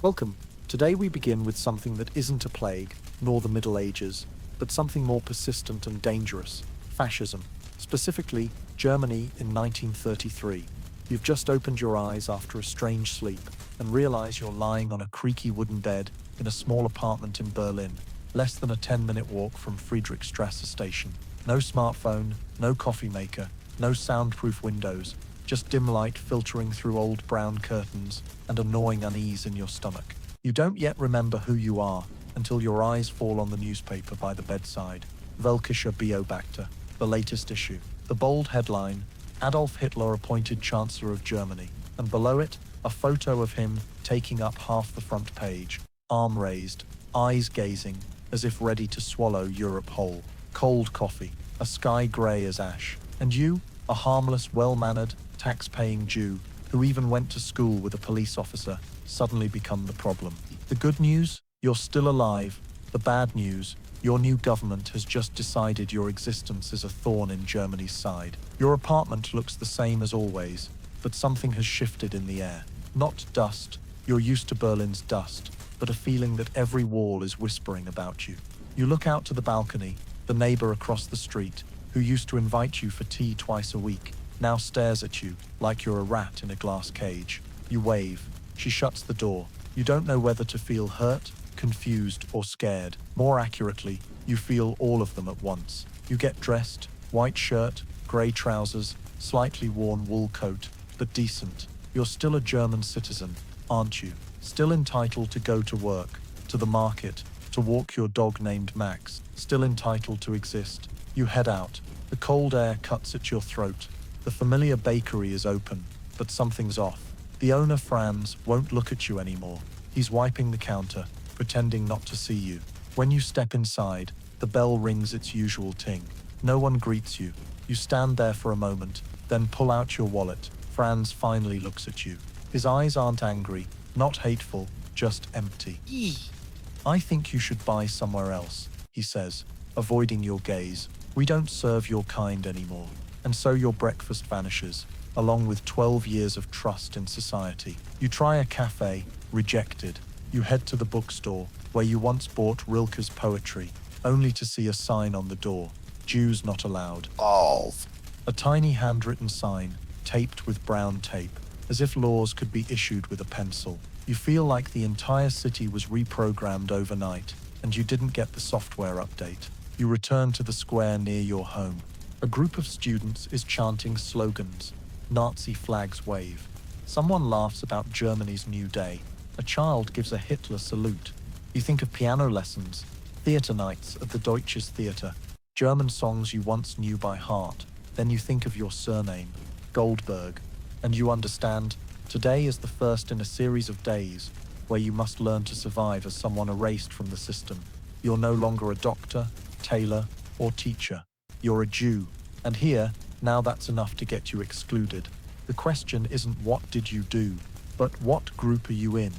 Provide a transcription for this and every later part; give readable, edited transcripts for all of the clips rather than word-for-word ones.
Welcome. Today we begin with something that isn't a plague, nor the Middle Ages, but something more persistent and dangerous: fascism. Specifically, Germany in 1933. You've just opened your eyes after a strange sleep and realize you're lying on a creaky wooden bed in a small apartment in Berlin, less than a 10-minute walk from Friedrichstrasse station. No smartphone, no coffee maker, no soundproof windows, just dim light filtering through old brown curtains and a gnawing unease in your stomach. You don't yet remember who you are until your eyes fall on the newspaper by the bedside. Welkischer Beobachter, the latest issue. The bold headline: Adolf Hitler appointed Chancellor of Germany, and below it, a photo of him taking up half the front page, arm raised, eyes gazing, as if ready to swallow Europe whole. Cold coffee, a sky grey as ash, and you, a harmless, well-mannered, tax-paying Jew, who even went to school with a police officer, suddenly become the problem. The good news? You're still alive. The bad news? Your new government has just decided your existence is a thorn in Germany's side. Your apartment looks the same as always, but something has shifted in the air. Not dust, you're used to Berlin's dust, but a feeling that every wall is whispering about you. You look out to the balcony. The neighbor across the street, who used to invite you for tea twice a week, now stares at you like you're a rat in a glass cage. You wave. She shuts the door. You don't know whether to feel hurt, confused, or scared. More accurately, you feel all of them at once. You get dressed: white shirt, grey trousers, slightly worn wool coat, but decent. You're still a German citizen, aren't you? Still entitled to go to work, to the market, to walk your dog named Max. Still entitled to exist. You head out. The cold air cuts at your throat. The familiar bakery is open, but something's off. The owner, Franz, won't look at you anymore. He's wiping the counter, pretending not to see you. When you step inside, the bell rings its usual ting. No one greets you. You stand there for a moment, then pull out your wallet. Franz finally looks at you. His eyes aren't angry, not hateful, just empty. "I think you should buy somewhere else," he says, avoiding your gaze. "We don't serve your kind anymore." And so your breakfast vanishes, along with 12 years of trust in society. You try a cafe, rejected. You head to the bookstore, where you once bought Rilke's poetry, only to see a sign on the door: Jews not allowed. A tiny handwritten sign, taped with brown tape, as if laws could be issued with a pencil. You feel like the entire city was reprogrammed overnight, and you didn't get the software update. You return to the square near your home. A group of students is chanting slogans. Nazi flags wave. Someone laughs about Germany's new day. A child gives a Hitler salute. You think of piano lessons, theater nights at the Deutsches Theater, German songs you once knew by heart. Then you think of your surname, Goldberg, and you understand today is the first in a series of days where you must learn to survive as someone erased from the system. You're no longer a doctor, tailor, or teacher. You're a Jew. And here, now that's enough to get you excluded. The question isn't what did you do, but what group are you in?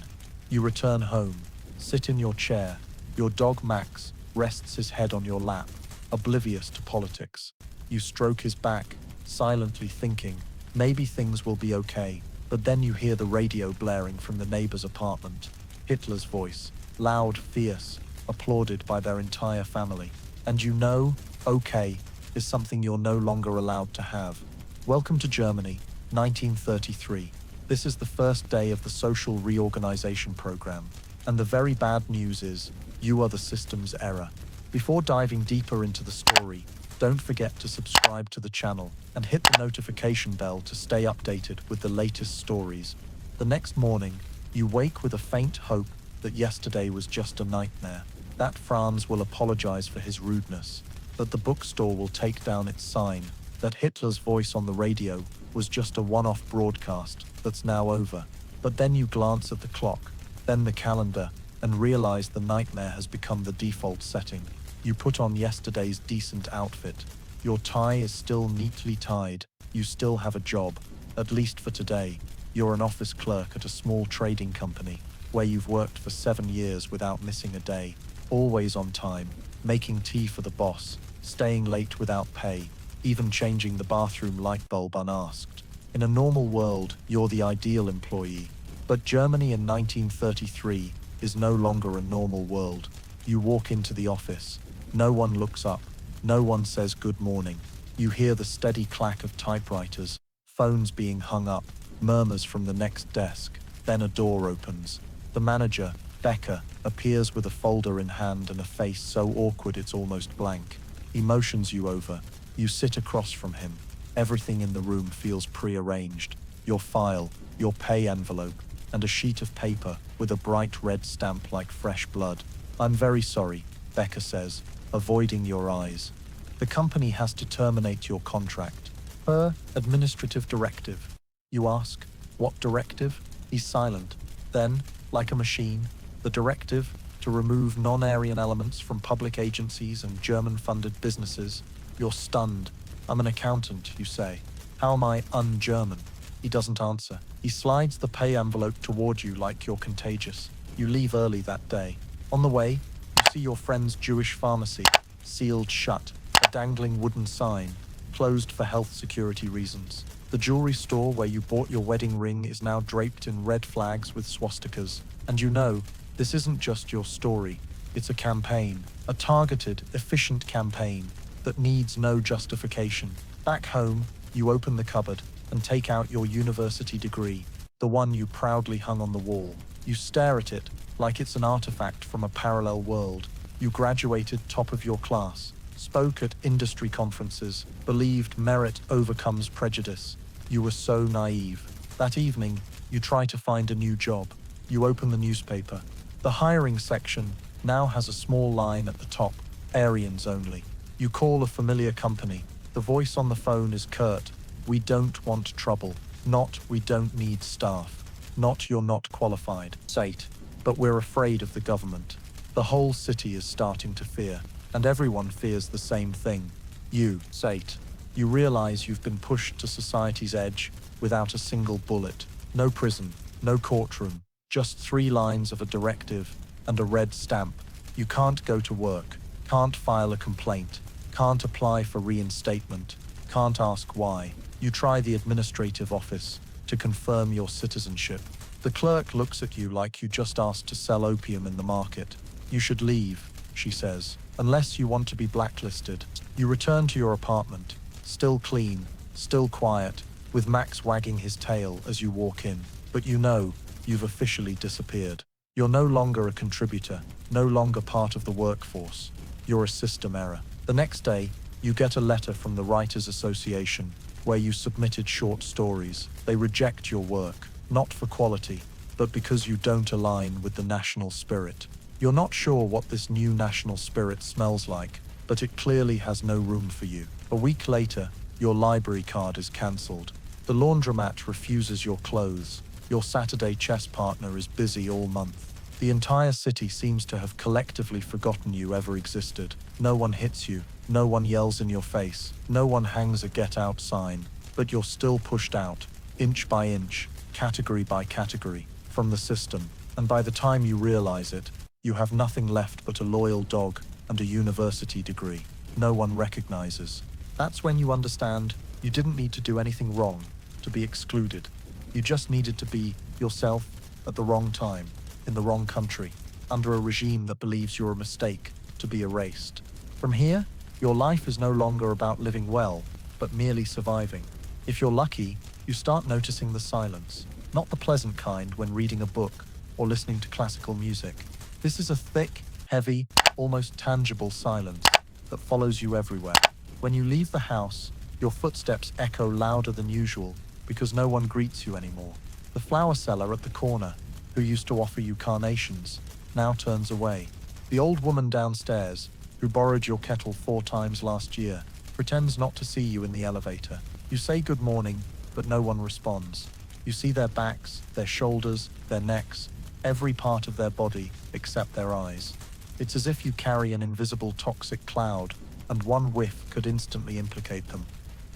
You return home, sit in your chair. Your dog Max rests his head on your lap, oblivious to politics. You stroke his back, silently thinking, maybe things will be okay. But then you hear the radio blaring from the neighbor's apartment. Hitler's voice, loud, fierce, applauded by their entire family. And you know, okay, is something you're no longer allowed to have. Welcome to Germany, 1933. This is the first day of the social reorganization program. And the very bad news is, you are the system's error. Before diving deeper into the story, don't forget to subscribe to the channel and hit the notification bell to stay updated with the latest stories. The next morning, you wake with a faint hope that yesterday was just a nightmare, that Franz will apologize for his rudeness, that the bookstore will take down its sign, that Hitler's voice on the radio was just a one-off broadcast that's now over. But then you glance at the clock, then the calendar, and realize the nightmare has become the default setting. You put on yesterday's decent outfit. Your tie is still neatly tied. You still have a job, at least for today. You're an office clerk at a small trading company, where you've worked for 7 years without missing a day, always on time, making tea for the boss, staying late without pay, even changing the bathroom light bulb unasked. In a normal world, you're the ideal employee. But Germany in 1933 is no longer a normal world. You walk into the office. No one looks up. No one says good morning. You hear the steady clack of typewriters, phones being hung up, murmurs from the next desk. Then a door opens. The manager, Becker, appears with a folder in hand and a face so awkward it's almost blank. He motions you over. You sit across from him. Everything in the room feels prearranged. Your file, your pay envelope, and a sheet of paper with a bright red stamp like fresh blood. "I'm very sorry," Becker says, avoiding your eyes. "The company has to terminate your contract. Per administrative directive." You ask, "What directive?" He's silent. Then, like a machine, the directive to remove non-Aryan elements from public agencies and German-funded businesses. You're stunned. "I'm an accountant," you say. "How am I un-German?" He doesn't answer. He slides the pay envelope toward you like you're contagious. You leave early that day. On the way, you see your friend's Jewish pharmacy, sealed shut, a dangling wooden sign, closed for health security reasons. The jewelry store where you bought your wedding ring is now draped in red flags with swastikas. And you know, this isn't just your story. It's a campaign, a targeted, efficient campaign that needs no justification. Back home, you open the cupboard and take out your university degree, the one you proudly hung on the wall. You stare at it like it's an artifact from a parallel world. You graduated top of your class, spoke at industry conferences, believed merit overcomes prejudice. You were so naive. That evening, you try to find a new job. You open the newspaper. The hiring section now has a small line at the top, Aryans only. You call a familiar company. The voice on the phone is curt. "We don't want trouble. Not we don't need staff. Not you're not qualified. Sate. But we're afraid of the government." The whole city is starting to fear, and everyone fears the same thing. You, Sate. You realize you've been pushed to society's edge without a single bullet. No prison, no courtroom, just 3 lines of a directive and a red stamp. You can't go to work, can't file a complaint, can't apply for reinstatement, can't ask why. You try the administrative office to confirm your citizenship. The clerk looks at you like you just asked to sell opium in the market. "You should leave," she says, "unless you want to be blacklisted." You return to your apartment, still clean, still quiet, with Max wagging his tail as you walk in. But you know, you've officially disappeared. You're no longer a contributor, no longer part of the workforce. You're a system error. The next day, you get a letter from the Writers Association where you submitted short stories. They reject your work, not for quality, but because you don't align with the national spirit. You're not sure what this new national spirit smells like, but it clearly has no room for you. A week later, your library card is cancelled. The laundromat refuses your clothes. Your Saturday chess partner is busy all month. The entire city seems to have collectively forgotten you ever existed. No one hits you. No one yells in your face. No one hangs a get out sign. But you're still pushed out, inch by inch, category by category, from the system. And by the time you realize it, you have nothing left but a loyal dog and a university degree. No one recognizes. That's when you understand you didn't need to do anything wrong to be excluded. You just needed to be yourself at the wrong time, in the wrong country, under a regime that believes you're a mistake to be erased. From here, your life is no longer about living well, but merely surviving. If you're lucky, you start noticing the silence, not the pleasant kind when reading a book or listening to classical music. This is a thick, heavy, almost tangible silence that follows you everywhere. When you leave the house, your footsteps echo louder than usual because no one greets you anymore. The flower seller at the corner, who used to offer you carnations, now turns away. The old woman downstairs, who borrowed your kettle 4 times last year, pretends not to see you in the elevator. You say good morning, but no one responds. You see their backs, their shoulders, their necks, every part of their body except their eyes. It's as if you carry an invisible toxic cloud, and one whiff could instantly implicate them.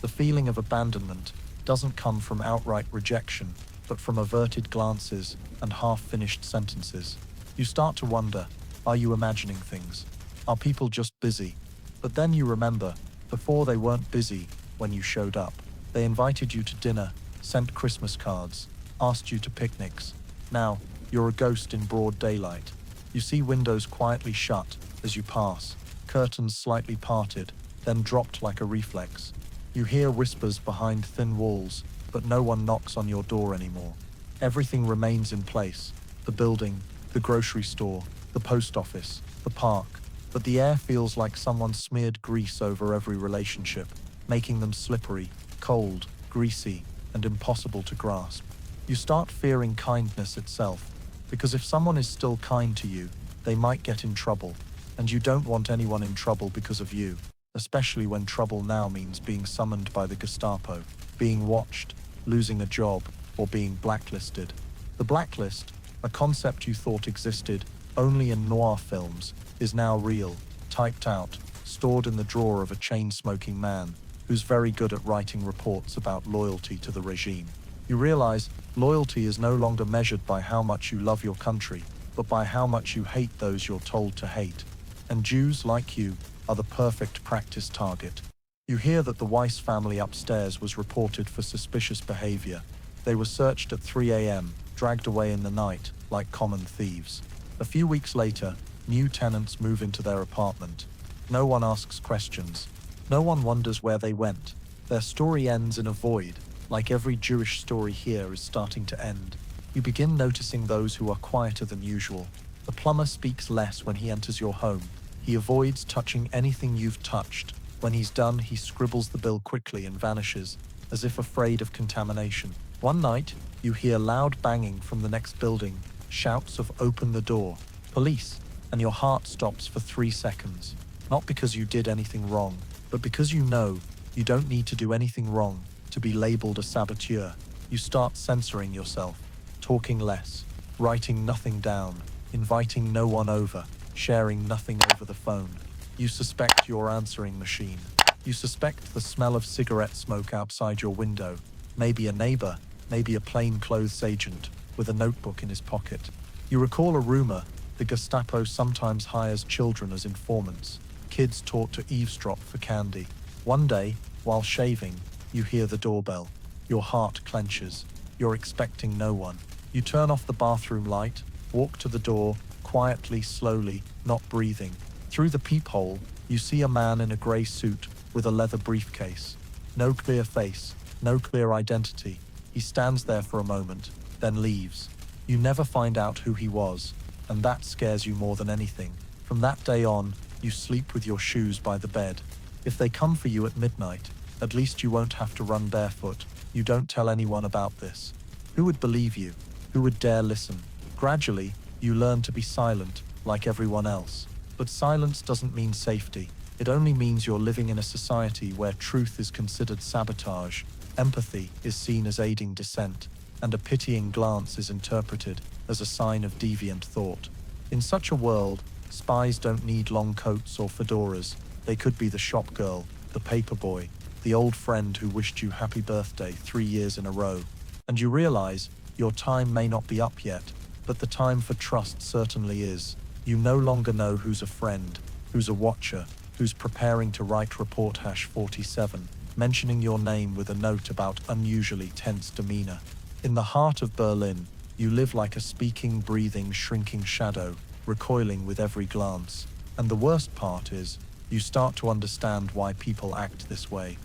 The feeling of abandonment doesn't come from outright rejection, but from averted glances and half-finished sentences. You start to wonder, are you imagining things? Are people just busy? But then you remember, before they weren't busy when you showed up. They invited you to dinner, sent Christmas cards, asked you to picnics. Now, you're a ghost in broad daylight. You see windows quietly shut as you pass, curtains slightly parted, then dropped like a reflex. You hear whispers behind thin walls, but no one knocks on your door anymore. Everything remains in place: the building, the grocery store, the post office, the park. But the air feels like someone smeared grease over every relationship, making them slippery, cold, greasy, and impossible to grasp. You start fearing kindness itself, because if someone is still kind to you, they might get in trouble, and you don't want anyone in trouble because of you, especially when trouble now means being summoned by the Gestapo, being watched, losing a job, or being blacklisted. The blacklist, a concept you thought existed only in noir films, is now real, typed out, stored in the drawer of a chain-smoking man who's very good at writing reports about loyalty to the regime. You realize loyalty is no longer measured by how much you love your country, but by how much you hate those you're told to hate. And Jews, like you, are the perfect practice target. You hear that the Weiss family upstairs was reported for suspicious behavior. They were searched at 3 a.m., dragged away in the night, like common thieves. A few weeks later, new tenants move into their apartment. No one asks questions. No one wonders where they went. Their story ends in a void, like every Jewish story here is starting to end. You begin noticing those who are quieter than usual. The plumber speaks less when he enters your home. He avoids touching anything you've touched. When he's done, he scribbles the bill quickly and vanishes, as if afraid of contamination. One night, you hear loud banging from the next building, shouts of "Open the door, police," and your heart stops for 3 seconds. Not because you did anything wrong, but because you know you don't need to do anything wrong to be labeled a saboteur. You start censoring yourself, talking less, writing nothing down, inviting no one over, sharing nothing over the phone. You suspect your answering machine. You suspect the smell of cigarette smoke outside your window. Maybe a neighbor, maybe a plainclothes agent with a notebook in his pocket. You recall a rumor: the Gestapo sometimes hires children as informants, kids taught to eavesdrop for candy. One day, while shaving, you hear the doorbell. Your heart clenches. You're expecting no one. You turn off the bathroom light, walk to the door, quietly, slowly, not breathing. Through the peephole, you see a man in a grey suit with a leather briefcase. No clear face, no clear identity. He stands there for a moment, then leaves. You never find out who he was, and that scares you more than anything. From that day on, you sleep with your shoes by the bed. If they come for you at midnight, at least you won't have to run barefoot. You don't tell anyone about this. Who would believe you? Who would dare listen? Gradually, you learn to be silent, like everyone else. But silence doesn't mean safety. It only means you're living in a society where truth is considered sabotage, empathy is seen as aiding dissent, and a pitying glance is interpreted as a sign of deviant thought. In such a world, spies don't need long coats or fedoras. They could be the shop girl, the paperboy, the old friend who wished you happy birthday 3 years in a row. And you realize your time may not be up yet, but the time for trust certainly is. You no longer know who's a friend, who's a watcher, who's preparing to write report #47, mentioning your name with a note about unusually tense demeanor. In the heart of Berlin, you live like a speaking, breathing, shrinking shadow, recoiling with every glance. And the worst part is, you start to understand why people act this way.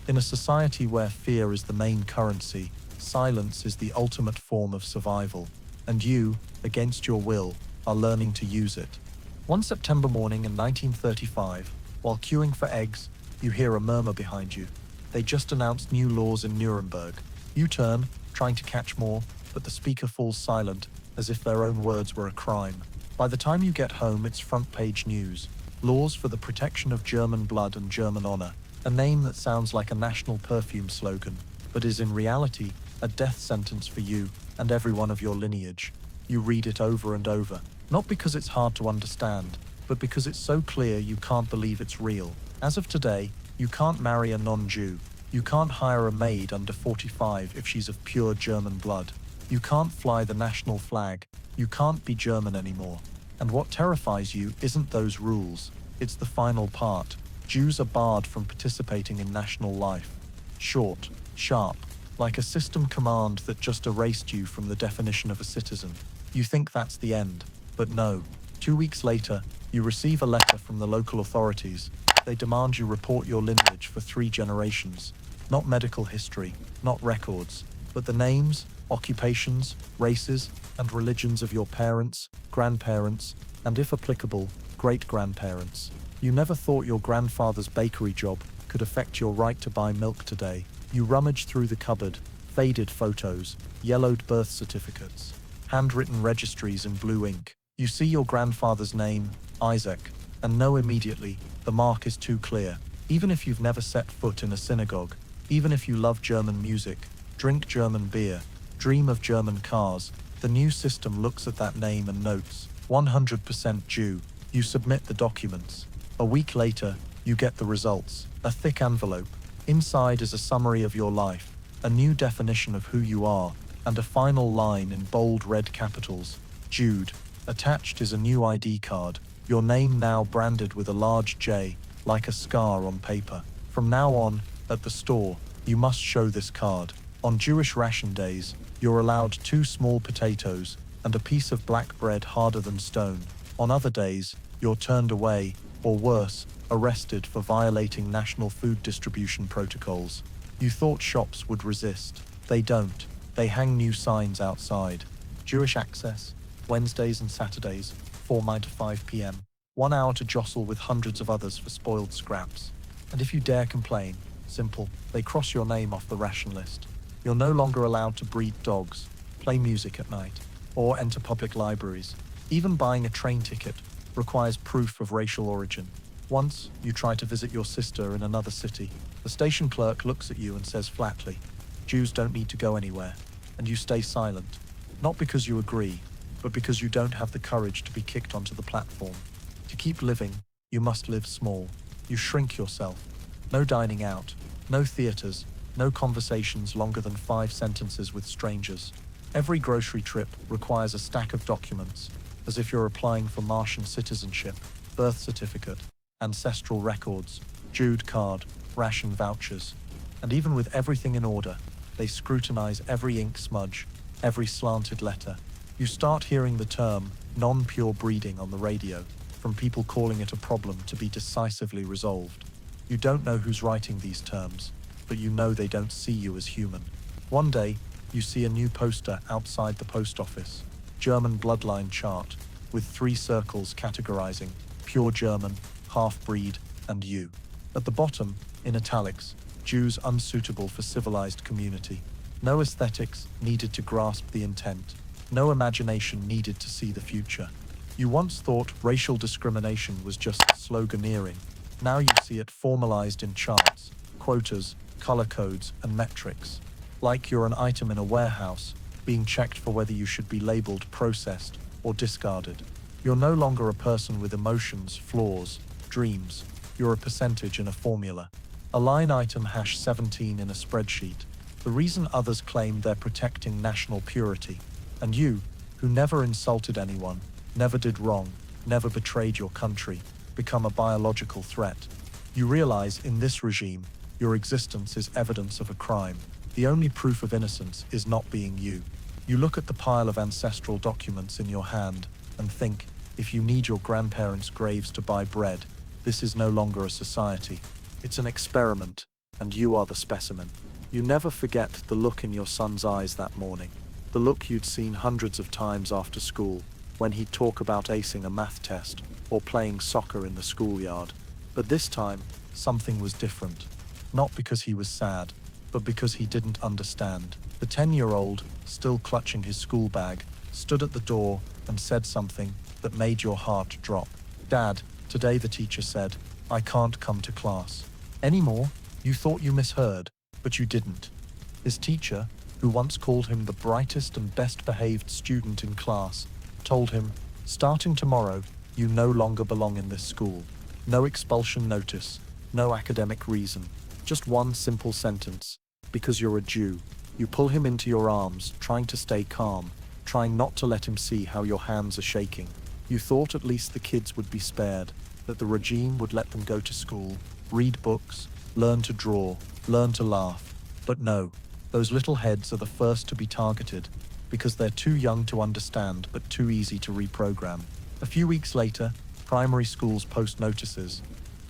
In a society where fear is the main currency, silence is the ultimate form of survival, and you, against your will, are learning to use it. One September morning in 1935, while queuing for eggs, you hear a murmur behind you. They just announced new laws in Nuremberg. You turn, trying to catch more, but the speaker falls silent, as if their own words were a crime. By the time you get home, it's front-page news. Laws for the protection of German blood and German honor, a name that sounds like a national perfume slogan, but is in reality a death sentence for you and everyone of your lineage. You read it over and over, not because it's hard to understand, but because it's so clear you can't believe it's real. As of today, you can't marry a non-Jew. You can't hire a maid under 45 if she's of pure German blood. You can't fly the national flag. You can't be German anymore. And what terrifies you isn't those rules, it's the final part. Jews are barred from participating in national life. Short, sharp, like a system command that just erased you from the definition of a citizen. You think that's the end, but no. 2 weeks later, you receive a letter from the local authorities. They demand you report your lineage for 3 generations. Not medical history, not records, but the names, occupations, races, and religions of your parents, grandparents, and if applicable, great-grandparents. You never thought your grandfather's bakery job could affect your right to buy milk today. You rummage through the cupboard, faded photos, yellowed birth certificates, handwritten registries in blue ink. You see your grandfather's name, Isaac, and know immediately the mark is too clear. Even if you've never set foot in a synagogue, even if you love German music, drink German beer, dream of German cars, the new system looks at that name and notes, 100% Jew. You submit the documents. A week later, you get the results, a thick envelope. Inside is a summary of your life, a new definition of who you are, and a final line in bold red capitals, Jude. Attached is a new ID card, your name now branded with a large J, like a scar on paper. From now on, at the store, you must show this card. On Jewish ration days, you're allowed 2 small potatoes and a piece of black bread harder than stone. On other days, you're turned away, or worse, arrested for violating national food distribution protocols. You thought shops would resist. They don't. They hang new signs outside. Jewish access, Wednesdays and Saturdays, 4 to 5 p.m. 1 hour to jostle with hundreds of others for spoiled scraps. And if you dare complain, simple, they cross your name off the ration list. You're no longer allowed to breed dogs, play music at night, or enter public libraries. Even buying a train ticket requires proof of racial origin. Once, you try to visit your sister in another city. The station clerk looks at you and says flatly, "Jews don't need to go anywhere," and you stay silent. Not because you agree, but because you don't have the courage to be kicked onto the platform. To keep living, you must live small. You shrink yourself. No dining out, no theaters, no conversations longer than 5 sentences with strangers. Every grocery trip requires a stack of documents, as if you're applying for Martian citizenship, birth certificate, ancestral records, Jude card, ration vouchers. And even with everything in order, they scrutinize every ink smudge, every slanted letter. You start hearing the term non-pure breeding on the radio, from people calling it a problem to be decisively resolved. You don't know who's writing these terms, but you know they don't see you as human. One day, you see a new poster outside the post office, German bloodline chart, with 3 circles categorizing pure German, half-breed, and you. At the bottom, in italics, Jews unsuitable for civilized community. No aesthetics needed to grasp the intent. No imagination needed to see the future. You once thought racial discrimination was just sloganeering. Now you see it formalized in charts, quotas, color codes, and metrics. Like you're an item in a warehouse, being checked for whether you should be labeled processed or discarded. You're no longer a person with emotions, flaws, dreams. You're a percentage in a formula. A line item #17 in a spreadsheet. The reason others claim they're protecting national purity. And you, who never insulted anyone, never did wrong, never betrayed your country, become a biological threat. You realize in this regime, your existence is evidence of a crime. The only proof of innocence is not being you. You look at the pile of ancestral documents in your hand and think, if you need your grandparents' graves to buy bread, this is no longer a society. It's an experiment, and you are the specimen. You never forget the look in your son's eyes that morning. The look you'd seen hundreds of times after school, when he'd talk about acing a math test or playing soccer in the schoolyard. But this time, something was different. Not because he was sad, but because he didn't understand. The 10-year-old, still clutching his school bag, stood at the door and said something that made your heart drop. "Dad, today the teacher said, I can't come to class anymore." You thought you misheard, but you didn't. His teacher, who once called him the brightest and best-behaved student in class, told him, "Starting tomorrow, you no longer belong in this school." No expulsion notice, no academic reason, just one simple sentence. Because you're a Jew. You pull him into your arms, trying to stay calm, trying not to let him see how your hands are shaking. You thought at least the kids would be spared, that the regime would let them go to school, read books, learn to draw, learn to laugh. But no, Those little heads are the first to be targeted because they're too young to understand but too easy to reprogram. A few weeks later, primary schools post notices.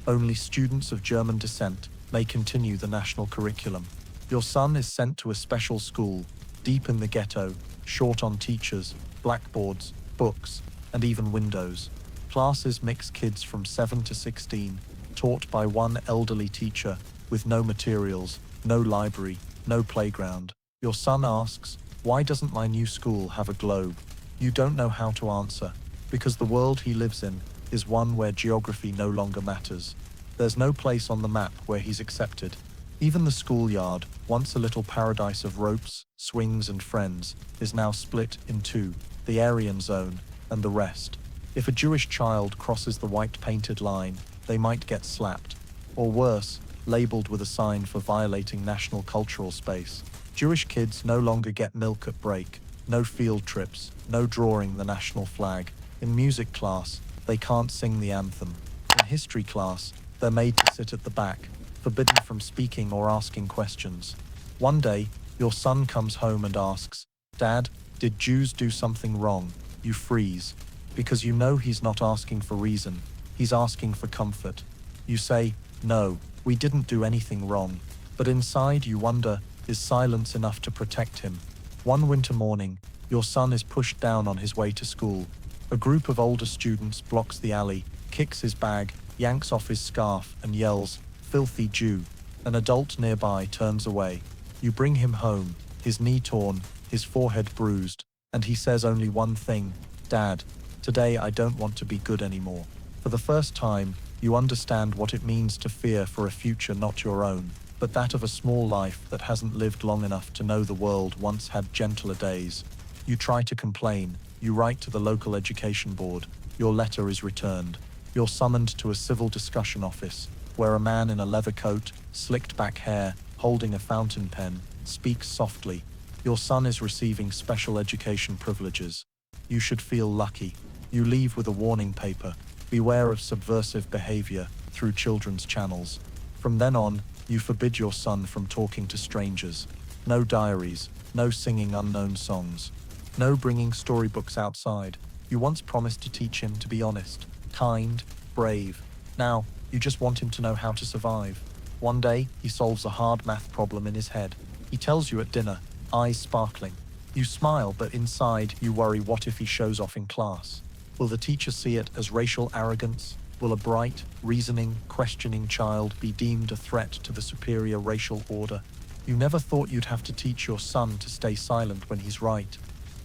Only students of German descent may continue the national curriculum. Your son is sent to a special school, deep in the ghetto, short on teachers, blackboards, books, and even windows. Classes mix kids from 7 to 16, taught by one elderly teacher, with no materials, no library, no playground. Your son asks, "Why doesn't my new school have a globe?" You don't know how to answer, because the world he lives in is one where geography no longer matters. There's no place on the map where he's accepted. Even the schoolyard, once a little paradise of ropes, swings, and friends, is now split in two, the Aryan zone and the rest. If a Jewish child crosses the white painted line, they might get slapped, or worse, labeled with a sign for violating national cultural space. Jewish kids no longer get milk at break, no field trips, no drawing the national flag. In music class, they can't sing the anthem. In history class, they're made to sit at the back, forbidden from speaking or asking questions. One day, your son comes home and asks, "Dad, did Jews do something wrong?" You freeze, because you know he's not asking for reason, he's asking for comfort. You say, "No, we didn't do anything wrong." But inside you wonder, is silence enough to protect him? One winter morning, your son is pushed down on his way to school. A group of older students blocks the alley, kicks his bag, yanks off his scarf, and yells, "Filthy Jew." An adult nearby turns away. You bring him home, his knee torn, his forehead bruised, and he says only one thing, "Dad, today I don't want to be good anymore." For the first time, you understand what it means to fear for a future not your own, but that of a small life that hasn't lived long enough to know the world once had gentler days. You try to complain, you write to the local education board, your letter is returned. You're summoned to a civil discussion office, where a man in a leather coat, slicked back hair, holding a fountain pen, speaks softly. Your son is receiving special education privileges. You should feel lucky. You leave with a warning paper, beware of subversive behavior through children's channels. From then on, you forbid your son from talking to strangers. No diaries, no singing unknown songs, no bringing storybooks outside. You once promised to teach him to be honest, kind, brave. Now, you just want him to know how to survive. One day, he solves a hard math problem in his head. He tells you at dinner, eyes sparkling. You smile, but inside, you worry, what if he shows off in class? Will the teacher see it as racial arrogance? Will a bright, reasoning, questioning child be deemed a threat to the superior racial order? You never thought you'd have to teach your son to stay silent when he's right.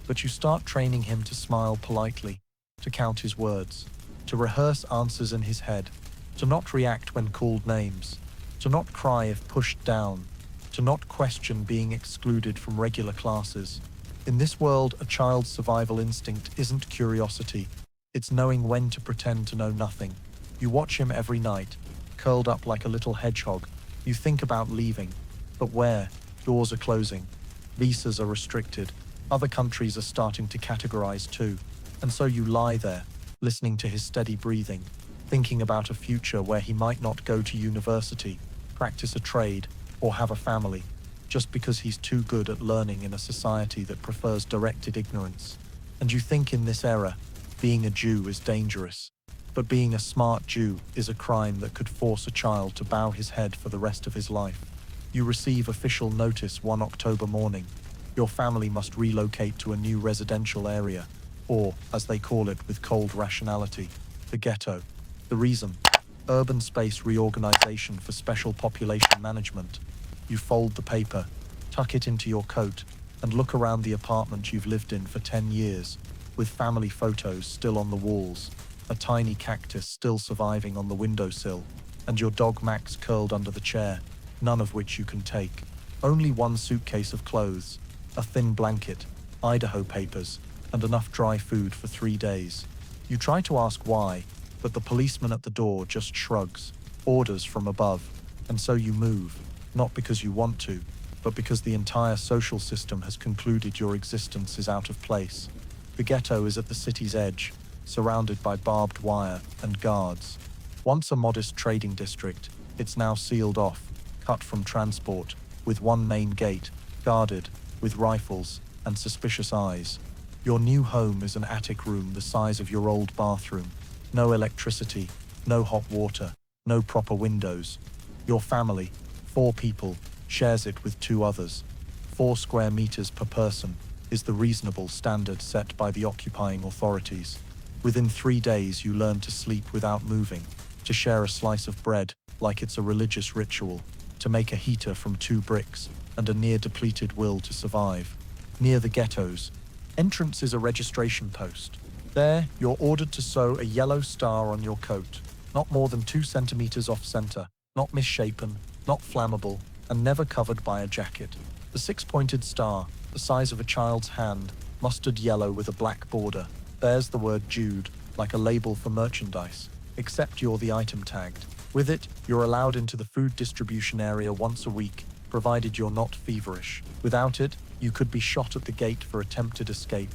But you start training him to smile politely, to count his words, to rehearse answers in his head, to not react when called names, to not cry if pushed down, to not question being excluded from regular classes. In this world, a child's survival instinct isn't curiosity, it's knowing when to pretend to know nothing. You watch him every night, curled up like a little hedgehog. You think about leaving, but where? Doors are closing, visas are restricted, other countries are starting to categorize too. And so you lie there, listening to his steady breathing, thinking about a future where he might not go to university, practice a trade, or have a family, just because he's too good at learning in a society that prefers directed ignorance. And you think in this era, being a Jew is dangerous. But being a smart Jew is a crime that could force a child to bow his head for the rest of his life. You receive official notice one October morning. Your family must relocate to a new residential area, or, as they call it with cold rationality, the ghetto. The reason? Urban space reorganization for special population management. You fold the paper, tuck it into your coat, and look around the apartment you've lived in for 10 years, with family photos still on the walls, a tiny cactus still surviving on the windowsill, and your dog Max curled under the chair, none of which you can take. Only one suitcase of clothes, a thin blanket, Idaho papers, and enough dry food for 3 days. You try to ask why, but the policeman at the door just shrugs, orders from above, and so you move, not because you want to, but because the entire social system has concluded your existence is out of place. The ghetto is at the city's edge, surrounded by barbed wire and guards. Once a modest trading district, it's now sealed off, cut from transport, with one main gate, guarded, with rifles and suspicious eyes. Your new home is an attic room the size of your old bathroom. No electricity, no hot water, no proper windows. Your family, 4 people, shares it with 2 others. 4 square meters per person is the reasonable standard set by the occupying authorities. Within 3 days you learn to sleep without moving, to share a slice of bread like it's a religious ritual, to make a heater from 2 bricks, and a near-depleted will to survive. Near the ghettos, entrance is a registration post. There, you're ordered to sew a yellow star on your coat, not more than 2 centimeters off center, not misshapen, not flammable, and never covered by a jacket. The 6-pointed star, the size of a child's hand, mustard yellow with a black border, bears the word Jude, like a label for merchandise, except you're the item tagged. With it, you're allowed into the food distribution area once a week, provided you're not feverish. Without it, you could be shot at the gate for attempted escape.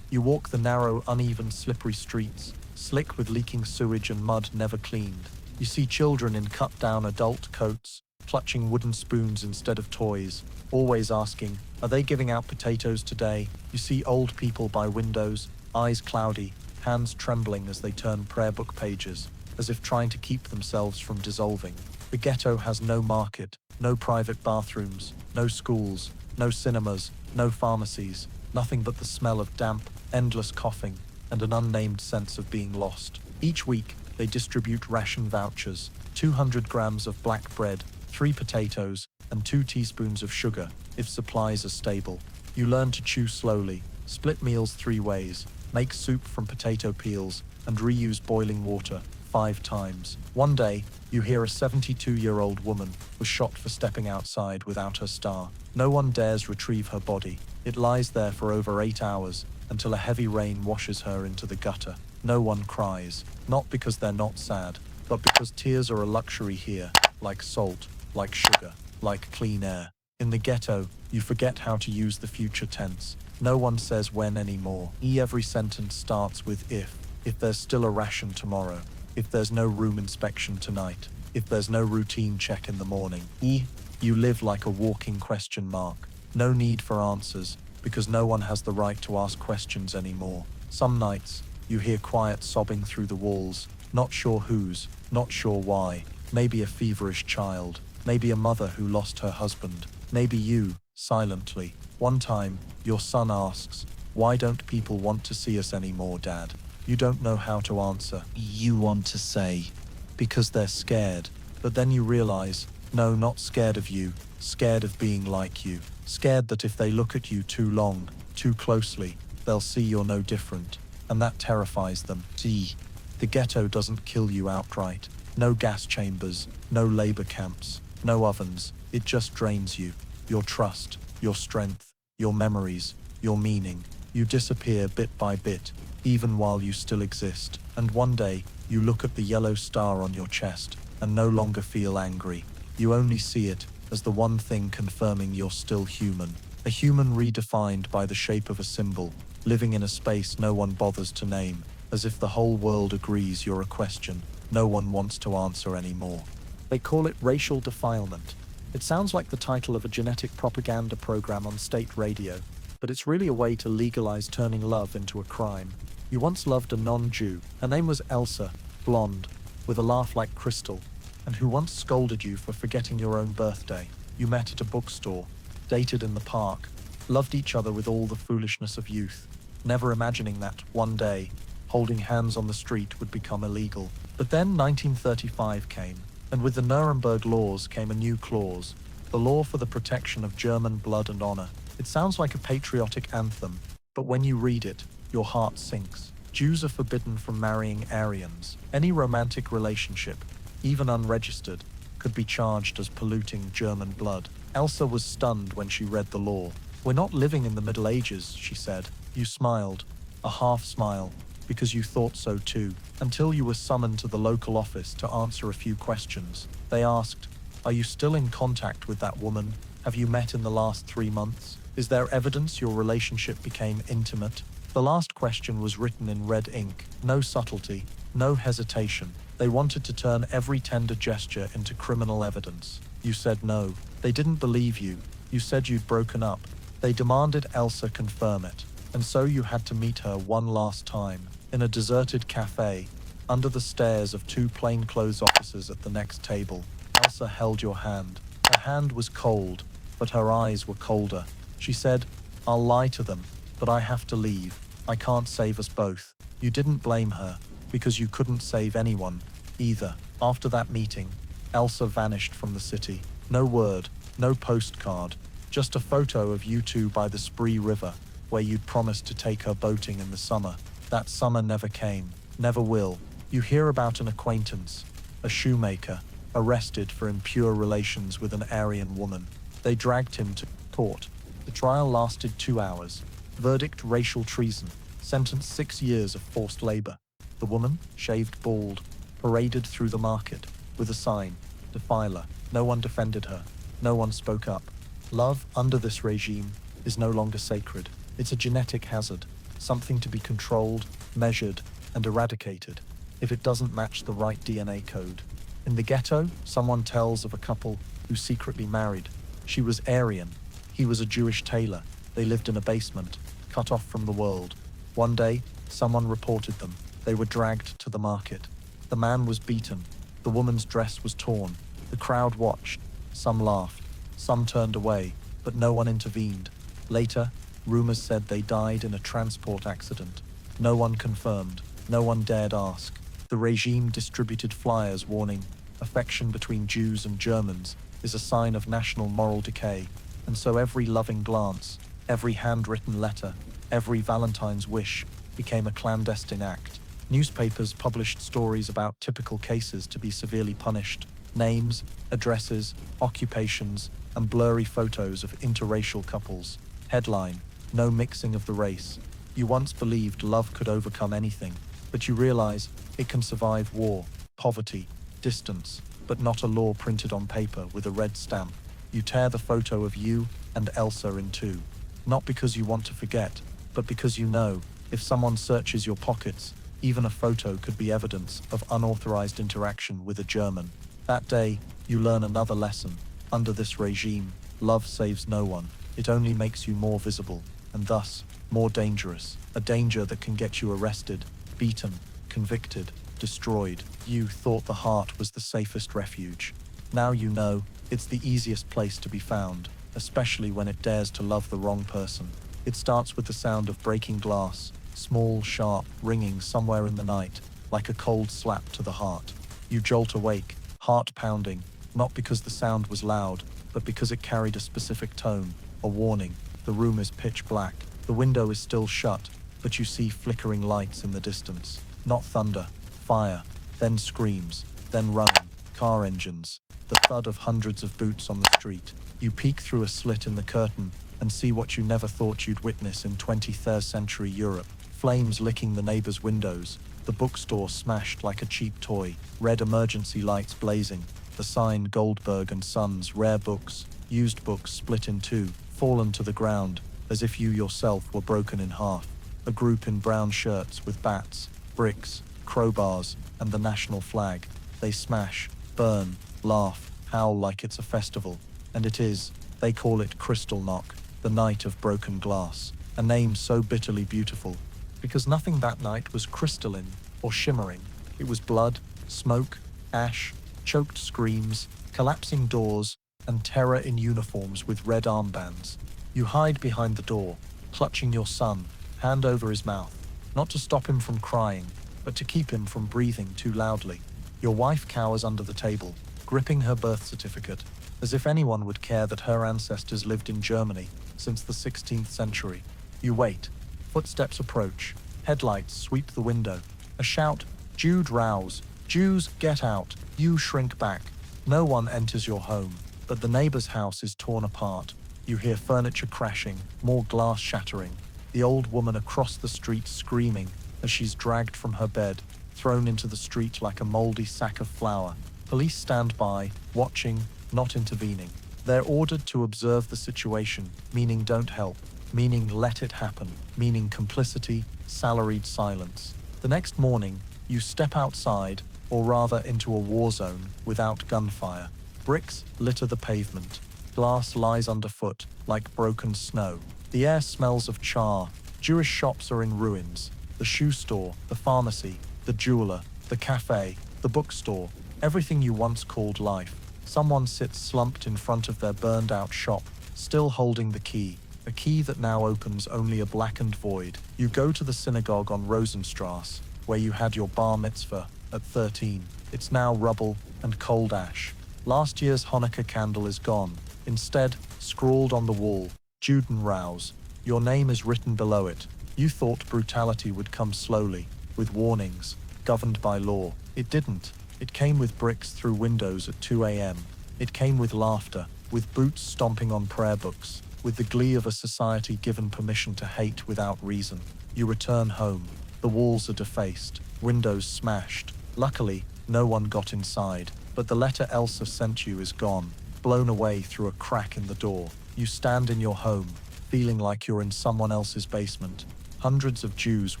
You walk the narrow, uneven, slippery streets, slick with leaking sewage and mud never cleaned. You see children in cut-down adult coats, clutching wooden spoons instead of toys, always asking, "Are they giving out potatoes today?" You see old people by windows, eyes cloudy, hands trembling as they turn prayer book pages, as if trying to keep themselves from dissolving. The ghetto has no market, no private bathrooms, no schools, no cinemas, no pharmacies, nothing but the smell of damp, endless coughing, and an unnamed sense of being lost. Each week, they distribute ration vouchers, 200 grams of black bread, 3 potatoes, and 2 teaspoons of sugar, if supplies are stable. You learn to chew slowly, split meals 3 ways, make soup from potato peels, and reuse boiling water 5 times. One day, you hear a 72-year-old woman was shot for stepping outside without her star. No one dares retrieve her body. It lies there for over 8 hours, until a heavy rain washes her into the gutter. No one cries, not because they're not sad, but because tears are a luxury here, like salt, like sugar, like clean air. In the ghetto, you forget how to use the future tense. No one says when anymore. Every sentence starts with if there's still a ration tomorrow, if there's no room inspection tonight, if there's no routine check in the morning. You live like a walking question mark. No need for answers, because no one has the right to ask questions anymore. Some nights, you hear quiet sobbing through the walls, not sure whose, not sure why. Maybe a feverish child, maybe a mother who lost her husband, maybe you, silently. One time, your son asks, "Why don't people want to see us anymore, Dad?" You don't know how to answer. You want to say, "Because they're scared." But then you realize, no, not scared of you, scared of being like you. Scared that if they look at you too long, too closely, they'll see you're no different. And that terrifies them. The ghetto doesn't kill you outright. No gas chambers, no labor camps, no ovens. It just drains you. Your trust, your strength, your memories, your meaning. You disappear bit by bit, even while you still exist. And one day, you look at the yellow star on your chest and no longer feel angry. You only see it as the one thing confirming you're still human. A human redefined by the shape of a symbol, living in a space no one bothers to name, as if the whole world agrees you're a question no one wants to answer anymore. They call it racial defilement. It sounds like the title of a genetic propaganda program on state radio, but it's really a way to legalize turning love into a crime. You once loved a non-Jew. Her name was Elsa, blonde, with a laugh like crystal, and who once scolded you for forgetting your own birthday. You met at a bookstore, dated in the park, loved each other with all the foolishness of youth, never imagining that, one day, holding hands on the street would become illegal. But then 1935 came, and with the Nuremberg Laws came a new clause, the law for the protection of German blood and honor. It sounds like a patriotic anthem, but when you read it, your heart sinks. Jews are forbidden from marrying Aryans. Any romantic relationship, even unregistered, could be charged as polluting German blood. Elsa was stunned when she read the law. "We're not living in the Middle Ages," she said. You smiled, a half smile, because you thought so too, until you were summoned to the local office to answer a few questions. They asked, "Are you still in contact with that woman? Have you met in the last 3 months? Is there evidence your relationship became intimate?" The last question was written in red ink. No subtlety, no hesitation. They wanted to turn every tender gesture into criminal evidence. You said no. They didn't believe you. You said you'd broken up. They demanded Elsa confirm it, and so you had to meet her one last time, in a deserted cafe, under the stares of two plainclothes officers at the next table. Elsa held your hand. Her hand was cold, but her eyes were colder. She said, "I'll lie to them, but I have to leave. I can't save us both." You didn't blame her, because you couldn't save anyone, either. After that meeting, Elsa vanished from the city. No word, no postcard, just a photo of you two by the Spree River, where you'd promised to take her boating in the summer. That summer never came, never will. You hear about an acquaintance, a shoemaker, arrested for impure relations with an Aryan woman. They dragged him to court. The trial lasted 2 hours. Verdict: racial treason. Sentence: 6 years of forced labor. The woman, shaved bald, paraded through the market with a sign, "Defiler." No one defended her. No one spoke up. Love, under this regime, is no longer sacred. It's a genetic hazard, something to be controlled, measured, and eradicated if it doesn't match the right DNA code. In the ghetto, someone tells of a couple who secretly married. She was Aryan. He was a Jewish tailor. They lived in a basement, cut off from the world. One day, someone reported them. They were dragged to the market. The man was beaten. The woman's dress was torn. The crowd watched. Some laughed. Some turned away, but no one intervened. Later, rumors said they died in a transport accident. No one confirmed. No one dared ask. The regime distributed flyers warning, affection between Jews and Germans is a sign of national moral decay, and so every loving glance, every handwritten letter, every Valentine's wish became a clandestine act. Newspapers published stories about typical cases to be severely punished: names, addresses, occupations, and blurry photos of interracial couples. Headline: "No mixing of the race." You once believed love could overcome anything, but you realize it can survive war, poverty, distance, but not a law printed on paper with a red stamp. You tear the photo of you and Elsa in two, not because you want to forget, but because you know, if someone searches your pockets, even a photo could be evidence of unauthorized interaction with a German. That day, you learn another lesson. Under this regime, love saves no one. It only makes you more visible, and thus, more dangerous. A danger that can get you arrested, beaten, convicted, destroyed. You thought the heart was the safest refuge. Now you know it's the easiest place to be found, especially when it dares to love the wrong person. It starts with the sound of breaking glass, small, sharp, ringing somewhere in the night, like a cold slap to the heart. You jolt awake, heart pounding, not because the sound was loud, but because it carried a specific tone, a warning. The room is pitch black. The window is still shut, but you see flickering lights in the distance. Not thunder, fire, then screams, then running, car engines, the thud of hundreds of boots on the street. You peek through a slit in the curtain and see what you never thought you'd witness in 23rd century Europe. Flames licking the neighbors' windows, the bookstore smashed like a cheap toy, red emergency lights blazing, the sign Goldberg and Sons rare books, used books split in two, fallen to the ground, as if you yourself were broken in half. A group in brown shirts with bats, bricks, crowbars, and the national flag. They smash, burn, laugh, howl like it's a festival. And it is. They call it Kristallnacht, the night of broken glass. A name so bitterly beautiful, because nothing that night was crystalline or shimmering. It was blood, smoke, ash, choked screams, collapsing doors, and terror in uniforms with red armbands. You hide behind the door, clutching your son, hand over his mouth, not to stop him from crying, but to keep him from breathing too loudly. Your wife cowers under the table, gripping her birth certificate, as if anyone would care that her ancestors lived in Germany since the 16th century. You wait. Footsteps approach. Headlights sweep the window. A shout, "Jude, rouse! Jews, get out!" You shrink back. No one enters your home, but the neighbor's house is torn apart. You hear furniture crashing, more glass shattering. The old woman across the street screaming as she's dragged from her bed, thrown into the street like a moldy sack of flour. Police stand by, watching, not intervening. They're ordered to observe the situation, meaning don't help, meaning let it happen, meaning complicity, salaried silence. The next morning, you step outside, or rather into a war zone, without gunfire. Bricks litter the pavement. Glass lies underfoot, like broken snow. The air smells of char. Jewish shops are in ruins. The shoe store, the pharmacy, the jeweler, the cafe, the bookstore, everything you once called life. Someone sits slumped in front of their burned-out shop, still holding the key, a key that now opens only a blackened void. You go to the synagogue on Rosenstrasse, where you had your bar mitzvah at 13. It's now rubble and cold ash. Last year's Hanukkah candle is gone. Instead, scrawled on the wall, Jude and Rouse. Your name is written below it. You thought brutality would come slowly, with warnings, governed by law. It didn't. It came with bricks through windows at 2 a.m. It came with laughter, with boots stomping on prayer books, with the glee of a society given permission to hate without reason. You return home. The walls are defaced, windows smashed. Luckily, no one got inside, but the letter Elsa sent you is gone, blown away through a crack in the door. You stand in your home, feeling like you're in someone else's basement. Hundreds of Jews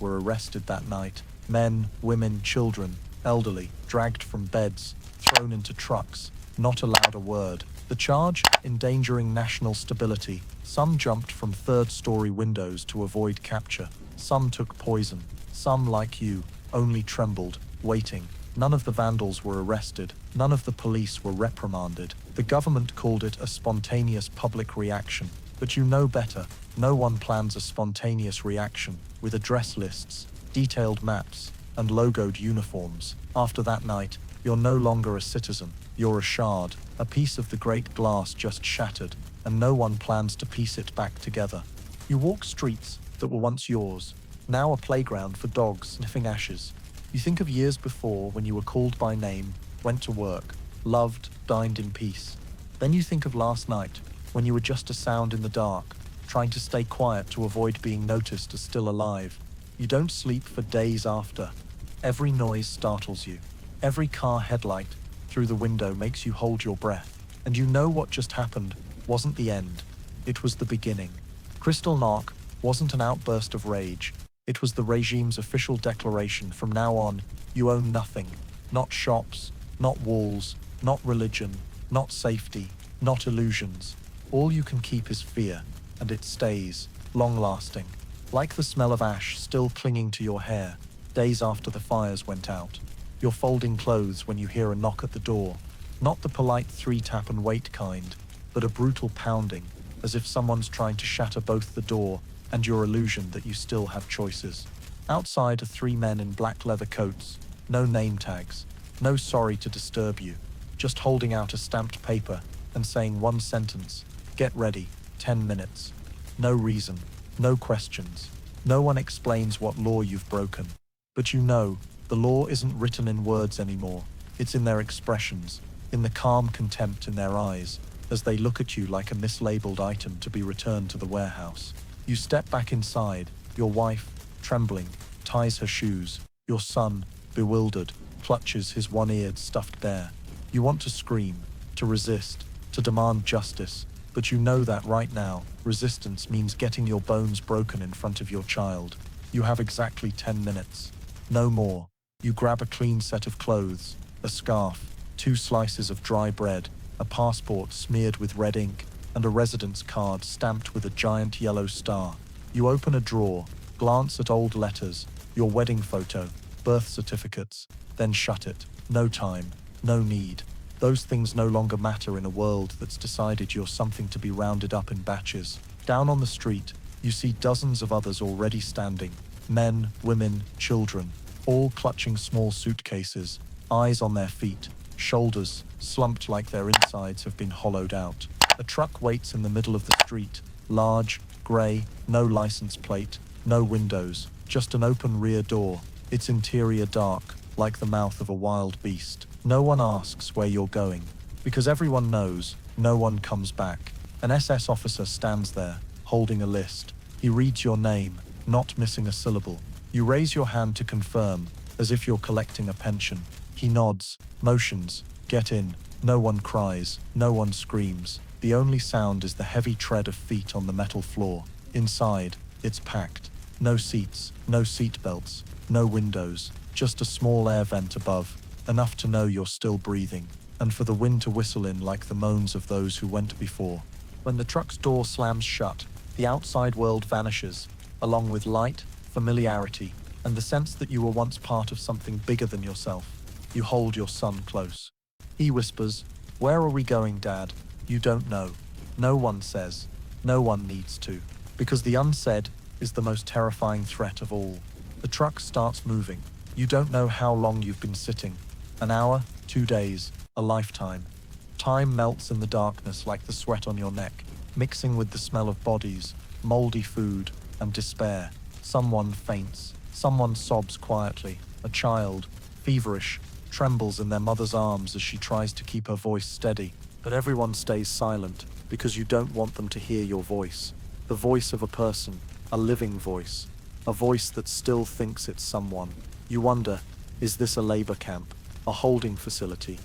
were arrested that night. Men, women, children, elderly, dragged from beds, thrown into trucks, not allowed a word. The charge? Endangering national stability. Some jumped from third-story windows to avoid capture. Some took poison. Some, like you, only trembled, waiting. None of the vandals were arrested. None of the police were reprimanded. The government called it a spontaneous public reaction. But you know better. No one plans a spontaneous reaction with address lists, detailed maps, and logoed uniforms. After that night, you're no longer a citizen. You're a shard, a piece of the great glass just shattered, and no one plans to piece it back together. You walk streets that were once yours, now a playground for dogs sniffing ashes. You think of years before when you were called by name, went to work, loved, dined in peace. Then you think of last night, when you were just a sound in the dark, trying to stay quiet to avoid being noticed as still alive. You don't sleep for days after. Every noise startles you. Every car headlight through the window makes you hold your breath. And you know what just happened wasn't the end. It was the beginning. Kristallnacht wasn't an outburst of rage. It was the regime's official declaration: from now on, you own nothing. Not shops, not walls, not religion, not safety, not illusions. All you can keep is fear, and it stays, long-lasting. Like the smell of ash still clinging to your hair, days after the fires went out. You're folding clothes when you hear a knock at the door. Not the polite 3-tap-and-wait kind, but a brutal pounding, as if someone's trying to shatter both the door and your illusion that you still have choices. Outside are 3 men in black leather coats, no name tags, no sorry to disturb you, just holding out a stamped paper and saying one sentence: get ready, 10 minutes. No reason, no questions. No one explains what law you've broken. But you know, the law isn't written in words anymore. It's in their expressions, in the calm contempt in their eyes, as they look at you like a mislabeled item to be returned to the warehouse. You step back inside. Your wife, trembling, ties her shoes. Your son, bewildered, clutches his one-eared stuffed bear. You want to scream, to resist, to demand justice, but you know that right now, resistance means getting your bones broken in front of your child. You have exactly 10 minutes. No more. You grab a clean set of clothes, a scarf, 2 slices of dry bread, a passport smeared with red ink, and a residence card stamped with a giant yellow star. You open a drawer, glance at old letters, your wedding photo, birth certificates, then shut it. No time, no need. Those things no longer matter in a world that's decided you're something to be rounded up in batches. Down on the street, you see dozens of others already standing. Men, women, children, all clutching small suitcases, eyes on their feet, shoulders slumped like their insides have been hollowed out. A truck waits in the middle of the street, large, grey, no license plate, no windows, just an open rear door, its interior dark, like the mouth of a wild beast. No one asks where you're going, because everyone knows, no one comes back. An SS officer stands there, holding a list. He reads your name, not missing a syllable. You raise your hand to confirm, as if you're collecting a pension. He nods, motions, get in. No one cries, no one screams. The only sound is the heavy tread of feet on the metal floor. Inside, it's packed. No seats, no seat belts, no windows, just a small air vent above, enough to know you're still breathing. and for the wind to whistle in like the moans of those who went before. When the truck's door slams shut, the outside world vanishes, along with light, familiarity, and the sense that you were once part of something bigger than yourself. You hold your son close. He whispers, "Where are we going, Dad?" You don't know. No one says. No one needs to. Because the unsaid is the most terrifying threat of all. The truck starts moving. You don't know how long you've been sitting. An hour, 2 days, a lifetime. Time melts in the darkness like the sweat on your neck, mixing with the smell of bodies, moldy food, and despair. Someone faints. Someone sobs quietly. A child, feverish, trembles in their mother's arms as she tries to keep her voice steady. But everyone stays silent because you don't want them to hear your voice. The voice of a person, a living voice. A voice that still thinks it's someone. You wonder, is this a labor camp, a holding facility,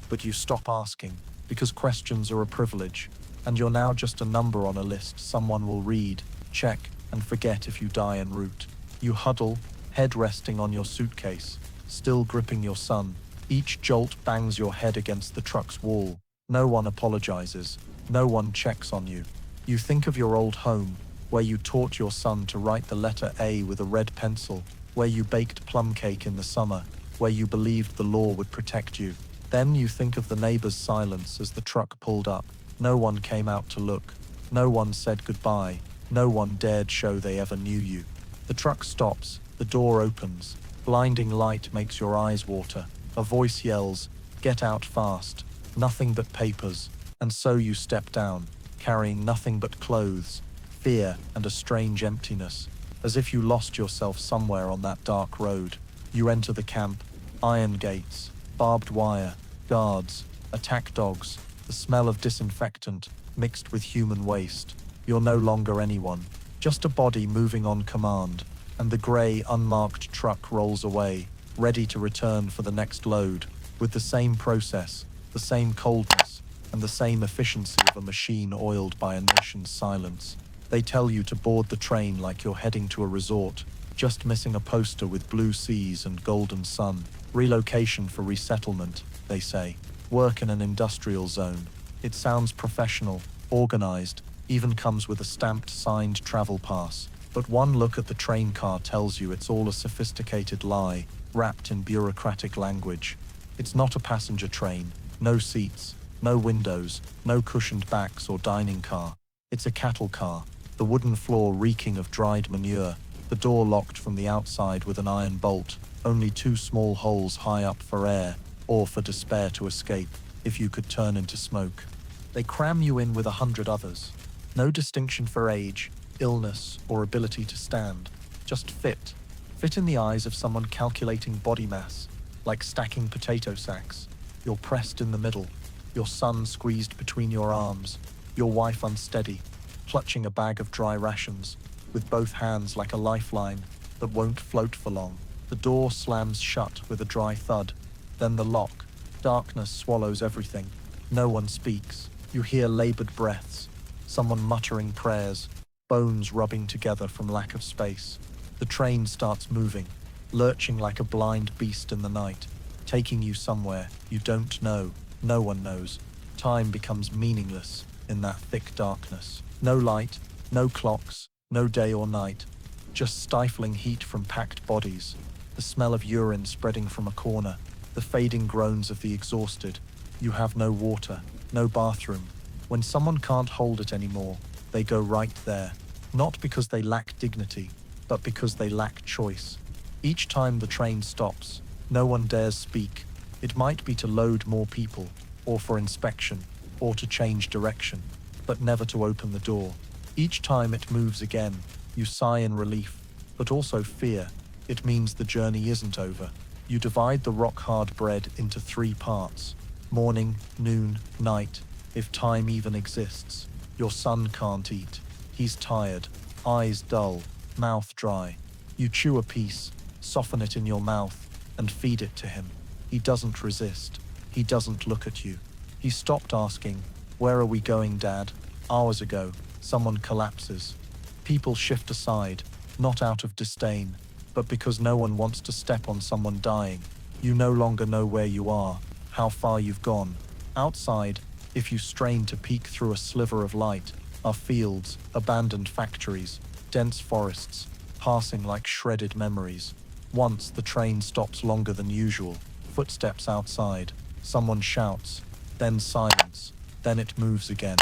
but you stop asking, because questions are a privilege, and you're now just a number on a list someone will read, check, and forget if you die en route. You huddle, head resting on your suitcase, still gripping your son. Each jolt bangs your head against the truck's wall. No one apologizes. No one checks on you. You think of your old home, where you taught your son to write the letter A with a red pencil, where you baked plum cake in the summer, where you believed the law would protect you. Then you think of the neighbor's silence as the truck pulled up. No one came out to look. No one said goodbye. No one dared show they ever knew you. The truck stops. The door opens. Blinding light makes your eyes water. A voice yells, "Get out fast." Nothing but papers. And so you step down, carrying nothing but clothes, fear, and a strange emptiness, as if you lost yourself somewhere on that dark road. You enter the camp. Iron gates, barbed wire, guards, attack dogs, the smell of disinfectant mixed with human waste. You're no longer anyone, just a body moving on command, and the grey, unmarked truck rolls away, ready to return for the next load, with the same process, the same coldness, and the same efficiency of a machine oiled by a nation's silence. They tell you to board the train like you're heading to a resort, just missing a poster with blue seas and golden sun. Relocation for resettlement, they say. Work in an industrial zone. It sounds professional, organized, even comes with a stamped signed travel pass. But one look at the train car tells you it's all a sophisticated lie, wrapped in bureaucratic language. It's not a passenger train, no seats, no windows, no cushioned backs or dining car. It's a cattle car, the wooden floor reeking of dried manure, the door locked from the outside with an iron bolt, only 2 small holes high up for air, or for despair to escape, if you could turn into smoke. They cram you in with 100 others. No distinction for age, illness, or ability to stand. Just fit. Fit in the eyes of someone calculating body mass, like stacking potato sacks. You're pressed in the middle, your son squeezed between your arms, your wife unsteady, clutching a bag of dry rations, with both hands like a lifeline that won't float for long. The door slams shut with a dry thud, then the lock. Darkness swallows everything. No one speaks. You hear labored breaths, someone muttering prayers, bones rubbing together from lack of space. The train starts moving, lurching like a blind beast in the night, taking you somewhere you don't know. No one knows. Time becomes meaningless in that thick darkness. No light, no clocks, no day or night, just stifling heat from packed bodies, the smell of urine spreading from a corner, the fading groans of the exhausted. You have no water, no bathroom. When someone can't hold it anymore, they go right there, not because they lack dignity, but because they lack choice. Each time the train stops, no one dares speak. It might be to load more people, or for inspection, or to change direction, but never to open the door. Each time it moves again, you sigh in relief, but also fear. It means the journey isn't over. You divide the rock-hard bread into 3 parts. Morning, noon, night, if time even exists. Your son can't eat. He's tired, eyes dull, mouth dry. You chew a piece, soften it in your mouth, and feed it to him. He doesn't resist. He doesn't look at you. He stopped asking, "Where are we going, Dad?" Hours ago, someone collapses. People shift aside, not out of disdain, but because no one wants to step on someone dying. You no longer know where you are. how far you've gone. Outside, if you strain to peek through a sliver of light, are fields, abandoned factories, dense forests, passing like shredded memories. Once the train stops longer than usual, footsteps outside, someone shouts, then silence, then it moves again.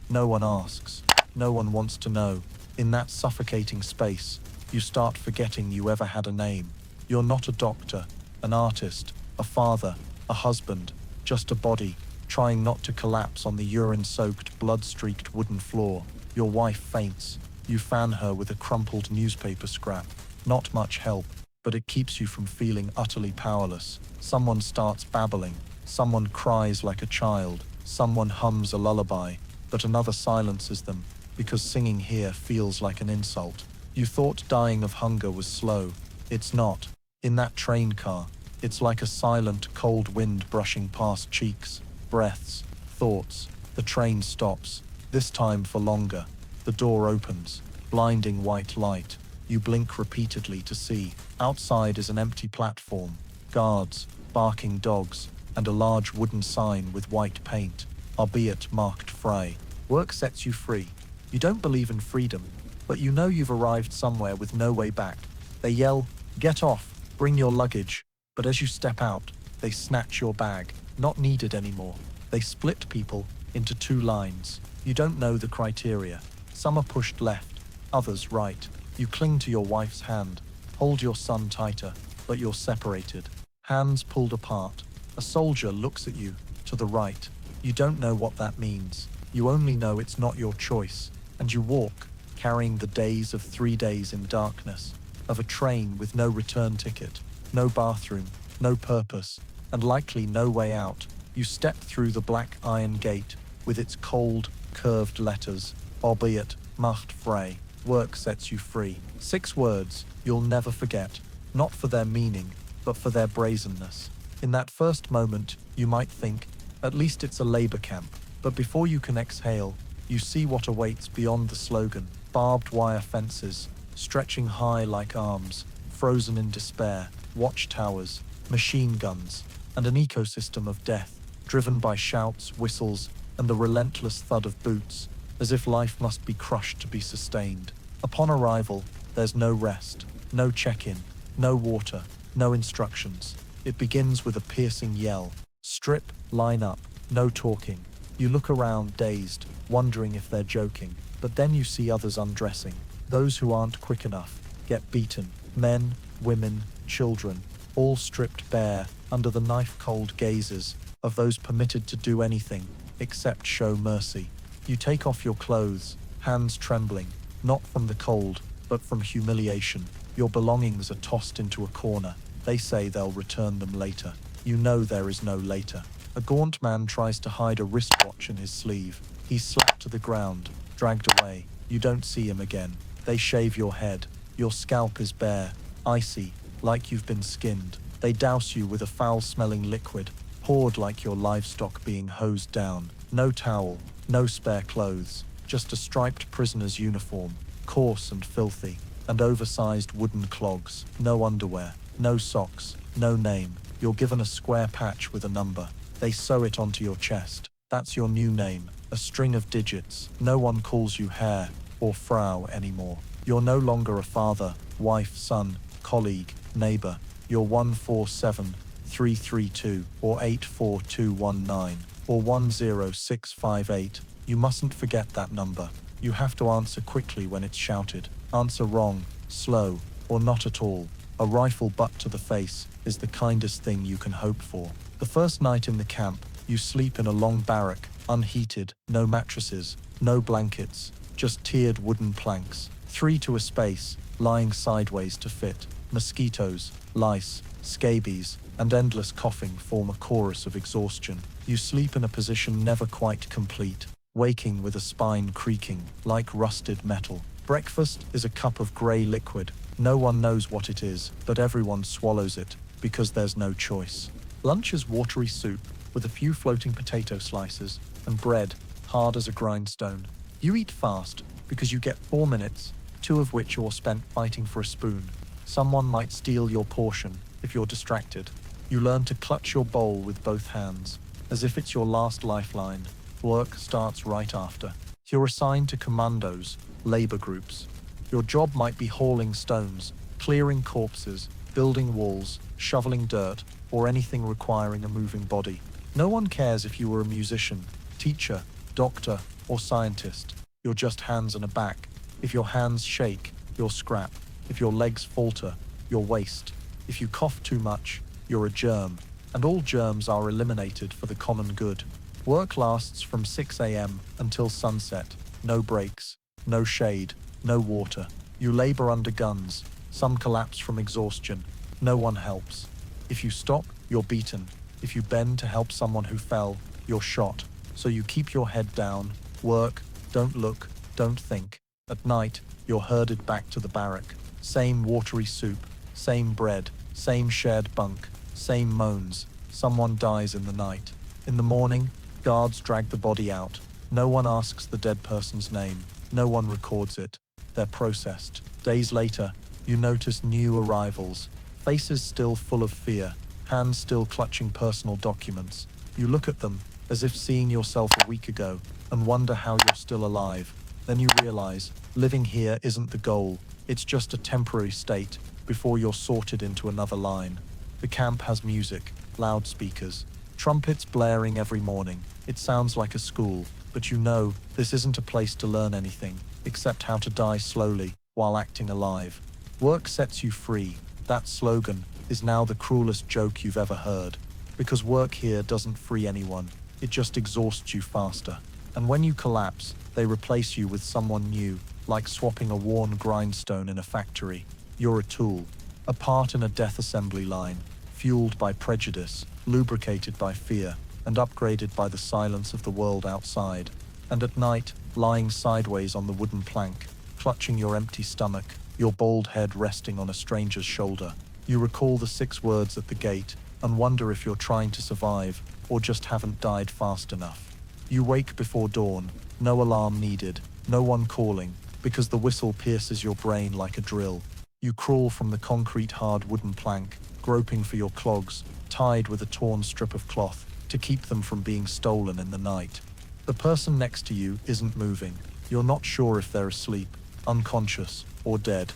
No one asks, no one wants to know. In that suffocating space, you start forgetting you ever had a name. You're not a doctor, an artist, a father, a husband, just a body, trying not to collapse on the urine-soaked, blood-streaked wooden floor. Your wife faints. You fan her with a crumpled newspaper scrap. Not much help, but it keeps you from feeling utterly powerless. Someone starts babbling. Someone cries like a child. Someone hums a lullaby, but another silences them, because singing here feels like an insult. You thought dying of hunger was slow. It's not. In that train car, it's like a silent, cold wind brushing past cheeks, breaths, thoughts. The train stops, this time for longer. The door opens, blinding white light. You blink repeatedly to see. Outside is an empty platform, guards, barking dogs, and a large wooden sign with white paint, albeit marked frei. Work sets you free. You don't believe in freedom, but you know you've arrived somewhere with no way back. They yell, "Get off, bring your luggage." But as you step out, they snatch your bag. Not needed anymore. They split people into two lines. You don't know the criteria. Some are pushed left, others right. You cling to your wife's hand, hold your son tighter, but you're separated. Hands pulled apart. A soldier looks at you, to the right. You don't know what that means. You only know it's not your choice. And you walk, carrying the days of 3 days in darkness, of a train with no return ticket, no bathroom, no purpose, and likely no way out. You step through the black iron gate with its cold, curved letters, albeit marked frei. Work sets you free. 6 words you'll never forget, not for their meaning, but for their brazenness. In that first moment, you might think, at least it's a labor camp. But before you can exhale, you see what awaits beyond the slogan. Barbed wire fences, stretching high like arms, frozen in despair, watchtowers, machine guns, and an ecosystem of death, driven by shouts, whistles, and the relentless thud of boots, as if life must be crushed to be sustained. Upon arrival, there's no rest, no check-in, no water, no instructions. It begins with a piercing yell. Strip, line up, no talking. You look around, dazed, wondering if they're joking. But then you see others undressing. Those who aren't quick enough get beaten. Men, women, children, all stripped bare under the knife-cold gazes of those permitted to do anything except show mercy. You take off your clothes, hands trembling, not from the cold, but from humiliation. Your belongings are tossed into a corner. They say they'll return them later. You know there is no later. A gaunt man tries to hide a wristwatch in his sleeve. He's slapped to the ground, dragged away. You don't see him again. They shave your head. Your scalp is bare, icy, like you've been skinned. They douse you with a foul-smelling liquid, poured like your livestock being hosed down. No towel, no spare clothes, just a striped prisoner's uniform, coarse and filthy, and oversized wooden clogs. No underwear, no socks, no name. You're given a square patch with a number. They sew it onto your chest. That's your new name, a string of digits. No one calls you Herr or Frau anymore. You're no longer a father, wife, son, colleague, neighbor. You're 147332 or 84219 or 10658. You mustn't forget that number. You have to answer quickly when it's shouted. Answer wrong, slow, or not at all. A rifle butt to the face is the kindest thing you can hope for. The first night in the camp, you sleep in a long barrack, unheated, no mattresses, no blankets, just tiered wooden planks, 3 to a space, lying sideways to fit. Mosquitoes, lice, scabies, and endless coughing form a chorus of exhaustion. You sleep in a position never quite complete, waking with a spine creaking, like rusted metal. Breakfast is a cup of grey liquid. No one knows what it is, but everyone swallows it, because there's no choice. Lunch is watery soup, with a few floating potato slices, and bread, hard as a grindstone. You eat fast, because you get 4 minutes, 2 of which you're spent fighting for a spoon. Someone might steal your portion, if you're distracted. You learn to clutch your bowl with both hands, as if it's your last lifeline. Work starts right after. You're assigned to commandos, labor groups. Your job might be hauling stones, clearing corpses, building walls, shoveling dirt, or anything requiring a moving body. No one cares if you were a musician, teacher, doctor, or scientist. You're just hands and a back. If your hands shake, you're scrap. If your legs falter, you're waste. If you cough too much, you're a germ. And all germs are eliminated for the common good. Work lasts from 6 a.m. until sunset. No breaks, no shade, no water. You labor under guns. Some collapse from exhaustion. No one helps. If you stop, you're beaten. If you bend to help someone who fell, you're shot. So you keep your head down, work, don't look, don't think. At night, you're herded back to the barrack. Same watery soup, same bread, same shared bunk, same moans. Someone dies in the night. In the morning, guards drag the body out. No one asks the dead person's name. No one records it. They're processed. Days later, you notice new arrivals. Faces still full of fear. Hands still clutching personal documents. You look at them, as if seeing yourself a week ago, and wonder how you're still alive. Then you realize, living here isn't the goal. It's just a temporary state, before you're sorted into another line. The camp has music, loudspeakers, trumpets blaring every morning. It sounds like a school, but you know, this isn't a place to learn anything, except how to die slowly, while acting alive. Work sets you free. That slogan is now the cruelest joke you've ever heard. Because work here doesn't free anyone, it just exhausts you faster. And when you collapse, they replace you with someone new, like swapping a worn grindstone in a factory. You're a tool, a part in a death assembly line, fueled by prejudice, lubricated by fear, and upgraded by the silence of the world outside. And at night, lying sideways on the wooden plank, clutching your empty stomach, your bald head resting on a stranger's shoulder, you recall the 6 words at the gate and wonder if you're trying to survive or just haven't died fast enough. You wake before dawn, no alarm needed, no one calling, because the whistle pierces your brain like a drill. You crawl from the concrete hard wooden plank, groping for your clogs, tied with a torn strip of cloth to keep them from being stolen in the night. The person next to you isn't moving. You're not sure if they're asleep, unconscious, or dead.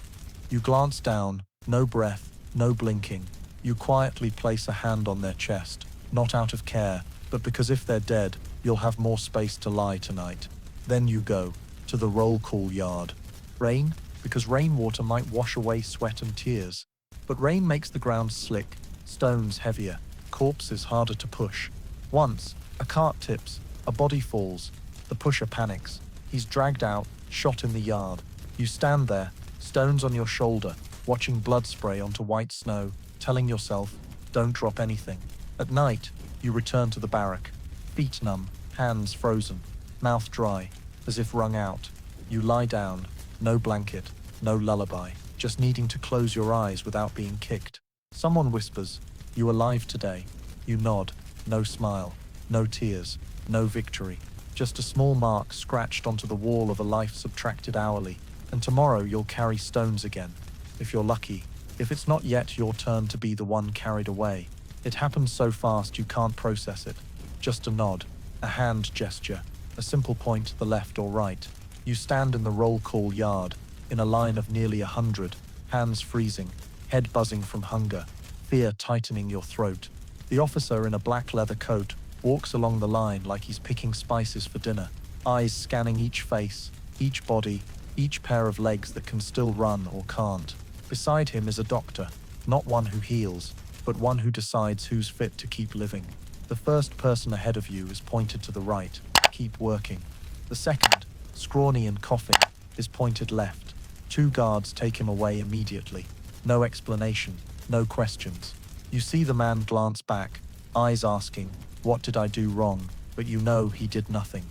You glance down, no breath, no blinking. You quietly place a hand on their chest, not out of care, but because if they're dead, you'll have more space to lie tonight. Then you go to the roll call yard. Rain, because rainwater might wash away sweat and tears. But rain makes the ground slick, stones heavier, corpses harder to push. Once, a cart tips, a body falls. The pusher panics. He's dragged out, shot in the yard. You stand there, stones on your shoulder, watching blood spray onto white snow, telling yourself, don't drop anything. At night, you return to the barrack, feet numb, hands frozen, mouth dry, as if wrung out. You lie down, no blanket, no lullaby, just needing to close your eyes without being kicked. Someone whispers, "You alive today?" You nod, no smile, no tears, no victory, just a small mark scratched onto the wall of a life subtracted hourly, and tomorrow you'll carry stones again, if you're lucky. If it's not yet your turn to be the one carried away. It happens so fast you can't process it. Just a nod, a hand gesture, a simple point to the left or right. You stand in the roll call yard, in a line of nearly 100, hands freezing, head buzzing from hunger, fear tightening your throat. The officer in a black leather coat walks along the line like he's picking spices for dinner, eyes scanning each face, each body, each pair of legs that can still run or can't. Beside him is a doctor, not one who heals, but one who decides who's fit to keep living. The first person ahead of you is pointed to the right, keep working. The second, scrawny and coughing, is pointed left. 2 guards take him away immediately. No explanation, no questions. You see the man glance back, eyes asking, "What did I do wrong?" But you know he did nothing.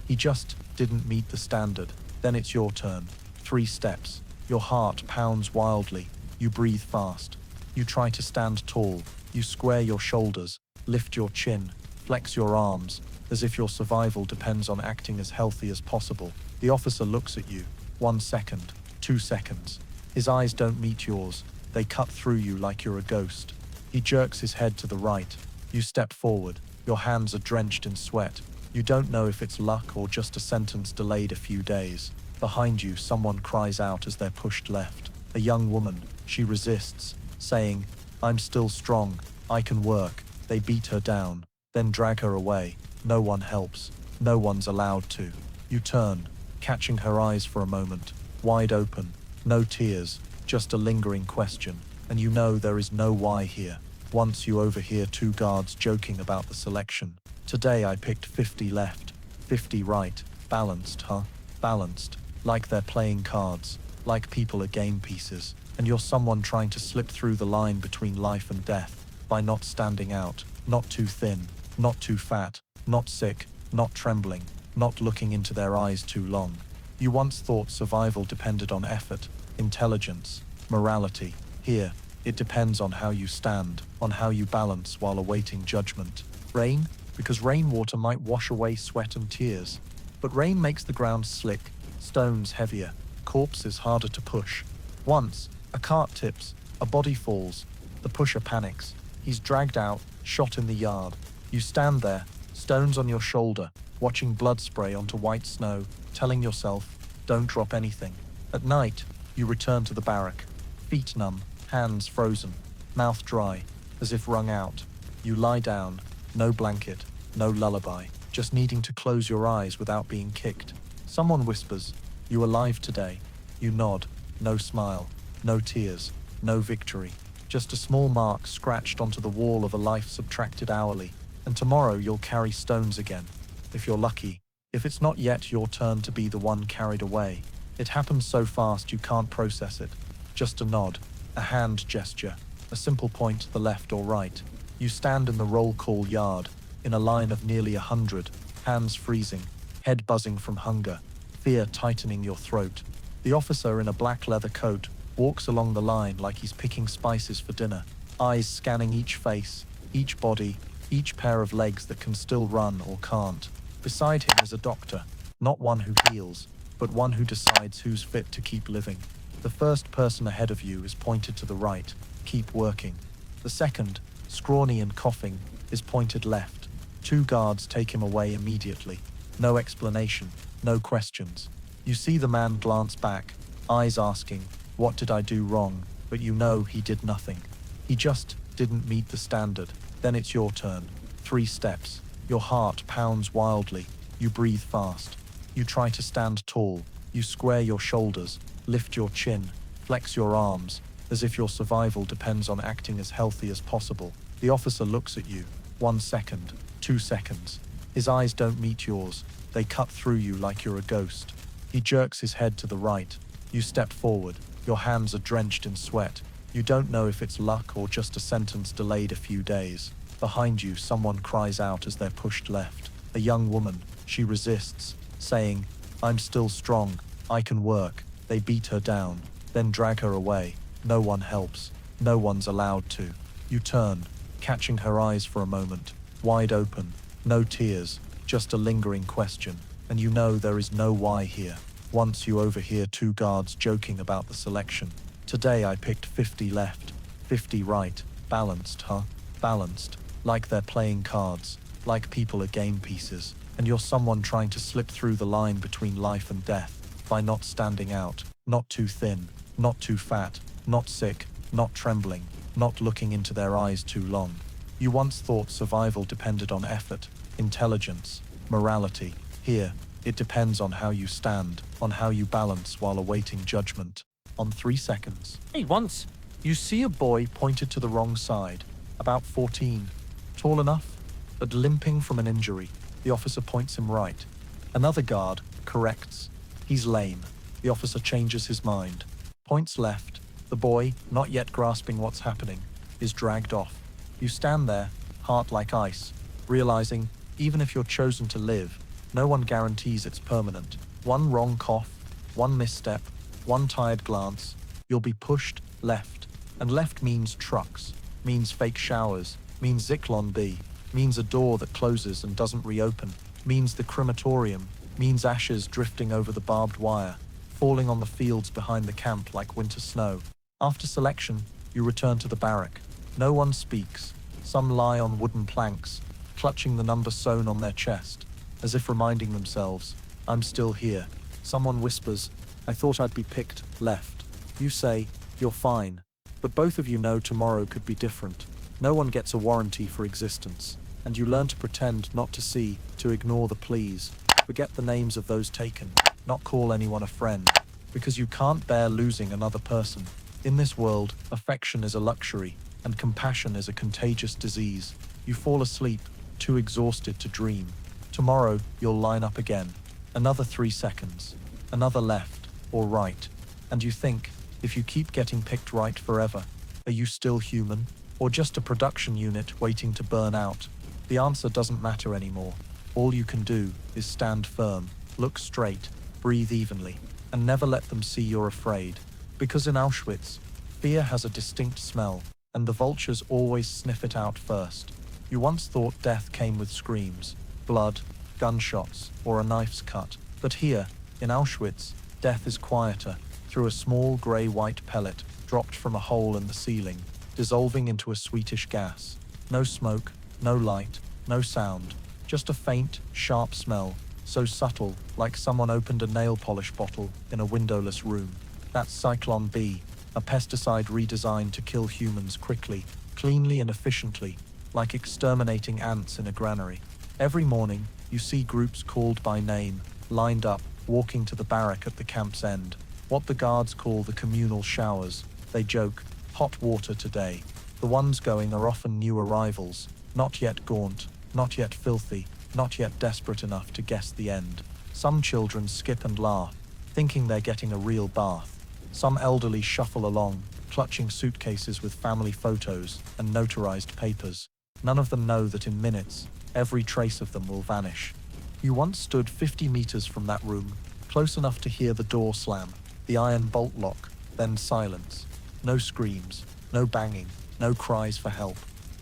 He just didn't meet the standard. Then it's your turn. 3 steps. Your heart pounds wildly. You breathe fast. You try to stand tall. You square your shoulders, lift your chin, flex your arms, as if your survival depends on acting as healthy as possible. The officer looks at you. 1 second, 2 seconds. His eyes don't meet yours. They cut through you like you're a ghost. He jerks his head to the right. You step forward. Your hands are drenched in sweat. You don't know if it's luck or just a sentence delayed a few days. Behind you, someone cries out as they're pushed left. A young woman. She resists, saying, "I'm still strong. I can work." They beat her down, then drag her away. No one helps. No one's allowed to. You turn, catching her eyes for a moment, wide open. No tears, just a lingering question. And you know there is no why here. Once you overhear two guards joking about the selection. "Today I picked 50 left, 50 right. Balanced, huh? Balanced. Like they're playing cards. Like people are game pieces. And you're someone trying to slip through the line between life and death. By not standing out. Not too thin. Not too fat. Not sick. Not trembling. Not looking into their eyes too long. You once thought survival depended on effort, intelligence, morality. Here, it depends on how you stand, on how you balance while awaiting judgment. Rain? Because rainwater might wash away sweat and tears. But rain makes the ground slick, stones heavier, corpses harder to push. Once, a cart tips, a body falls. The pusher panics. He's dragged out, shot in the yard. You stand there, stones on your shoulder, watching blood spray onto white snow, telling yourself, don't drop anything. At night, you return to the barrack. Feet numb, hands frozen, mouth dry, as if wrung out. You lie down, no blanket, no lullaby, just needing to close your eyes without being kicked. Someone whispers, "You alive today?" You nod, no smile, no tears, no victory. Just a small mark scratched onto the wall of a life subtracted hourly. And tomorrow you'll carry stones again. If you're lucky. If it's not yet your turn to be the one carried away. It happens so fast you can't process it. Just a nod, a hand gesture, a simple point to the left or right. You stand in the roll call yard, in a line of nearly 100, hands freezing, head buzzing from hunger, fear tightening your throat. The officer in a black leather coat walks along the line like he's picking spices for dinner, eyes scanning each face, each body, each pair of legs that can still run or can't. Beside him is a doctor, not one who heals, but one who decides who's fit to keep living. The first person ahead of you is pointed to the right, keep working. The second, scrawny and coughing, is pointed left. Two guards take him away immediately. No explanation, no questions. You see the man glance back, eyes asking, "What did I do wrong?" But you know he did nothing. He just didn't meet the standard. Then it's your turn. 3 steps. Your heart pounds wildly. You breathe fast. You try to stand tall. You square your shoulders, lift your chin, flex your arms, as if your survival depends on acting as healthy as possible. The officer looks at you. 1 second, 2 seconds. His eyes don't meet yours. They cut through you like you're a ghost. He jerks his head to the right. You step forward. Your hands are drenched in sweat. You don't know if it's luck or just a sentence delayed a few days. Behind you, someone cries out as they're pushed left. A young woman. She resists, saying, "I'm still strong. I can work." They beat her down, then drag her away. No one helps. No one's allowed to. You turn, catching her eyes for a moment, wide open. No tears, just a lingering question. And you know there is no why here. Once you overhear two guards joking about the selection. "Today I picked 50 left, 50 right. Balanced, huh? Balanced. Like they're playing cards. Like people are game pieces. And you're someone trying to slip through the line between life and death. By not standing out. Not too thin. Not too fat. Not sick. Not trembling. Not looking into their eyes too long. You once thought survival depended on effort, intelligence, morality. Here, it depends on how you stand, on how you balance while awaiting judgment. On 3 seconds. Hey, once. You see a boy pointed to the wrong side, about 14, tall enough, but limping from an injury. The officer points him right. Another guard corrects. He's lame. The officer changes his mind. Points left. The boy, not yet grasping what's happening, is dragged off. You stand there, heart like ice, realizing, even if you're chosen to live, no one guarantees it's permanent. One wrong cough, one misstep, one tired glance, you'll be pushed left. And left means trucks, means fake showers, means Zyklon B, means a door that closes and doesn't reopen, means the crematorium, means ashes drifting over the barbed wire, falling on the fields behind the camp like winter snow. After selection, you return to the barrack. No one speaks. Some lie on wooden planks, clutching the number sewn on their chest, as if reminding themselves, I'm still here. Someone whispers, I thought I'd be picked left. You say, you're fine. But both of you know tomorrow could be different. No one gets a warranty for existence, and you learn to pretend not to see, to ignore the pleas. Forget the names of those taken, not call anyone a friend, because you can't bear losing another person. In this world, affection is a luxury, and compassion is a contagious disease. You fall asleep, too exhausted to dream. Tomorrow, you'll line up again. Another 3 seconds. Another left, or right. And you think, if you keep getting picked right forever, are you still human? Or just a production unit waiting to burn out? The answer doesn't matter anymore. All you can do is stand firm, look straight, breathe evenly, and never let them see you're afraid. Because in Auschwitz, fear has a distinct smell, and the vultures always sniff it out first. You once thought death came with screams, blood, gunshots, or a knife's cut. But here, in Auschwitz, death is quieter, through a small grey-white pellet dropped from a hole in the ceiling, dissolving into a sweetish gas. No smoke, no light, no sound, just a faint, sharp smell, so subtle, like someone opened a nail polish bottle in a windowless room. That's Zyklon B, a pesticide redesigned to kill humans quickly, cleanly and efficiently, like exterminating ants in a granary. Every morning, you see groups called by name, lined up, walking to the barrack at the camp's end. What the guards call the communal showers. They joke, hot water today. The ones going are often new arrivals, not yet gaunt, not yet filthy, not yet desperate enough to guess the end. Some children skip and laugh, thinking they're getting a real bath. Some elderly shuffle along, clutching suitcases with family photos and notarized papers. None of them know that in minutes, every trace of them will vanish. You once stood 50 meters from that room, close enough to hear the door slam, the iron bolt lock, then silence. No screams, no banging, no cries for help.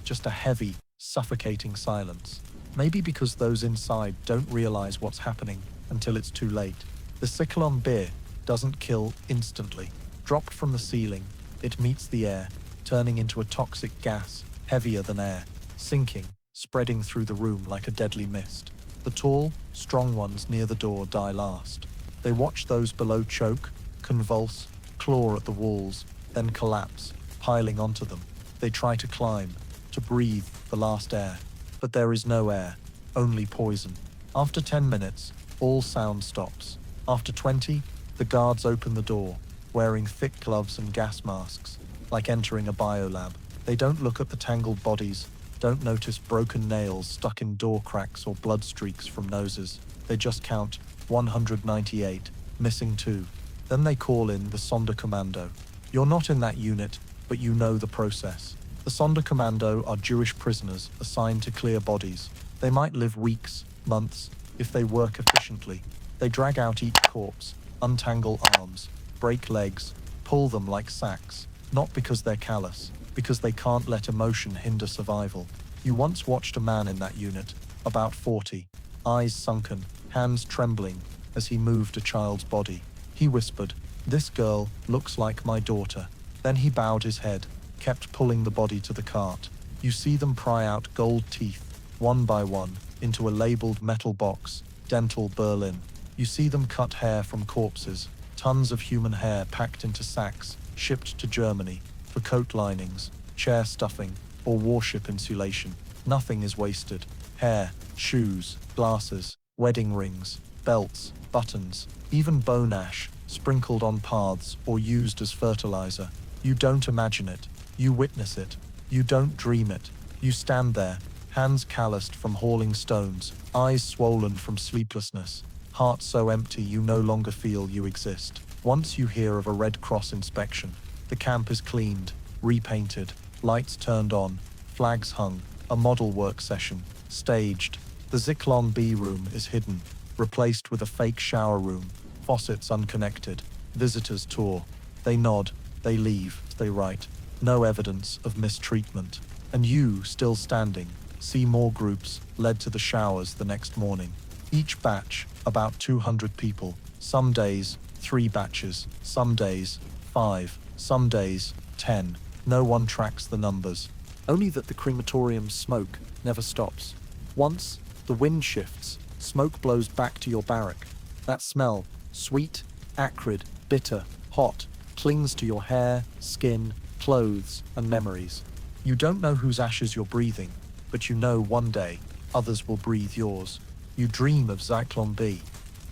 Just a heavy, suffocating silence. Maybe because those inside don't realize what's happening until it's too late. The Zyklon B doesn't kill instantly. Dropped from the ceiling, it meets the air, turning into a toxic gas, heavier than air, sinking, spreading through the room like a deadly mist. The tall, strong ones near the door die last. They watch those below choke, convulse, claw at the walls, then collapse, piling onto them. They try to climb, to breathe the last air. But there is no air, only poison. After 10 minutes, all sound stops. After 20, the guards open the door, wearing thick gloves and gas masks, like entering a biolab. They don't look at the tangled bodies, don't notice broken nails stuck in door cracks or blood streaks from noses. They just count 198, missing 2. Then they call in the Sonderkommando. You're not in that unit, but you know the process. The Sonderkommando are Jewish prisoners assigned to clear bodies. They might live weeks, months, if they work efficiently. They drag out each corpse, untangle arms, break legs, pull them like sacks, not because they're callous, because they can't let emotion hinder survival. You once watched a man in that unit, about 40, eyes sunken, hands trembling, as he moved a child's body. He whispered, "This girl looks like my daughter." Then he bowed his head, kept pulling the body to the cart. You see them pry out gold teeth, one by one, into a labeled metal box, dental Berlin. You see them cut hair from corpses, tons of human hair packed into sacks, shipped to Germany, for coat linings, chair stuffing, or warship insulation. Nothing is wasted. Hair, shoes, glasses, wedding rings, belts, buttons, even bone ash, sprinkled on paths or used as fertilizer. You don't imagine it. You witness it. You don't dream it. You stand there, hands calloused from hauling stones, eyes swollen from sleeplessness, heart so empty you no longer feel you exist. Once you hear of a Red Cross inspection, the camp is cleaned, repainted, lights turned on, flags hung, a model work session, staged. The Zyklon B room is hidden, replaced with a fake shower room, faucets unconnected. Visitors tour. They nod, they leave, they write. No evidence of mistreatment. And you, still standing, see more groups led to the showers the next morning. Each batch, about 200 people. Some days, 3 batches. Some days, 5. Some days, 10. No one tracks the numbers. only that the crematorium's smoke never stops. Once the wind shifts, smoke blows back to your barrack. That smell, sweet, acrid, bitter, hot, clings to your hair, skin, clothes, and memories. You don't know whose ashes you're breathing, but you know one day others will breathe yours. You dream of Zyklon B,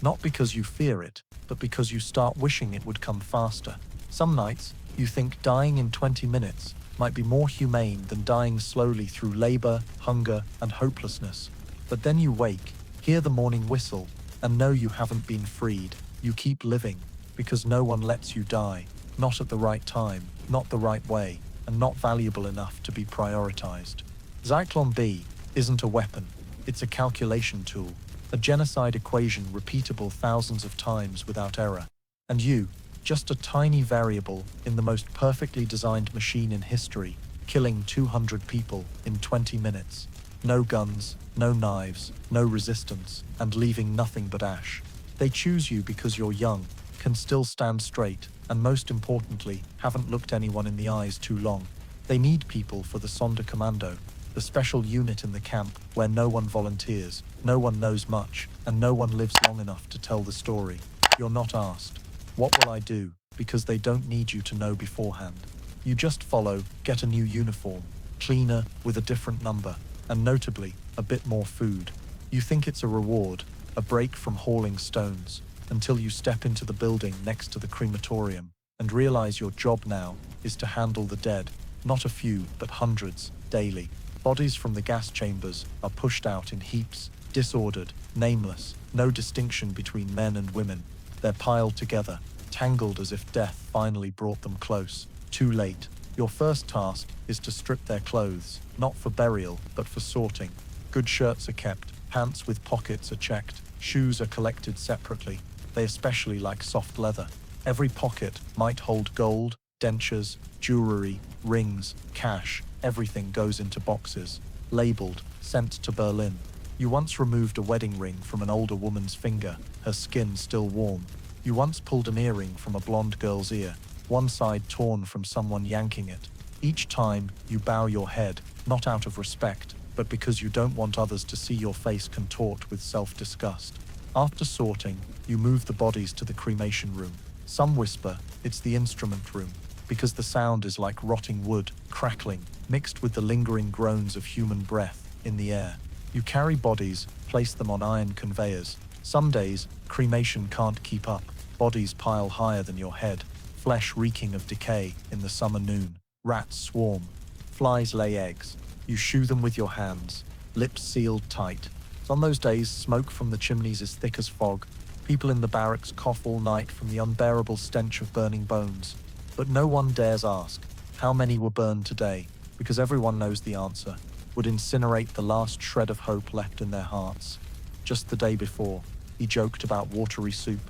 not because you fear it, but because you start wishing it would come faster. Some nights, you think dying in 20 minutes might be more humane than dying slowly through labor, hunger, and hopelessness. But then you wake, hear the morning whistle, and know you haven't been freed. You keep living, because no one lets you die. Not at the right time, not the right way, and not valuable enough to be prioritized. Zyklon B isn't a weapon, it's a calculation tool, a genocide equation repeatable thousands of times without error. And you, just a tiny variable in the most perfectly designed machine in history, killing 200 people in 20 minutes. No guns, no knives, no resistance, and leaving nothing but ash. They choose you because you're young, can still stand straight, and most importantly, haven't looked anyone in the eyes too long. They need people for the Sonderkommando, the special unit in the camp where no one volunteers, no one knows much, and no one lives long enough to tell the story. You're not asked, "What will I do?" because they don't need you to know beforehand. You just follow, get a new uniform, cleaner, with a different number, and notably, a bit more food. You think it's a reward, a break from hauling stones, until you step into the building next to the crematorium and realize your job now is to handle the dead, not a few, but hundreds, daily. Bodies from the gas chambers are pushed out in heaps, disordered, nameless, no distinction between men and women. They're piled together, tangled as if death finally brought them close. Too late. Your first task is to strip their clothes, not for burial, but for sorting. Good shirts are kept, pants with pockets are checked, shoes are collected separately. They especially like soft leather. Every pocket might hold gold, dentures, jewelry, rings, cash. Everything goes into boxes, labeled, sent to Berlin. You once removed a wedding ring from an older woman's finger, her skin still warm. You once pulled an earring from a blonde girl's ear, one side torn from someone yanking it. Each time, you bow your head, not out of respect, but because you don't want others to see your face contort with self-disgust. After sorting, you move the bodies to the cremation room. Some whisper, it's the instrument room, because the sound is like rotting wood, crackling, mixed with the lingering groans of human breath in the air. You carry bodies, place them on iron conveyors. Some days, cremation can't keep up. Bodies pile higher than your head, flesh reeking of decay in the summer noon. Rats swarm. Flies lay eggs. You shoo them with your hands, lips sealed tight. On those days, smoke from the chimneys is thick as fog. People in the barracks cough all night from the unbearable stench of burning bones. But no one dares ask, how many were burned today? Because everyone knows the answer. Would incinerate the last shred of hope left in their hearts. Just the day before, he joked about watery soup.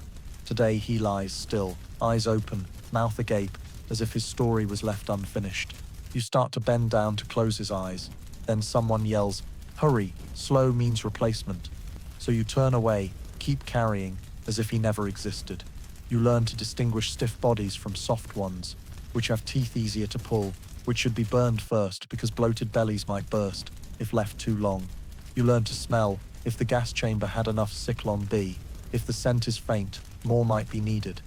Today he lies still, eyes open, mouth agape, as if his story was left unfinished. You start to bend down to close his eyes. Then someone yells, "Hurry, slow means replacement." So you turn away, keep carrying, as if he never existed. You learn to distinguish stiff bodies from soft ones, which have teeth easier to pull, which should be burned first because bloated bellies might burst if left too long. You learn to smell if the gas chamber had enough Zyklon B. If the scent is faint, more might be needed.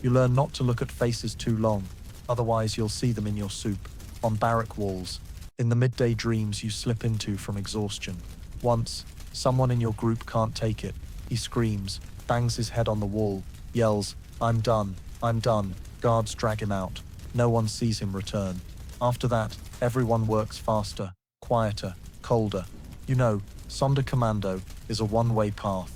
You learn not to look at faces too long, otherwise you'll see them in your soup, on barrack walls, in the midday dreams you slip into from exhaustion. Once, someone in your group can't take it. He screams, bangs his head on the wall, yells, I'm done, I'm done." Guards drag him out. No one sees him return. After that, everyone works faster, quieter, colder. You know, Sonderkommando is a one-way path.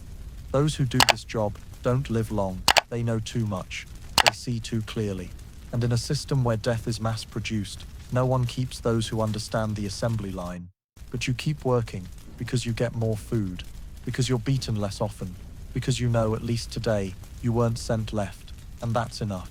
Those who do this job don't live long. They know too much. They see too clearly. And in a system where death is mass-produced, no one keeps those who understand the assembly line. But you keep working, because you get more food, because you're beaten less often, because you know at least today you weren't sent left, and that's enough.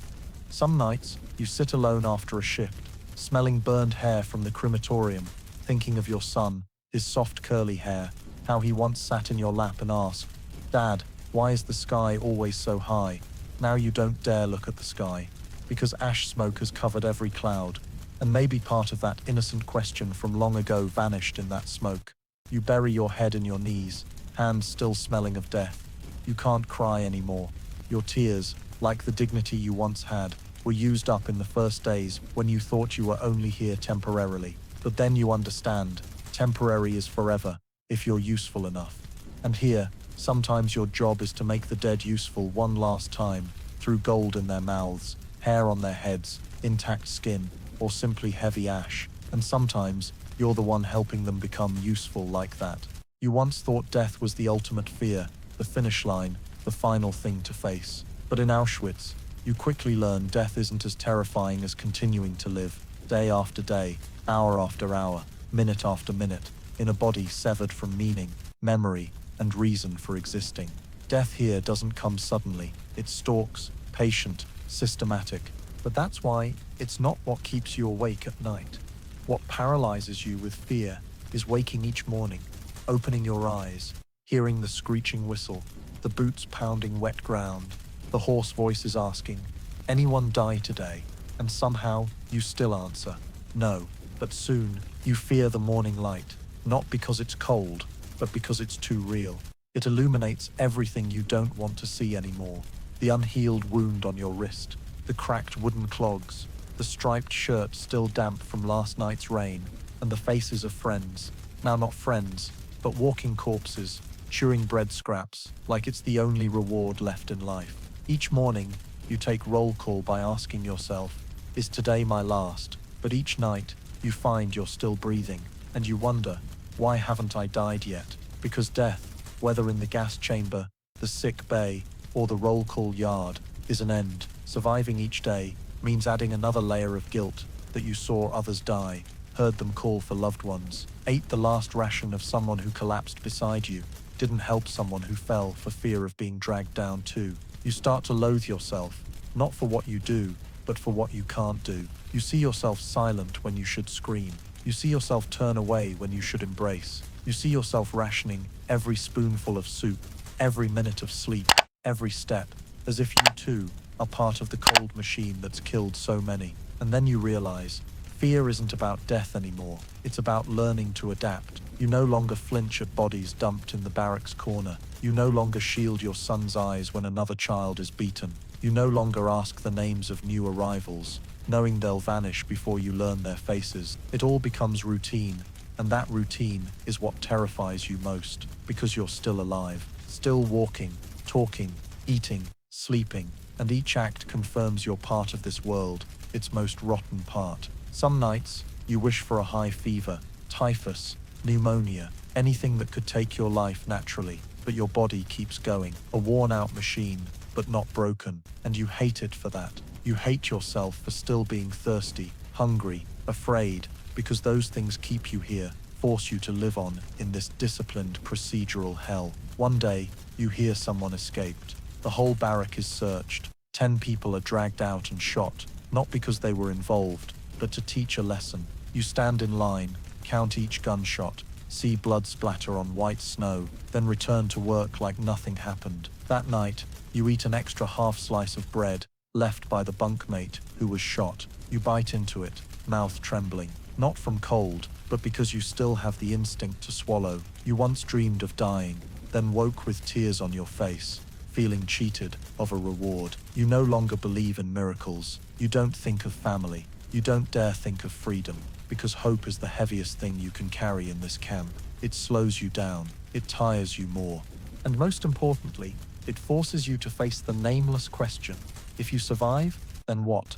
Some nights, you sit alone after a shift, smelling burned hair from the crematorium, thinking of your son, his soft curly hair, how he once sat in your lap and asked, "Dad, why is the sky always so high?" Now you don't dare look at the sky, because ash smoke has covered every cloud. And maybe part of that innocent question from long ago vanished in that smoke. You bury your head in your knees, hands still smelling of death. You can't cry anymore. Your tears, like the dignity you once had, were used up in the first days when you thought you were only here temporarily. But then you understand, temporary is forever, if you're useful enough. And here, sometimes your job is to make the dead useful one last time, through gold in their mouths, hair on their heads, intact skin, or simply heavy ash. And sometimes, you're the one helping them become useful like that. You once thought death was the ultimate fear, the finish line, the final thing to face. But in Auschwitz, you quickly learn death isn't as terrifying as continuing to live, day after day, hour after hour, minute after minute, in a body severed from meaning, memory, and reason for existing. Death here doesn't come suddenly. It stalks, patient, systematic. But that's why it's not what keeps you awake at night. What paralyzes you with fear is waking each morning, opening your eyes, hearing the screeching whistle, the boots pounding wet ground, the hoarse voices asking, "Anyone die today?" And somehow you still answer, "No." But soon you fear the morning light, not because it's cold, but because it's too real. It illuminates everything you don't want to see anymore. The unhealed wound on your wrist, the cracked wooden clogs, the striped shirt still damp from last night's rain, and the faces of friends, now not friends, but walking corpses, chewing bread scraps, like it's the only reward left in life. Each morning, you take roll call by asking yourself, "Is today my last?" But each night, you find you're still breathing, and you wonder, why haven't I died yet? Because death, whether in the gas chamber, the sick bay, or the roll call yard, is an end. Surviving each day means adding another layer of guilt that you saw others die, heard them call for loved ones, ate the last ration of someone who collapsed beside you, didn't help someone who fell for fear of being dragged down too. You start to loathe yourself, not for what you do, but for what you can't do. You see yourself silent when you should scream. You see yourself turn away when you should embrace. You see yourself rationing every spoonful of soup, every minute of sleep, every step, as if you too are part of the cold machine that's killed so many. And then you realize, fear isn't about death anymore. It's about learning to adapt. You no longer flinch at bodies dumped in the barracks corner. You no longer shield your son's eyes when another child is beaten. You no longer ask the names of new arrivals, knowing they'll vanish before you learn their faces. It all becomes routine, and that routine is what terrifies you most, because you're still alive, still walking, talking, eating, sleeping, and each act confirms you're part of this world, its most rotten part. Some nights, you wish for a high fever, typhus, pneumonia, anything that could take your life naturally, but your body keeps going, a worn-out machine, but not broken, and you hate it for that. You hate yourself for still being thirsty, hungry, afraid, because those things keep you here, force you to live on in this disciplined procedural hell. One day, you hear someone escaped. The whole barrack is searched. 10 people are dragged out and shot, not because they were involved, but to teach a lesson. You stand in line, count each gunshot, see blood splatter on white snow, then return to work like nothing happened. That night, you eat an extra half slice of bread, left by the bunkmate who was shot. You bite into it, mouth trembling, not from cold, but because you still have the instinct to swallow. You once dreamed of dying, then woke with tears on your face, feeling cheated of a reward. You no longer believe in miracles. You don't think of family. You don't dare think of freedom, because hope is the heaviest thing you can carry in this camp. It slows you down. It tires you more. And most importantly, it forces you to face the nameless question. If you survive, then what?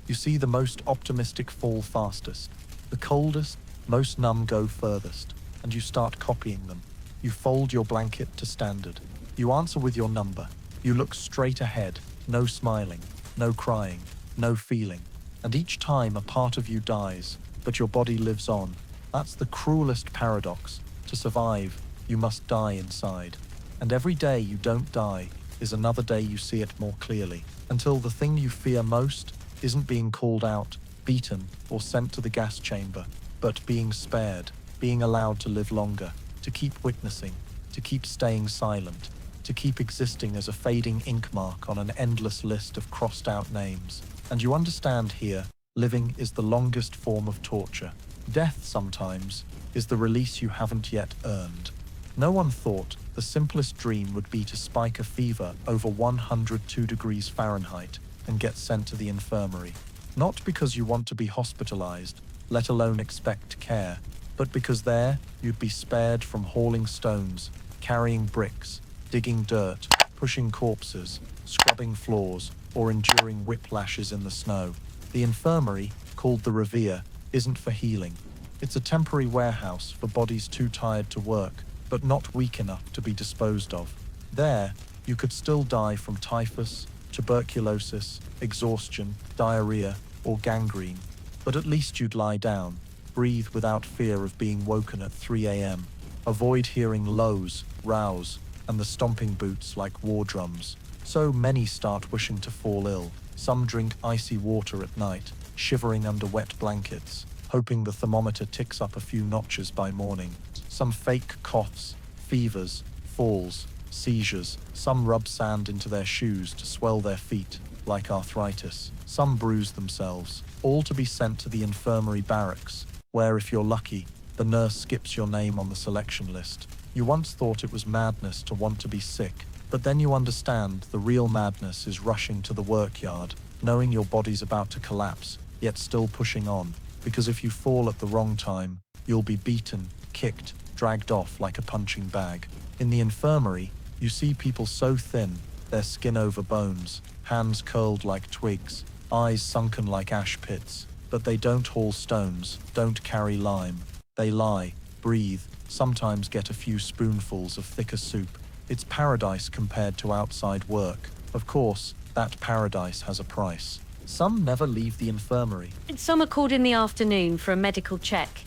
You see the most optimistic fall fastest. The coldest, most numb go furthest. And you start copying them. You fold your blanket to standard. You answer with your number. You look straight ahead. No smiling, no crying, no feeling. And each time a part of you dies, but your body lives on. That's the cruelest paradox. To survive, you must die inside. And every day you don't die is another day you see it more clearly, until the thing you fear most isn't being called out, beaten, or sent to the gas chamber, but being spared, being allowed to live longer, to keep witnessing, to keep staying silent, to keep existing as a fading ink mark on an endless list of crossed out names. And you understand here, living is the longest form of torture. Death, sometimes, is the release you haven't yet earned. No one thought the simplest dream would be to spike a fever over 102 degrees Fahrenheit and get sent to the infirmary. Not because you want to be hospitalized, let alone expect care, but because there you'd be spared from hauling stones, carrying bricks, digging dirt, pushing corpses, scrubbing floors, or enduring whiplashes in the snow. The infirmary, called the Revere, isn't for healing. It's a temporary warehouse for bodies too tired to work, but not weak enough to be disposed of. There, you could still die from typhus, tuberculosis, exhaustion, diarrhea, or gangrene, but at least you'd lie down, breathe without fear of being woken at 3 a.m., avoid hearing lows, rows, and the stomping boots like war drums. So many start wishing to fall ill. Some drink icy water at night, shivering under wet blankets, hoping the thermometer ticks up a few notches by morning. Some fake coughs, fevers, falls, seizures. Some rub sand into their shoes to swell their feet, like arthritis. Some bruise themselves, all to be sent to the infirmary barracks, where, if you're lucky, the nurse skips your name on the selection list. You once thought it was madness to want to be sick, but then you understand the real madness is rushing to the workyard, knowing your body's about to collapse, yet still pushing on, because if you fall at the wrong time, you'll be beaten, kicked, dragged off like a punching bag. In the infirmary, you see people so thin, their skin over bones, hands curled like twigs, eyes sunken like ash pits, but they don't haul stones, don't carry lime. They lie, breathe, sometimes get a few spoonfuls of thicker soup. It's paradise compared to outside work. Of course, that paradise has a price. Some never leave the infirmary. Some are called in the afternoon for a medical check.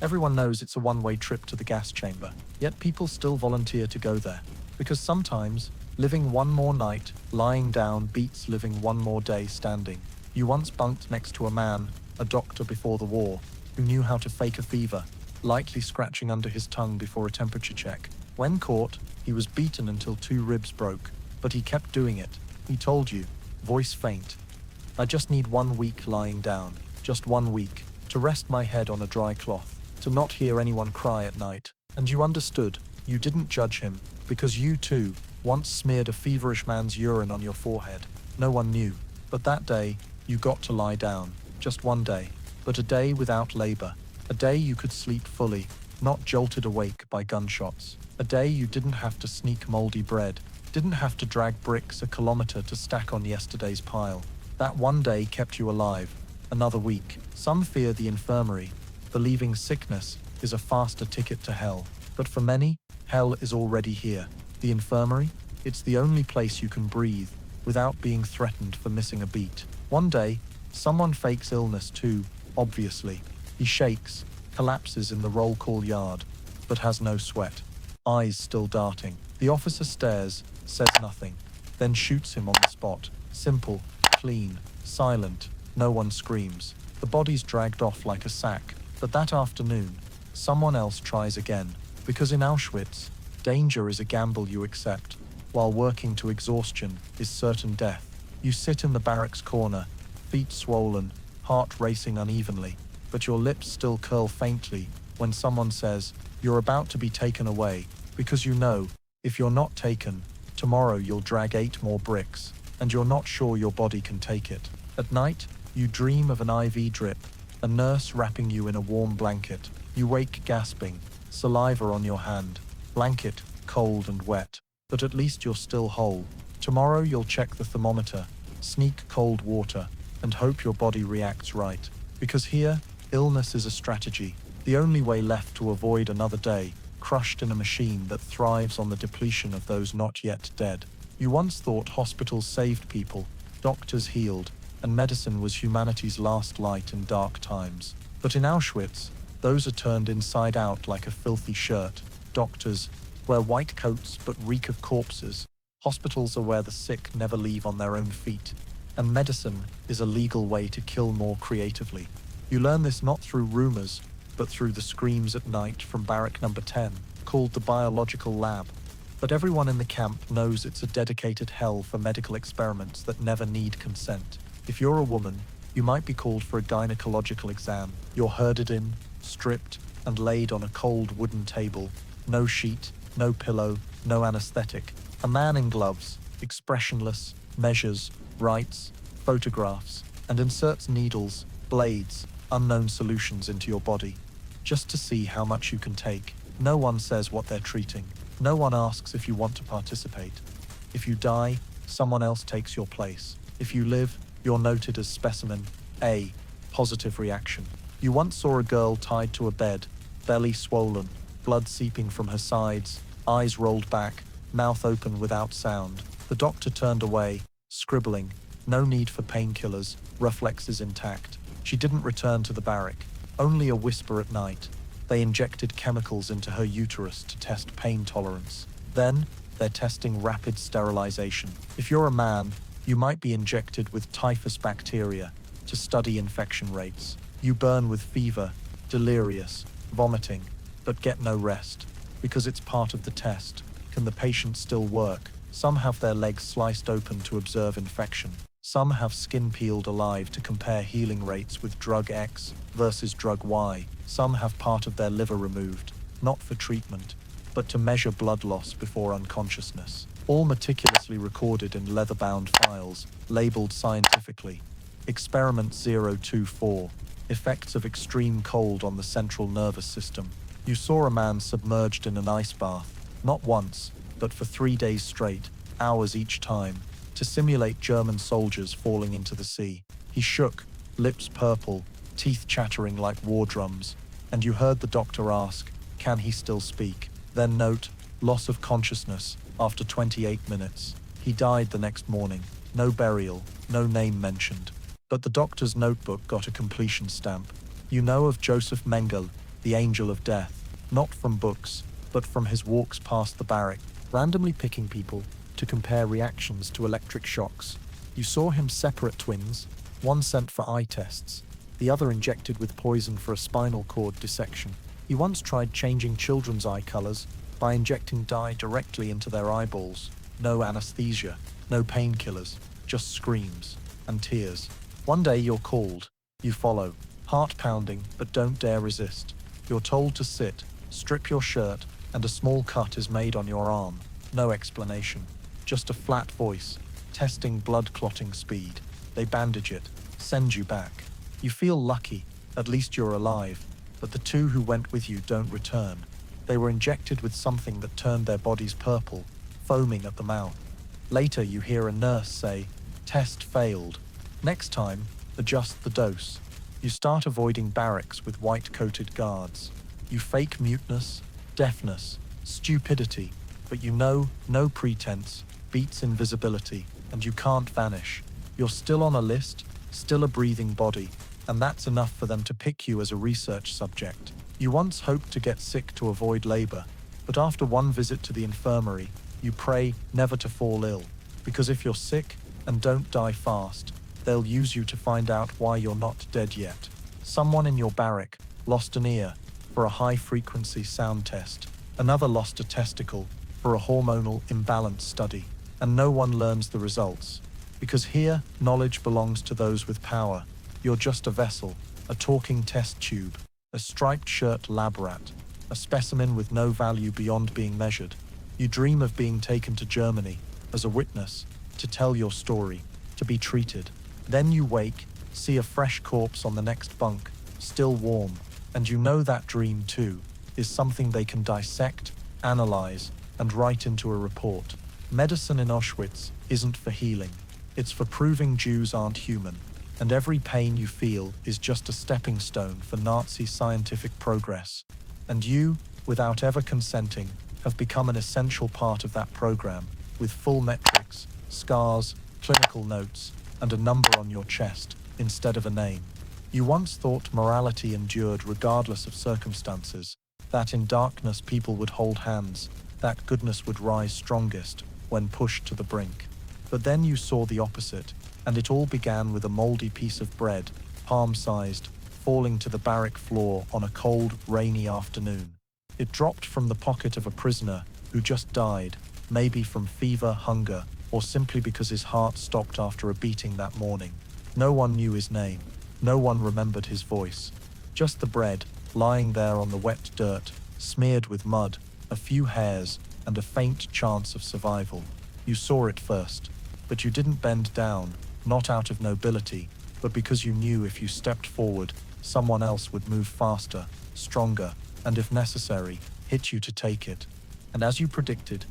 Everyone knows it's a one-way trip to the gas chamber, yet people still volunteer to go there. Because sometimes, living one more night, lying down, beats living one more day standing. You once bunked next to a man, a doctor before the war, who knew how to fake a fever, lightly scratching under his tongue before a temperature check. When caught, he was beaten until 2 ribs broke, but he kept doing it. He told you, voice faint, "I just need 1 week lying down, just 1 week, to rest my head on a dry cloth, to not hear anyone cry at night." And you understood. You didn't judge him, because you too once smeared a feverish man's urine on your forehead. No one knew. But that day, you got to lie down. Just 1 day. But a day without labor. A day you could sleep fully, not jolted awake by gunshots. A day you didn't have to sneak moldy bread, didn't have to drag bricks a kilometer to stack on yesterday's pile. That 1 day kept you alive. Another week. Some fear the infirmary, believing sickness is a faster ticket to hell. But for many, hell is already here. The infirmary? It's the only place you can breathe without being threatened for missing a beat. 1 day, someone fakes illness too, obviously. He shakes, collapses in the roll call yard, but has no sweat. Eyes still darting. The officer stares, says nothing, then shoots him on the spot. Simple, clean, silent, no one screams. The body's dragged off like a sack. But that afternoon, someone else tries again. Because in Auschwitz, danger is a gamble you accept, while working to exhaustion is certain death. You sit in the barracks corner, feet swollen, heart racing unevenly, but your lips still curl faintly when someone says, "You're about to be taken away," because you know, if you're not taken, tomorrow you'll drag 8 more bricks, and you're not sure your body can take it. At night, you dream of an IV drip, a nurse wrapping you in a warm blanket. You wake gasping, saliva on your hand, blanket cold and wet, but at least you're still whole. Tomorrow you'll check the thermometer, sneak cold water, and hope your body reacts right. Because here, illness is a strategy, the only way left to avoid another day, crushed in a machine that thrives on the depletion of those not yet dead. You once thought hospitals saved people, doctors healed, and medicine was humanity's last light in dark times. But in Auschwitz, those are turned inside out like a filthy shirt. Doctors wear white coats but reek of corpses. Hospitals are where the sick never leave on their own feet. And medicine is a legal way to kill more creatively. You learn this not through rumors, but through the screams at night from barrack number 10, called the biological lab. But everyone in the camp knows it's a dedicated hell for medical experiments that never need consent. If you're a woman, You might be called for a gynecological exam. You're herded in, stripped, and laid on a cold wooden table. No sheet, no pillow, no anesthetic. A man in gloves, expressionless, measures, writes, photographs, and inserts needles, blades, unknown solutions into your body, just to see how much you can take. No one says what they're treating. No one asks if you want to participate. If you die, someone else takes your place. If you live, you're noted as specimen A, positive reaction. You once saw a girl tied to a bed, belly swollen, blood seeping from her sides, eyes rolled back, mouth open without sound. The doctor turned away, scribbling, no need for painkillers, reflexes intact. She didn't return to the barrack, only a whisper at night. They injected chemicals into her uterus to test pain tolerance. Then, they're testing rapid sterilization. If you're a man, you might be injected with typhus bacteria to study infection rates. You burn with fever, delirious, vomiting, but get no rest, because it's part of the test. Can the patient still work? Some have their legs sliced open to observe infection. Some have skin peeled alive to compare healing rates with drug X versus drug Y. Some have part of their liver removed, not for treatment, but to measure blood loss before unconsciousness. All meticulously recorded in leather-bound files, labeled scientifically. Experiment 024. Effects of extreme cold on the central nervous system. You saw a man submerged in an ice bath, not once, but for 3 days straight, hours each time, to simulate German soldiers falling into the sea. He shook, lips purple, teeth chattering like war drums, and you heard the doctor ask, can he still speak? Then note, loss of consciousness after 28 minutes. He died the next morning. No burial, no name mentioned. But the doctor's notebook got a completion stamp. You know of Joseph Mengele, the angel of death, not from books, but from his walks past the barrack, randomly picking people to compare reactions to electric shocks. You saw him separate twins, one sent for eye tests, the other injected with poison for a spinal cord dissection. He once tried changing children's eye colors by injecting dye directly into their eyeballs. No anesthesia, no painkillers, just screams and tears. One day you're called. You follow, heart pounding, but don't dare resist. You're told to sit, strip your shirt, and a small cut is made on your arm. No explanation, just a flat voice, testing blood clotting speed. They bandage it, send you back. You feel lucky, at least you're alive, but the two who went with you don't return. They were injected with something that turned their bodies purple, foaming at the mouth. Later you hear a nurse say, test failed. Next time, adjust the dose. You start avoiding barracks with white-coated guards. You fake muteness, deafness, stupidity, but you know no pretense beats invisibility, and you can't vanish. You're still on a list, still a breathing body, and that's enough for them to pick you as a research subject. You once hoped to get sick to avoid labor, but after one visit to the infirmary, you pray never to fall ill, because if you're sick and don't die fast, they'll use you to find out why you're not dead yet. Someone in your barrack lost an ear for a high-frequency sound test. Another lost a testicle for a hormonal imbalance study, and no one learns the results. Because here, knowledge belongs to those with power. You're just a vessel, a talking test tube, a striped shirt lab rat, a specimen with no value beyond being measured. You dream of being taken to Germany as a witness, to tell your story, to be treated. Then you wake, see a fresh corpse on the next bunk, still warm, and you know that dream too is something they can dissect, analyze, and write into a report. Medicine in Auschwitz isn't for healing, it's for proving Jews aren't human, and every pain you feel is just a stepping stone for Nazi scientific progress. And you, without ever consenting, have become an essential part of that program, with full metrics, scars, clinical notes, and a number on your chest, instead of a name. You once thought morality endured regardless of circumstances, that in darkness people would hold hands, that goodness would rise strongest when pushed to the brink. But then you saw the opposite, and it all began with a moldy piece of bread, palm-sized, falling to the barrack floor on a cold, rainy afternoon. It dropped from the pocket of a prisoner who just died, maybe from fever, hunger, or simply because his heart stopped after a beating that morning. No one knew his name. No one remembered his voice. Just the bread, lying there on the wet dirt, smeared with mud, a few hairs, and a faint chance of survival. You saw it first, but you didn't bend down, not out of nobility, but because you knew if you stepped forward, someone else would move faster, stronger, and if necessary, hit you to take it. And as you predicted,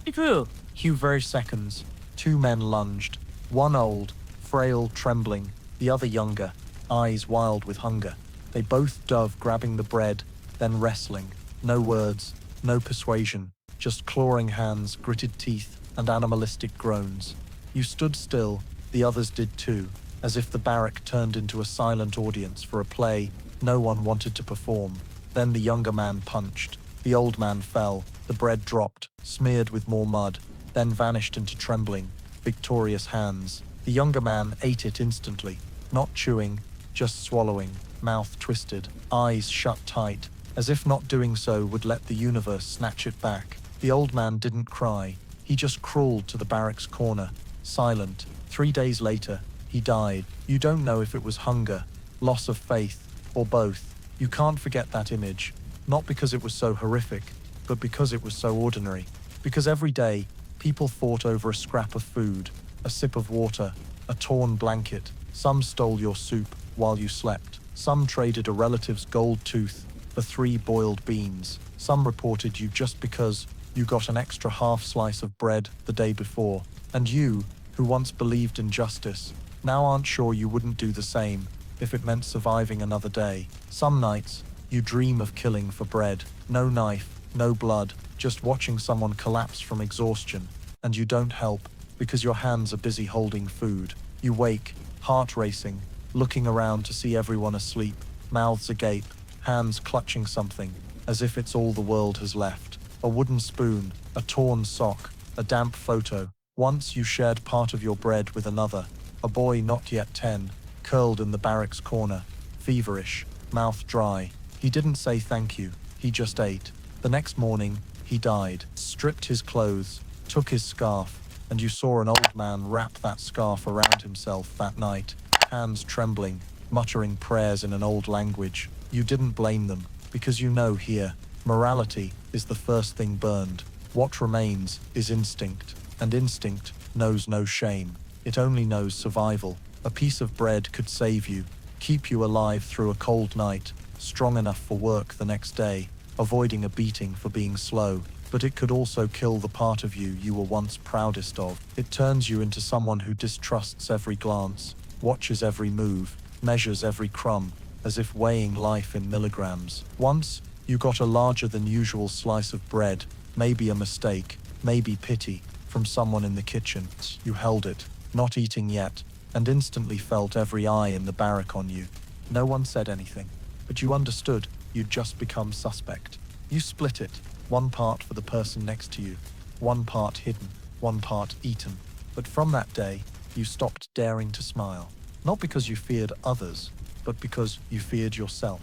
few very seconds, two men lunged, one old, frail, trembling, the other younger, eyes wild with hunger. They both dove, grabbing the bread, then wrestling. No words, no persuasion, just clawing hands, gritted teeth, and animalistic groans. You stood still, the others did too, as if the barrack turned into a silent audience for a play no one wanted to perform. Then the younger man punched. The old man fell, the bread dropped, smeared with more mud, then vanished into trembling, victorious hands. The younger man ate it instantly, not chewing, just swallowing, mouth twisted, eyes shut tight, as if not doing so would let the universe snatch it back. The old man didn't cry, he just crawled to the barrack's corner, silent. 3 days later, he died. You don't know if it was hunger, loss of faith, or both. You can't forget that image, not because it was so horrific, but because it was so ordinary. Because every day, people fought over a scrap of food, a sip of water, a torn blanket. Some stole your soup while you slept. Some traded a relative's gold tooth for 3 boiled beans. Some reported you just because you got an extra half slice of bread the day before. And you, who once believed in justice, now aren't sure you wouldn't do the same if it meant surviving another day. Some nights, you dream of killing for bread. No knife, no blood, just watching someone collapse from exhaustion. And you don't help, because your hands are busy holding food. You wake, heart racing, looking around to see everyone asleep, mouths agape, hands clutching something, as if it's all the world has left. A wooden spoon, a torn sock, a damp photo. Once you shared part of your bread with another, a boy not yet 10, curled in the barracks corner, feverish, mouth dry. He didn't say thank you, he just ate. The next morning, he died, stripped his clothes, took his scarf, and you saw an old man wrap that scarf around himself that night, hands trembling, muttering prayers in an old language. You didn't blame them, because you know here, morality is the first thing burned. What remains is instinct, and instinct knows no shame. It only knows survival. A piece of bread could save you, keep you alive through a cold night, strong enough for work the next day, avoiding a beating for being slow. But it could also kill the part of you you were once proudest of. It turns you into someone who distrusts every glance, watches every move, measures every crumb, as if weighing life in milligrams. Once, you got a larger than usual slice of bread, maybe a mistake, maybe pity, from someone in the kitchen. You held it, not eating yet, and instantly felt every eye in the barrack on you. No one said anything, but you understood you'd just become suspect. You split it, one part for the person next to you, one part hidden, one part eaten. But from that day, you stopped daring to smile. Not because you feared others, but because you feared yourself.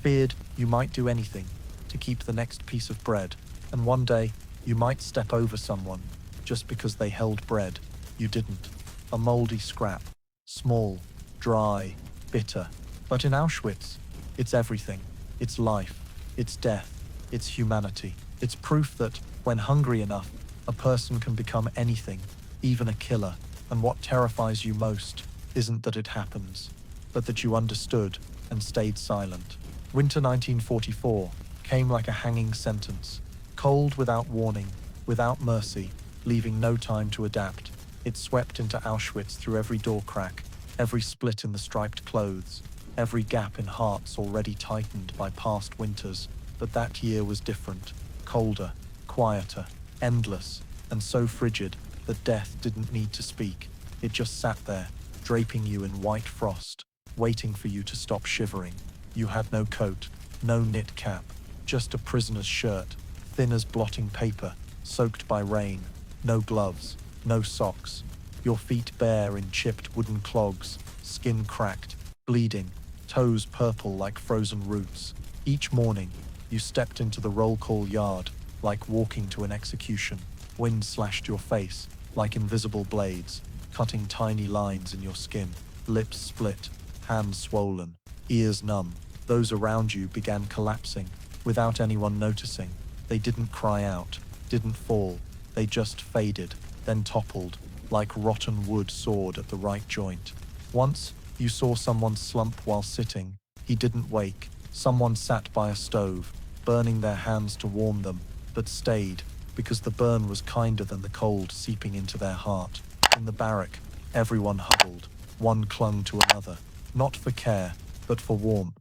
Feared you might do anything to keep the next piece of bread, and one day you might step over someone just because they held bread. You didn't. A moldy scrap, small, dry, bitter. But in Auschwitz, it's everything. It's life, it's death, it's humanity. It's proof that, when hungry enough, a person can become anything, even a killer. And what terrifies you most isn't that it happens, but that you understood and stayed silent. Winter 1944 came like a hanging sentence, cold without warning, without mercy, leaving no time to adapt. It swept into Auschwitz through every door crack, every split in the striped clothes, every gap in hearts already tightened by past winters. But that year was different, colder, quieter, endless, and so frigid that death didn't need to speak. It just sat there, draping you in white frost, waiting for you to stop shivering. You had no coat, no knit cap, just a prisoner's shirt, thin as blotting paper, soaked by rain, no gloves, no socks, your feet bare in chipped wooden clogs, skin cracked, bleeding, toes purple like frozen roots. Each morning, you stepped into the roll call yard like walking to an execution. Wind slashed your face like invisible blades, cutting tiny lines in your skin. lips split, hands swollen, ears numb. Those around you began collapsing, without anyone noticing. They didn't cry out, didn't fall, they just faded, then toppled, like rotten wood sawed at the right joint. Once, you saw someone slump while sitting. He didn't wake. Someone sat by a stove, burning their hands to warm them, but stayed, because the burn was kinder than the cold seeping into their heart. In the barrack, everyone huddled. One clung to another, not for care, but for warmth.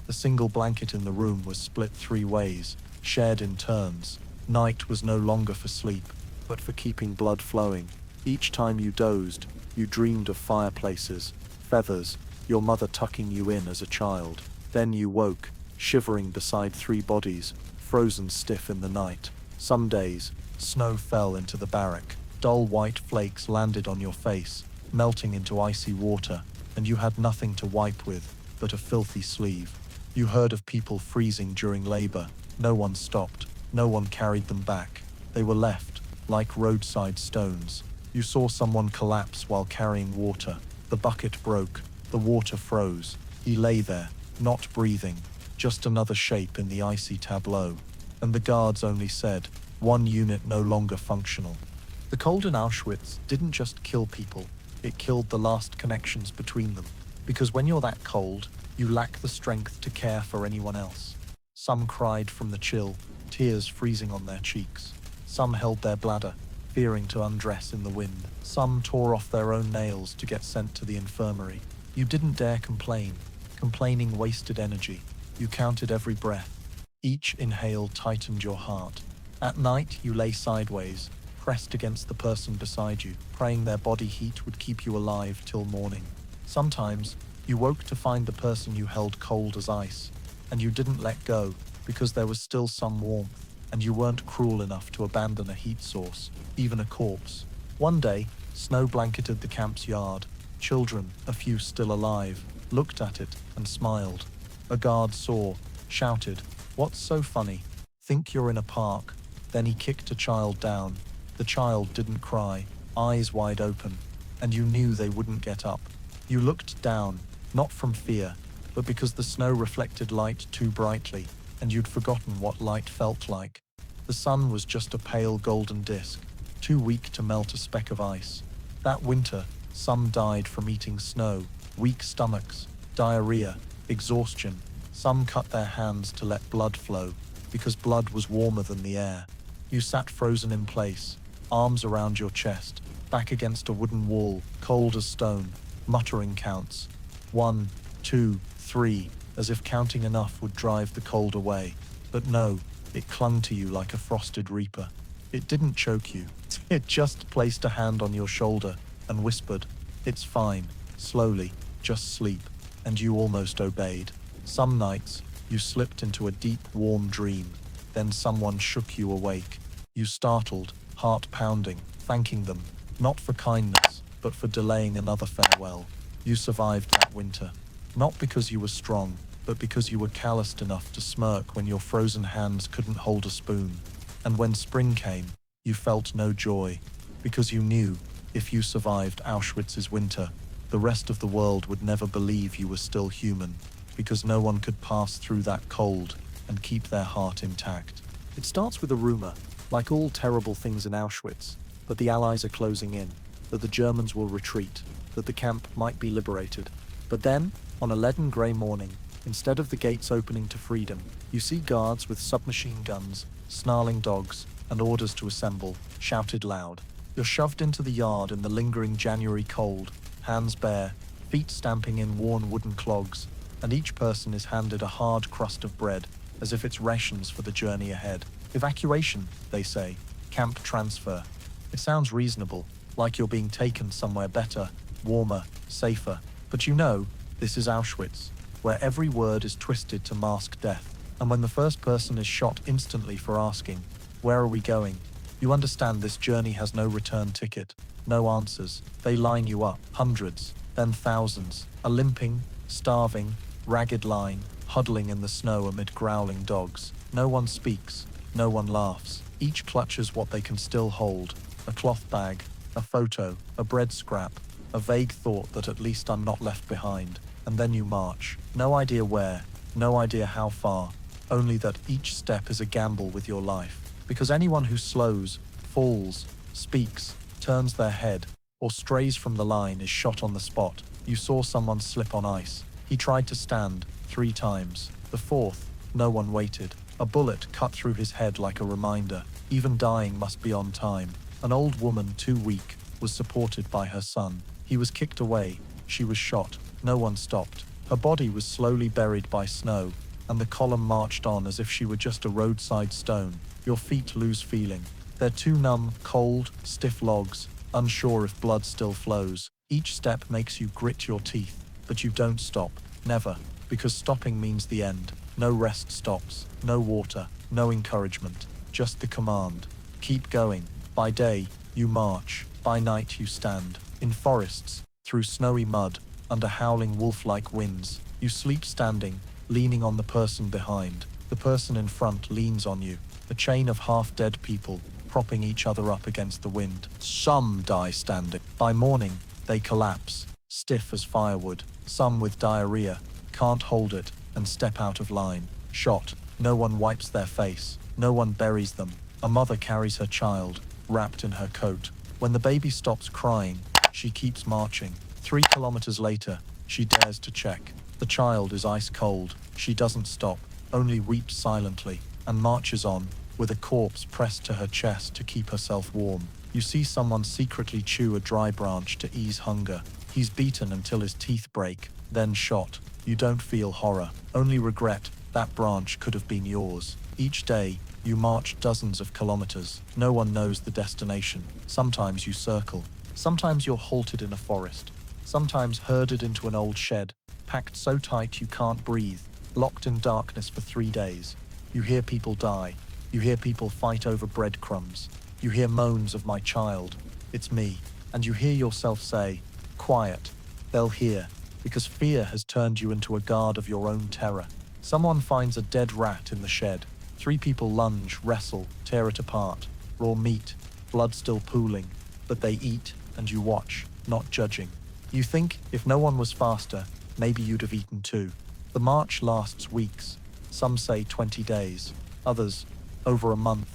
The single blanket in the room was split 3 ways, shared in turns. Night was no longer for sleep, but for keeping blood flowing. Each time you dozed, you dreamed of fireplaces, feathers, your mother tucking you in as a child. Then you woke, shivering beside 3 bodies, frozen stiff in the night. Some days, snow fell into the barrack. Dull white flakes landed on your face, melting into icy water, and you had nothing to wipe with but a filthy sleeve. You heard of people freezing during labor. No one stopped. No one carried them back. They were left, like roadside stones. You saw someone collapse while carrying water. The bucket broke. The water froze. He lay there, not breathing, just another shape in the icy tableau. And the guards only said, "1 unit no longer functional." The cold in Auschwitz didn't just kill people, it killed the last connections between them. Because when you're that cold, you lack the strength to care for anyone else. Some cried from the chill, tears freezing on their cheeks. Some held their bladder, fearing to undress in the wind. Some tore off their own nails to get sent to the infirmary. You didn't dare complain. Complaining wasted energy. You counted every breath. Each inhale tightened your heart. At night, you lay sideways, pressed against the person beside you, praying their body heat would keep you alive till morning. Sometimes, you woke to find the person you held cold as ice, and you didn't let go because there was still some warmth, and you weren't cruel enough to abandon a heat source, even a corpse. One day, snow blanketed the camp's yard. Children, a few still alive, looked at it and smiled. A guard saw, shouted, "What's so funny? Think you're in a park." Then he kicked a child down. The child didn't cry, eyes wide open, and you knew they wouldn't get up. You looked down, not from fear, but because the snow reflected light too brightly, and you'd forgotten what light felt like. The sun was just a pale golden disk, too weak to melt a speck of ice. That winter, some died from eating snow, weak stomachs, diarrhea, exhaustion. Some cut their hands to let blood flow, because blood was warmer than the air. You sat frozen in place, arms around your chest, back against a wooden wall, cold as stone, muttering counts. 1, 2, 3, as if counting enough would drive the cold away. But no, it clung to you like a frosted reaper. It didn't choke you. It just placed a hand on your shoulder and whispered, "It's fine, slowly, just sleep." And you almost obeyed. Some nights, you slipped into a deep, warm dream. Then someone shook you awake. You startled, heart pounding, thanking them, not for kindness, but for delaying another farewell. You survived that winter, not because you were strong, but because you were calloused enough to smirk when your frozen hands couldn't hold a spoon. And when spring came, you felt no joy, because you knew, if you survived Auschwitz's winter, the rest of the world would never believe you were still human, because no one could pass through that cold and keep their heart intact. It starts with a rumor, like all terrible things in Auschwitz, that the Allies are closing in, that the Germans will retreat, that the camp might be liberated. But then, on a leaden grey morning, instead of the gates opening to freedom, you see guards with submachine guns, snarling dogs, and orders to assemble, shouted loud. You're shoved into the yard in the lingering January cold, hands bare, feet stamping in worn wooden clogs, and each person is handed a hard crust of bread, as if it's rations for the journey ahead. Evacuation, they say. Camp transfer. It sounds reasonable, like you're being taken somewhere better, warmer, safer. But you know, this is Auschwitz, where every word is twisted to mask death. And when the first person is shot instantly for asking, "Where are we going?" you understand this journey has no return ticket, no answers. They line you up, hundreds, then thousands, a limping, starving, ragged line, huddling in the snow amid growling dogs. No one speaks, no one laughs. Each clutches what they can still hold, a cloth bag, a photo, a bread scrap, a vague thought that at least I'm not left behind. And then you march. No idea where, no idea how far, only that each step is a gamble with your life. Because anyone who slows, falls, speaks, turns their head, or strays from the line is shot on the spot. You saw someone slip on ice. He tried to stand 3 times. The 4th, no one waited. A bullet cut through his head like a reminder. Even dying must be on time. An old woman, too weak, was supported by her son. He was kicked away. She was shot. No one stopped. Her body was slowly buried by snow, and the column marched on as if she were just a roadside stone. Your feet lose feeling. They're too numb, cold, stiff logs, unsure if blood still flows. Each step makes you grit your teeth, but you don't stop. Never. Because stopping means the end. No rest stops. No water. No encouragement. Just the command. Keep going. By day, you march. By night, you stand. In forests, through snowy mud, under howling wolf-like winds. You sleep standing, leaning on the person behind. The person in front leans on you. A chain of half-dead people, propping each other up against the wind. Some die standing. By morning, they collapse, stiff as firewood. Some with diarrhea, can't hold it, and step out of line. Shot. No one wipes their face. No one buries them. A mother carries her child, wrapped in her coat. When the baby stops crying, she keeps marching. 3 kilometers later, she dares to check. The child is ice cold. She doesn't stop, only weeps silently, and marches on, with a corpse pressed to her chest to keep herself warm. You see someone secretly chew a dry branch to ease hunger. He's beaten until his teeth break, then shot. You don't feel horror, only regret. That branch could have been yours. Each day, you march dozens of kilometers. No one knows the destination. Sometimes you circle. Sometimes you're halted in a forest. Sometimes herded into an old shed, packed so tight you can't breathe, locked in darkness for 3 days. You hear people die. You hear people fight over breadcrumbs. You hear moans of my child. It's me. And you hear yourself say, quiet. They'll hear, because fear has turned you into a guard of your own terror. Someone finds a dead rat in the shed. 3 people lunge, wrestle, tear it apart. Raw meat, blood still pooling, but they eat, and you watch, not judging. You think, if no one was faster, maybe you'd have eaten too. The march lasts weeks. Some say 20 days. Others, over a month.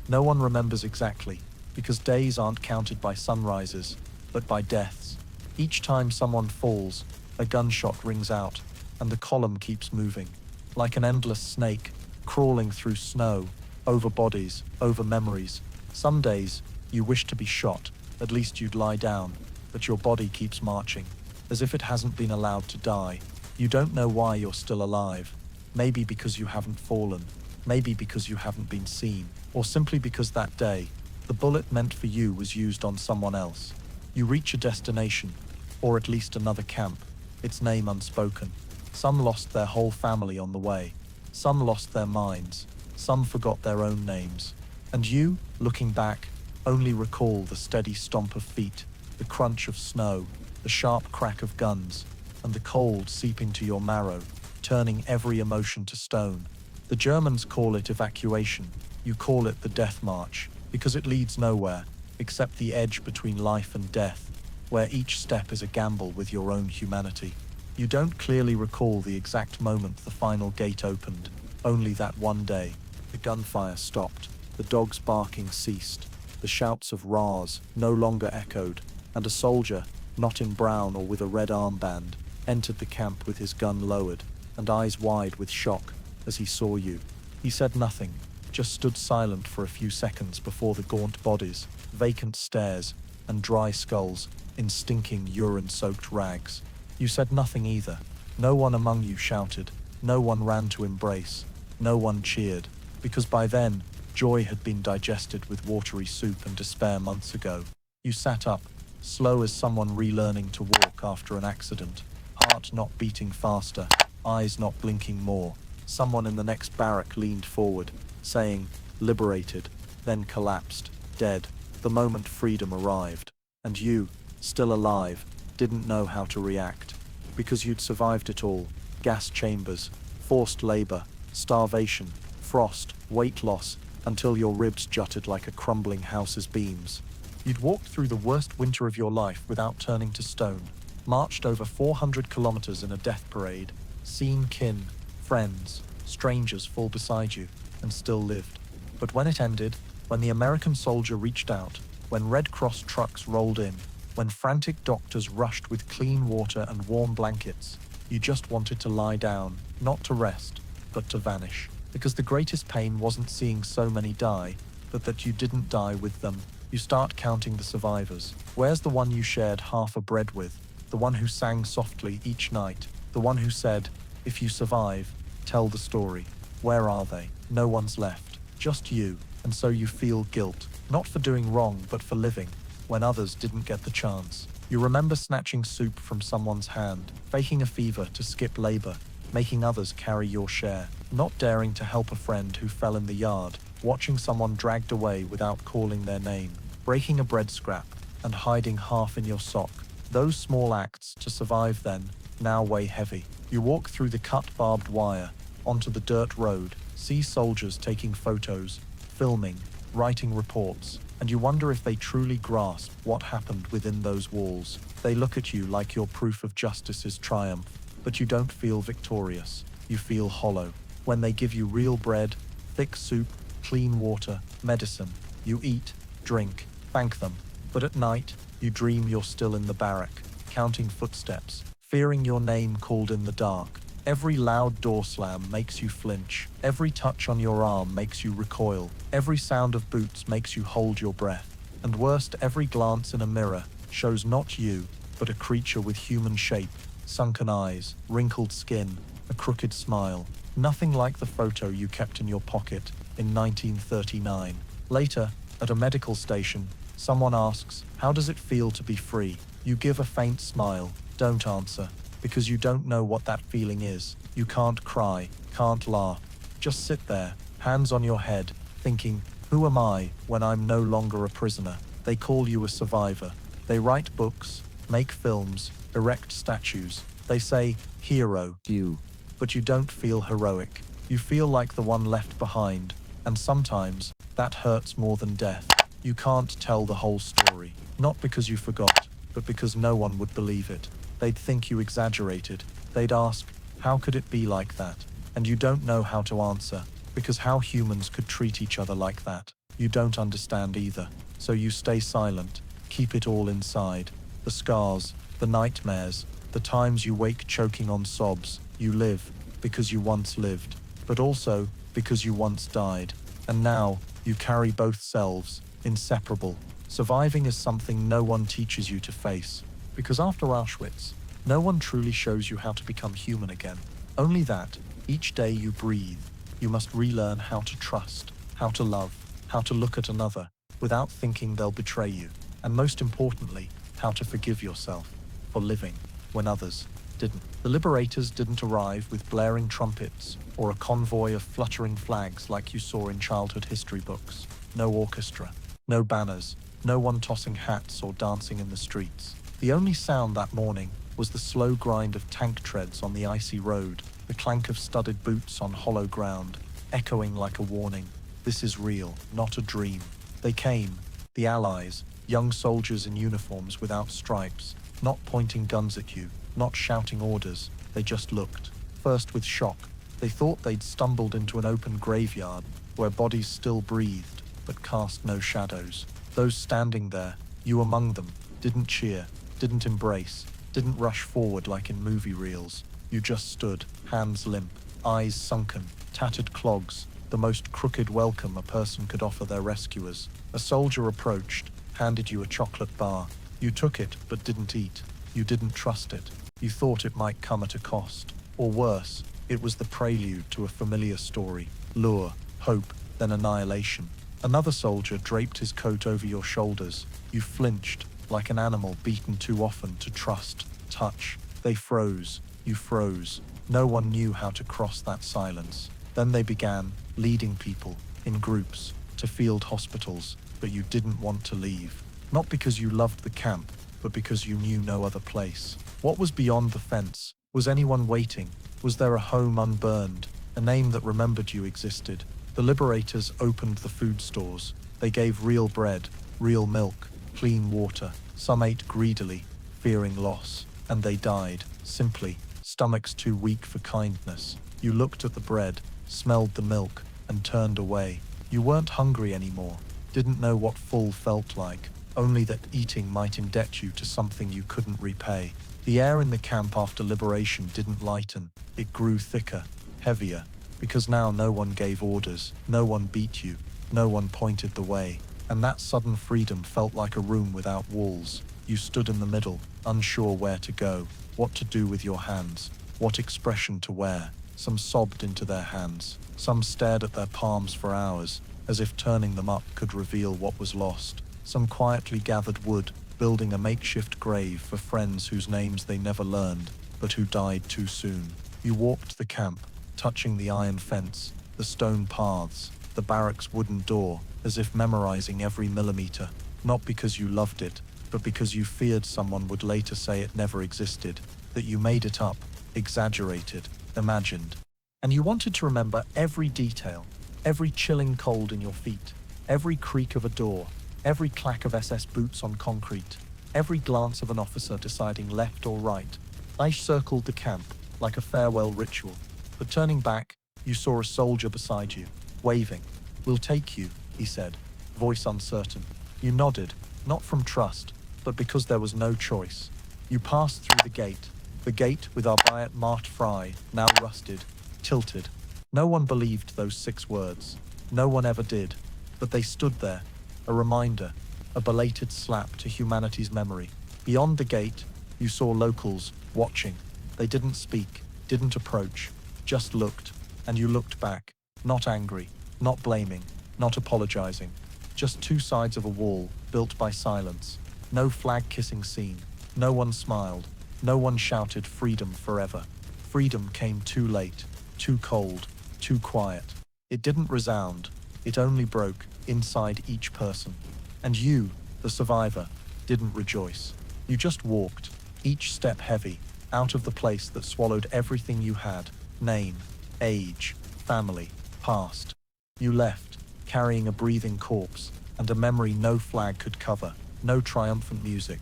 No one remembers exactly, because days aren't counted by sunrises, but by deaths. Each time someone falls, a gunshot rings out, and the column keeps moving. Like an endless snake, crawling through snow, over bodies, over memories. Some days, you wish to be shot, at least you'd lie down, but your body keeps marching, as if it hasn't been allowed to die. You don't know why you're still alive. Maybe because you haven't fallen, maybe because you haven't been seen, or simply because that day, the bullet meant for you was used on someone else. You reach a destination, or at least another camp, its name unspoken. Some lost their whole family on the way. Some lost their minds. Some forgot their own names. And you, looking back, only recall the steady stomp of feet, the crunch of snow, the sharp crack of guns, and the cold seeping to your marrow, turning every emotion to stone. The Germans call it evacuation. You call it the death march, because it leads nowhere, except the edge between life and death, where each step is a gamble with your own humanity. You don't clearly recall the exact moment the final gate opened, only that one day. The gunfire stopped, the dogs' barking ceased, the shouts of "Ras" no longer echoed, and a soldier, not in brown or with a red armband, entered the camp with his gun lowered, and eyes wide with shock as he saw you. He said nothing, just stood silent for a few seconds before the gaunt bodies, vacant stares, and dry skulls in stinking urine-soaked rags. You said nothing either. No one among you shouted, no one ran to embrace, no one cheered, because by then, joy had been digested with watery soup and despair months ago. You sat up, slow as someone relearning to walk after an accident, heart not beating faster, eyes not blinking more. Someone in the next barrack leaned forward, saying, liberated, then collapsed, dead, the moment freedom arrived. And you, still alive, didn't know how to react, because you'd survived it all: gas chambers, forced labor, starvation, frost, weight loss, until your ribs jutted like a crumbling house's beams. You'd walked through the worst winter of your life without turning to stone, marched over 400 kilometers in a death parade, seen kin, friends, strangers fall beside you, and still lived. But when it ended, when the American soldier reached out, when Red Cross trucks rolled in, when frantic doctors rushed with clean water and warm blankets, you just wanted to lie down, not to rest, but to vanish. Because the greatest pain wasn't seeing so many die, but that you didn't die with them. You start counting the survivors. Where's the one you shared half a bread with? The one who sang softly each night? The one who said, "If you survive, tell the story." Where are they? No one's left. Just you. And so you feel guilt, not for doing wrong, but for living, when others didn't get the chance. You remember snatching soup from someone's hand, faking a fever to skip labor, making others carry your share, not daring to help a friend who fell in the yard, watching someone dragged away without calling their name, breaking a bread scrap, and hiding half in your sock. Those small acts to survive then now weigh heavy. You walk through the cut barbed wire, onto the dirt road, see soldiers taking photos, filming, writing reports, and you wonder if they truly grasp what happened within those walls. They look at you like your proof of justice's triumph, but you don't feel victorious. You feel hollow. When they give you real bread, thick soup, clean water, medicine, you eat, drink, thank them. But at night, you dream you're still in the barrack, counting footsteps, fearing your name called in the dark. Every loud door slam makes you flinch. Every touch on your arm makes you recoil. Every sound of boots makes you hold your breath. And worst, every glance in a mirror shows not you, but a creature with human shape, sunken eyes, wrinkled skin, a crooked smile. Nothing like the photo you kept in your pocket in 1939. Later, at a medical station, someone asks, "How does it feel to be free?" You give a faint smile. Don't answer. Because you don't know what that feeling is. You can't cry, can't laugh. Just sit there, hands on your head, thinking, who am I when I'm no longer a prisoner? They call you a survivor. They write books, make films, erect statues. They say, hero, you. But you don't feel heroic. You feel like the one left behind. And sometimes, that hurts more than death. You can't tell the whole story. Not because you forgot, but because no one would believe it. They'd think you exaggerated. They'd ask, how could it be like that? And you don't know how to answer, because how humans could treat each other like that. You don't understand either. So you stay silent, keep it all inside. The scars, the nightmares, the times you wake choking on sobs. You live, because you once lived, but also because you once died. And now, you carry both selves, inseparable. Surviving is something no one teaches you to face. Because after Auschwitz, no one truly shows you how to become human again. Only that, each day you breathe, you must relearn how to trust, how to love, how to look at another, without thinking they'll betray you. And most importantly, how to forgive yourself for living when others didn't. The liberators didn't arrive with blaring trumpets or a convoy of fluttering flags like you saw in childhood history books. No orchestra, no banners, no one tossing hats or dancing in the streets. The only sound that morning was the slow grind of tank treads on the icy road, the clank of studded boots on hollow ground, echoing like a warning. This is real, not a dream. They came, the Allies, young soldiers in uniforms without stripes, not pointing guns at you, not shouting orders. They just looked. First with shock. They thought they'd stumbled into an open graveyard where bodies still breathed, but cast no shadows. Those standing there, you among them, didn't cheer, didn't embrace, didn't rush forward like in movie reels. You just stood, hands limp, eyes sunken, tattered clogs, the most crooked welcome a person could offer their rescuers. A soldier approached, handed you a chocolate bar. You took it, but didn't eat. You didn't trust it. You thought it might come at a cost. Or worse, it was the prelude to a familiar story. Lure, hope, then annihilation. Another soldier draped his coat over your shoulders. You flinched, like an animal beaten too often to trust, touch. They froze. You froze. No one knew how to cross that silence. Then they began, leading people, in groups, to field hospitals, but you didn't want to leave. Not because you loved the camp, but because you knew no other place. What was beyond the fence? Was anyone waiting? Was there a home unburned? A name that remembered you existed? The liberators opened the food stores. They gave real bread, real milk, clean water. Some ate greedily, fearing loss, and they died, simply, stomachs too weak for kindness. You looked at the bread, smelled the milk, and turned away. You weren't hungry anymore, didn't know what full felt like, only that eating might indebt you to something you couldn't repay. The air in the camp after liberation didn't lighten, it grew thicker, heavier, because now no one gave orders, no one beat you, no one pointed the way, and that sudden freedom felt like a room without walls. You stood in the middle, unsure where to go, what to do with your hands, what expression to wear. Some sobbed into their hands, some stared at their palms for hours, as if turning them up could reveal what was lost. Some quietly gathered wood, building a makeshift grave for friends whose names they never learned, but who died too soon. You walked the camp, touching the iron fence, the stone paths, the barracks' wooden door, as if memorizing every millimeter, not because you loved it, but because you feared someone would later say it never existed, that you made it up, exaggerated, imagined. And you wanted to remember every detail, every chilling cold in your feet, every creak of a door, every clack of SS boots on concrete, every glance of an officer deciding left or right. I circled the camp like a farewell ritual, but turning back, you saw a soldier beside you, waving. "We'll take you," he said, voice uncertain. You nodded, not from trust, but because there was no choice. You passed through the gate with our Bayat Mart Fry, now rusted, tilted. No one believed those 6 words. No one ever did. But they stood there, a reminder, a belated slap to humanity's memory. Beyond the gate, you saw locals, watching. They didn't speak, didn't approach, just looked. And you looked back, not angry, not blaming, not apologizing. Just 2 sides of a wall, built by silence. No flag-kissing scene. No one smiled. No one shouted freedom forever. Freedom came too late, too cold, too quiet. It didn't resound. It only broke inside each person. And you, the survivor, didn't rejoice. You just walked, each step heavy, out of the place that swallowed everything you had. Name, age, family, past. You left, carrying a breathing corpse, and a memory no flag could cover, no triumphant music.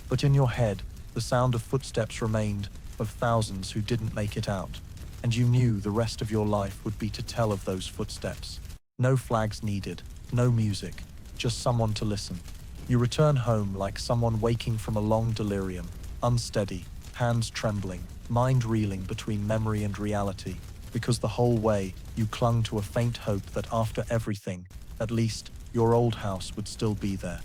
But in your head, the sound of footsteps remained, of thousands who didn't make it out. And you knew the rest of your life would be to tell of those footsteps. No flags needed, no music, just someone to listen. You return home like someone waking from a long delirium, unsteady, hands trembling, mind reeling between memory and reality, because the whole way you clung to a faint hope that after everything, at least, your old house would still be there,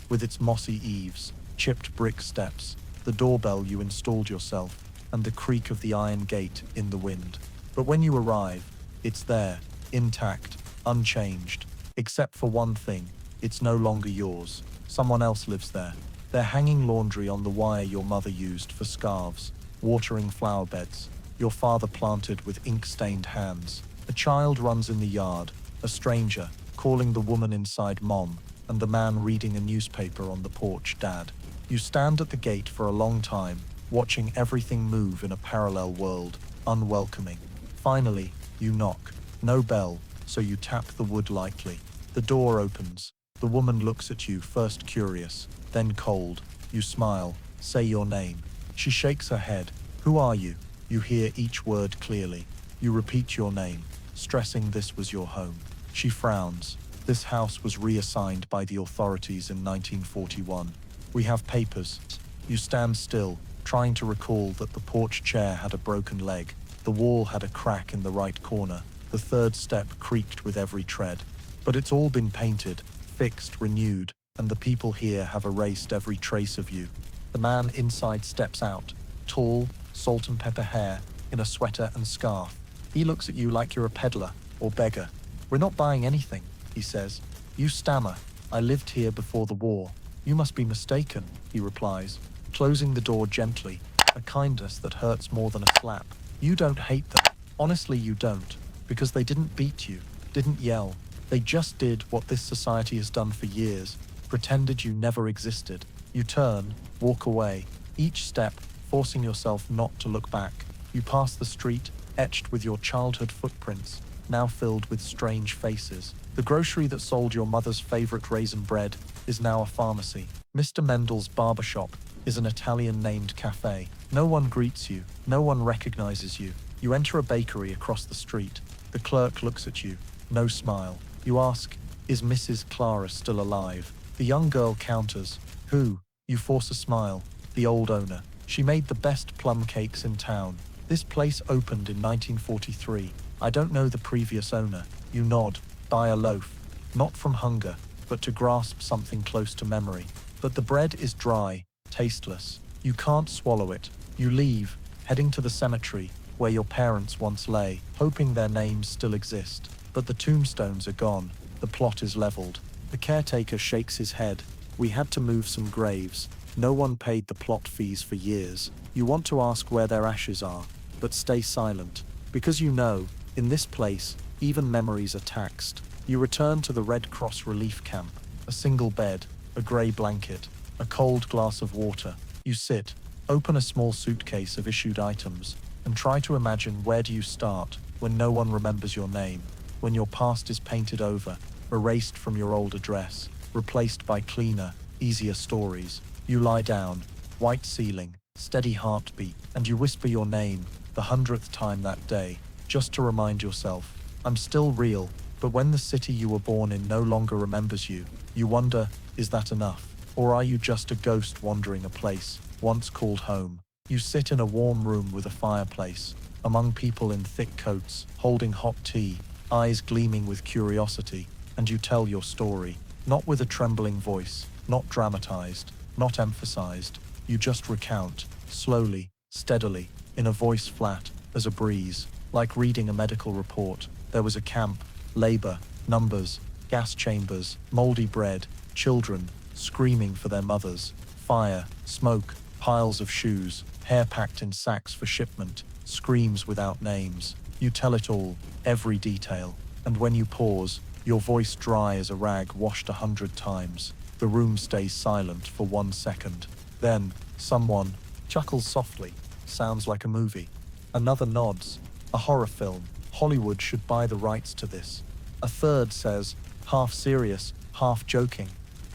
with its mossy eaves, chipped brick steps, the doorbell you installed yourself, and the creak of the iron gate in the wind. But when you arrive, it's there, intact, unchanged, except for one thing, it's no longer yours. Someone else lives there. They're hanging laundry on the wire your mother used for scarves, watering flower beds, your father planted with ink-stained hands. A child runs in the yard, a stranger, calling the woman inside Mom, and the man reading a newspaper on the porch Dad. You stand at the gate for a long time, watching everything move in a parallel world, unwelcoming. Finally, you knock. No bell, so you tap the wood lightly. The door opens. The woman looks at you, first curious, then cold. You smile, say your name. She shakes her head. Who are you? You hear each word clearly. You repeat your name, stressing this was your home. She frowns. This house was reassigned by the authorities in 1941. We have papers. You stand still, trying to recall that the porch chair had a broken leg. The wall had a crack in the right corner. The 3rd step creaked with every tread. But it's all been painted, fixed, renewed, and the people here have erased every trace of you. The man inside steps out, tall, salt and pepper hair, in a sweater and scarf. He looks at you like you're a peddler or beggar. "We're not buying anything," he says. You stammer. "I lived here before the war." "You must be mistaken," he replies, closing the door gently, a kindness that hurts more than a slap. "You don't hate them. Honestly, you don't, because they didn't beat you, didn't yell. They just did what this society has done for years, pretended you never existed." You turn, walk away, each step forcing yourself not to look back. You pass the street, etched with your childhood footprints, now filled with strange faces. The grocery that sold your mother's favorite raisin bread is now a pharmacy. Mr. Mendel's barbershop is an Italian-named cafe. No one greets you. No one recognizes you. You enter a bakery across the street. The clerk looks at you. No smile. You ask, "Is Mrs. Clara still alive?" The young girl counters. "Who?" You force a smile. "The old owner. She made the best plum cakes in town. This place opened in 1943. I don't know the previous owner." You nod. Buy a loaf. Not from hunger, but to grasp something close to memory. But the bread is dry, tasteless. You can't swallow it. You leave, heading to the cemetery where your parents once lay, hoping their names still exist. But the tombstones are gone. The plot is leveled. The caretaker shakes his head. "We had to move some graves. No one paid the plot fees for years." You want to ask where their ashes are, but stay silent, because you know, in this place, even memories are taxed. You return to the Red Cross relief camp. A single bed, a grey blanket, a cold glass of water. You sit, open a small suitcase of issued items, and try to imagine where do you start when no one remembers your name, when your past is painted over, erased from your old address, replaced by cleaner, easier stories. You lie down, white ceiling, steady heartbeat, and you whisper your name, the 100th time that day, just to remind yourself, "I'm still real." But when the city you were born in no longer remembers you, you wonder, is that enough? Or are you just a ghost wandering a place once called home? You sit in a warm room with a fireplace, among people in thick coats, holding hot tea, eyes gleaming with curiosity, and you tell your story, not with a trembling voice, not dramatized, not emphasized. You just recount, slowly, steadily, in a voice flat as a breeze, like reading a medical report. There was a camp, labor, numbers, gas chambers, moldy bread, children screaming for their mothers, fire, smoke, piles of shoes, hair packed in sacks for shipment, screams without names. You tell it all, every detail, and when you pause, your voice dry as a rag washed 100 times. The room stays silent for 1 second. Then, someone chuckles softly, sounds like a movie. Another nods, a horror film. Hollywood should buy the rights to this. A third says, half serious, half joking,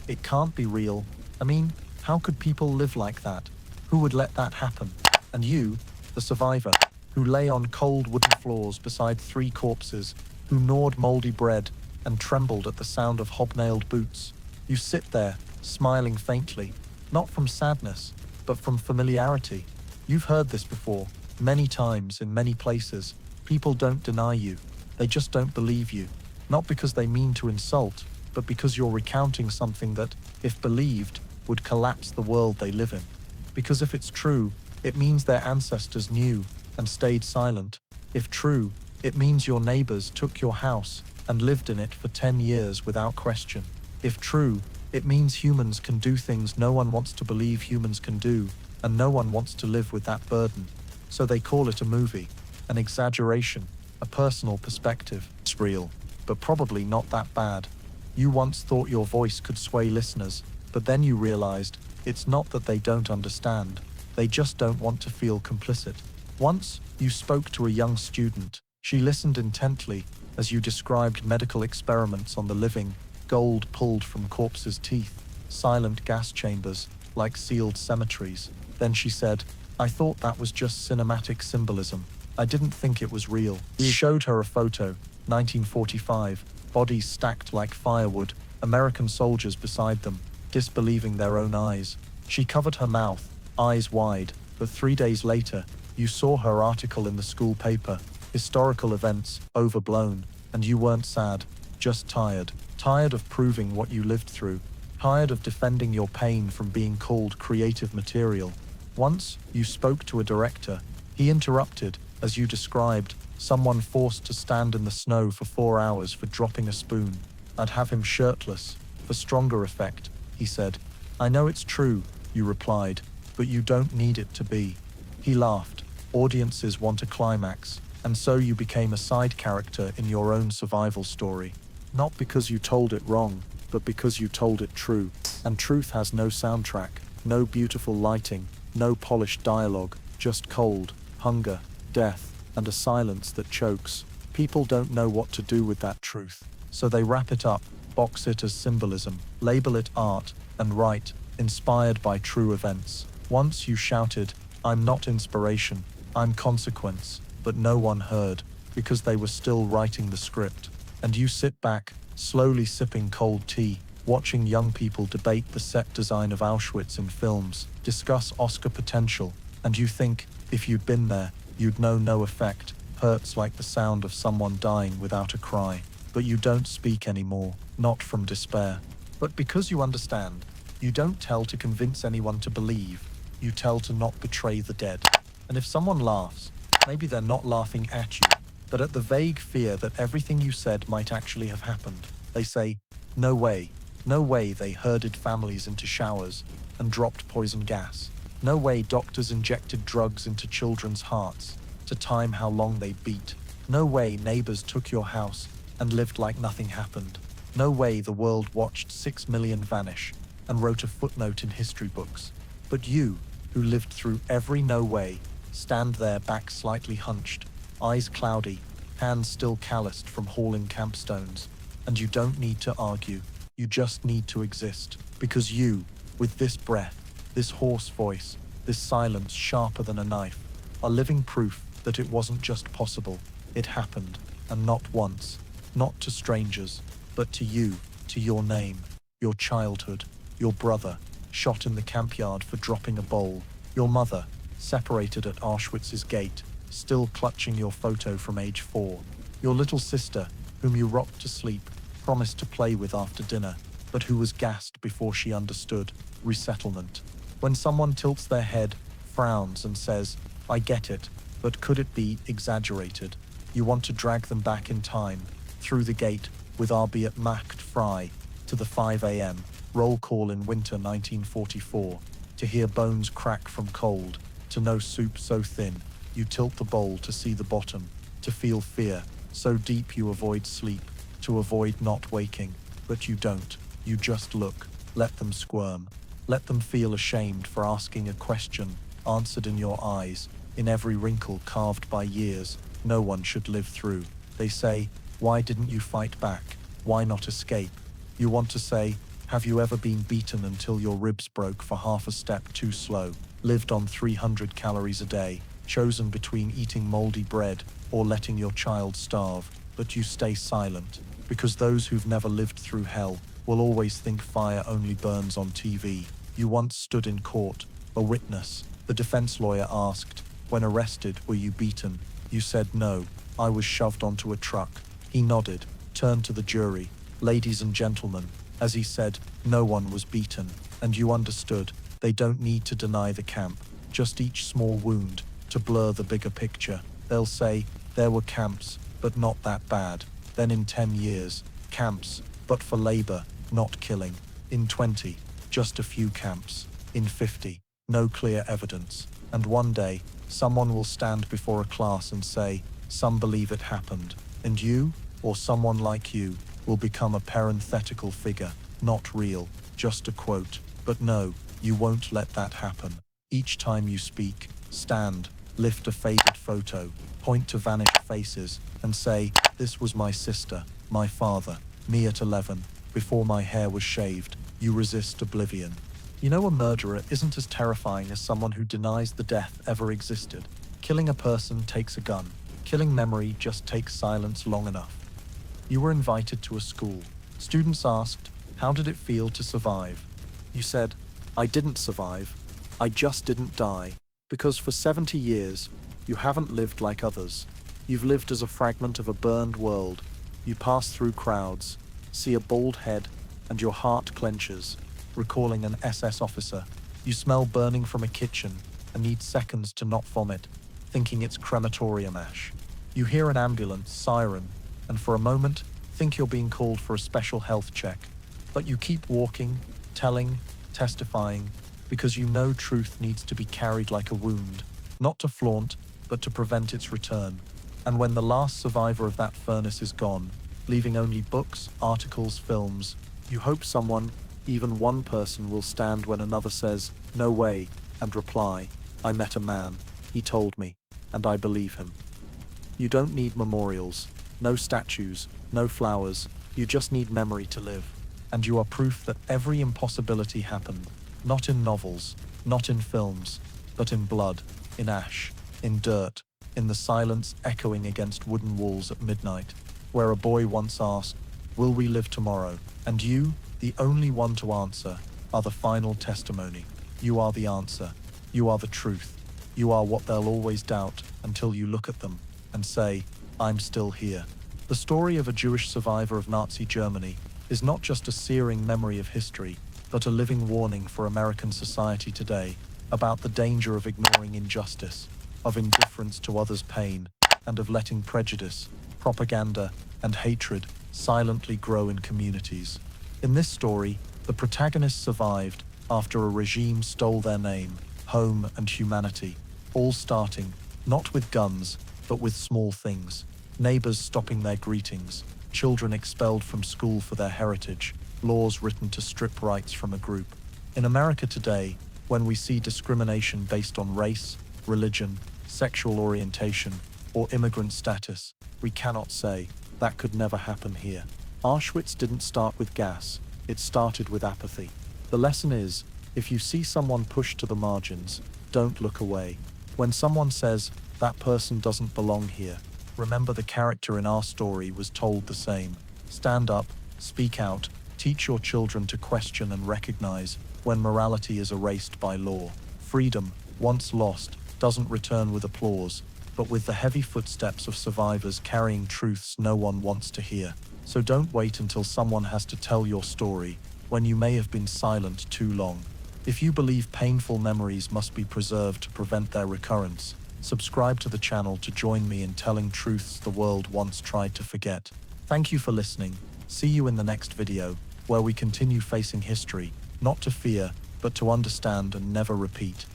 "It can't be real. I mean, how could people live like that? Who would let that happen?" And you, the survivor, who lay on cold wooden floors beside 3 corpses, who gnawed moldy bread and trembled at the sound of hobnailed boots, you sit there, smiling faintly, not from sadness, but from familiarity. You've heard this before, many times in many places. People don't deny you. They just don't believe you. Not because they mean to insult, but because you're recounting something that, if believed, would collapse the world they live in. Because if it's true, it means their ancestors knew and stayed silent. If true, it means your neighbors took your house and lived in it for 10 years without question. If true, it means humans can do things no one wants to believe humans can do, and no one wants to live with that burden. So they call it a movie, an exaggeration, a personal perspective. It's real, but probably not that bad. You once thought your voice could sway listeners, but then you realized it's not that they don't understand, they just don't want to feel complicit. Once, you spoke to a young student. She listened intently as you described medical experiments on the living, gold pulled from corpses' teeth, silent gas chambers, like sealed cemeteries. Then she said, "I thought that was just cinematic symbolism. I didn't think it was real." You showed her a photo, 1945, bodies stacked like firewood, American soldiers beside them, disbelieving their own eyes. She covered her mouth, eyes wide, but 3 days later, you saw her article in the school paper, historical events, overblown, and you weren't sad, just tired. Tired of proving what you lived through, tired of defending your pain from being called creative material. Once, you spoke to a director. He interrupted, as you described, someone forced to stand in the snow for 4 hours for dropping a spoon. "I'd have him shirtless, for stronger effect," he said. "I know it's true," you replied, "but you don't need it to be." He laughed. Audiences want a climax, and so you became a side character in your own survival story. Not because you told it wrong, but because you told it true. And truth has no soundtrack, no beautiful lighting, no polished dialogue, just cold, hunger, death, and a silence that chokes. People don't know what to do with that truth. So they wrap it up, box it as symbolism, label it art, and write, inspired by true events. Once you shouted, "I'm not inspiration, I'm consequence," but no one heard, because they were still writing the script. And you sit back, slowly sipping cold tea, watching young people debate the set design of Auschwitz in films, discuss Oscar potential, and you think, if you'd been there, you'd know no effect, hurts like the sound of someone dying without a cry. But you don't speak anymore, not from despair, but because you understand. You don't tell to convince anyone to believe, you tell to not betray the dead. And if someone laughs, maybe they're not laughing at you, but at the vague fear that everything you said might actually have happened. They say, "No way, no way they herded families into showers and dropped poison gas. No way doctors injected drugs into children's hearts to time how long they beat. No way neighbors took your house and lived like nothing happened. No way the world watched 6 million vanish and wrote a footnote in history books. But you, who lived through every no way, stand there back slightly hunched, eyes cloudy, hands still calloused from hauling campstones, and you don't need to argue. You just need to exist, because you, with this breath, this hoarse voice, this silence sharper than a knife, are living proof that it wasn't just possible, it happened, and not once, not to strangers, but to you, to your name, your childhood, your brother, shot in the campyard for dropping a bowl, your mother, separated at Auschwitz's gate, still clutching your photo from age 4, your little sister, whom you rocked to sleep, promised to play with after dinner, but who was gassed before she understood resettlement. When someone tilts their head, frowns and says, "I get it, but could it be exaggerated?" You want to drag them back in time, through the gate, with albeit macht frei, to the 5 a.m. roll call in winter 1944, to hear bones crack from cold, to know soup so thin, you tilt the bowl to see the bottom, to feel fear, so deep you avoid sleep, to avoid not waking, but you don't, you just look, let them squirm, let them feel ashamed for asking a question, answered in your eyes, in every wrinkle carved by years, no one should live through. They say, "Why didn't you fight back? Why not escape?" You want to say, "Have you ever been beaten until your ribs broke for half a step too slow, lived on 300 calories a day, chosen between eating moldy bread or letting your child starve, but you stay silent, because those who've never lived through hell will always think fire only burns on TV." You once stood in court, a witness. The defense lawyer asked, "When arrested, were you beaten?" You said, "No, I was shoved onto a truck." He nodded, turned to the jury, "Ladies and gentlemen," as he said, "no one was beaten." And you understood, they don't need to deny the camp, just each small wound, to blur the bigger picture. They'll say, "There were camps, but not that bad." Then in 10 years, camps, but for labor, not killing. In 20, just a few camps. In 50, no clear evidence. And one day, someone will stand before a class and say, "Some believe it happened." And you, or someone like you, will become a parenthetical figure, not real, just a quote. But no, you won't let that happen. Each time you speak, stand, lift a faded photo, point to vanished faces, and say, "This was my sister, my father, me at 11, before my hair was shaved." You resist oblivion. You know, a murderer isn't as terrifying as someone who denies the death ever existed. Killing a person takes a gun. Killing memory just takes silence long enough. You were invited to a school. Students asked, "How did it feel to survive?" You said, "I didn't survive. I just didn't die." Because for 70 years, you haven't lived like others. You've lived as a fragment of a burned world. You pass through crowds, see a bald head, and your heart clenches, recalling an SS officer. You smell burning from a kitchen and need seconds to not vomit, thinking it's crematorium ash. You hear an ambulance siren, and for a moment, think you're being called for a special health check. But you keep walking, telling, testifying, because you know truth needs to be carried like a wound, not to flaunt, but to prevent its return. And when the last survivor of that furnace is gone, leaving only books, articles, films, you hope someone, even one person, will stand when another says, "No way," and reply, "I met a man, he told me, and I believe him." You don't need memorials, no statues, no flowers, You just need memory to live. And you are proof that every impossibility happened, not in novels, not in films, but in blood, in ash, in dirt, in the silence echoing against wooden walls at midnight, where a boy once asked, "Will we live tomorrow?" And you, the only one to answer, are the final testimony. You are the answer. You are the truth. You are what they'll always doubt until you look at them and say, "I'm still here." The story of a Jewish survivor of Nazi Germany is not just a searing memory of history, but a living warning for American society today about the danger of ignoring injustice, of indifference to others' pain, and of letting prejudice, propaganda, and hatred silently grow in communities. In this story, the protagonists survived after a regime stole their name, home, and humanity, all starting not with guns, but with small things: neighbors stopping their greetings, children expelled from school for their heritage, laws written to strip rights from a group. In America today, when we see discrimination based on race, religion, sexual orientation, or immigrant status, we cannot say, "That could never happen here." Auschwitz didn't start with gas, it started with apathy. The lesson is, if you see someone pushed to the margins, don't look away. When someone says, "That person doesn't belong here," remember the character in our story was told the same. Stand up, speak out, teach your children to question and recognize when morality is erased by law. Freedom, once lost, doesn't return with applause, but with the heavy footsteps of survivors carrying truths no one wants to hear. So don't wait until someone has to tell your story, when you may have been silent too long. If you believe painful memories must be preserved to prevent their recurrence, subscribe to the channel to join me in telling truths the world once tried to forget. Thank you for listening. See you in the next video, where we continue facing history, not to fear, but to understand and never repeat.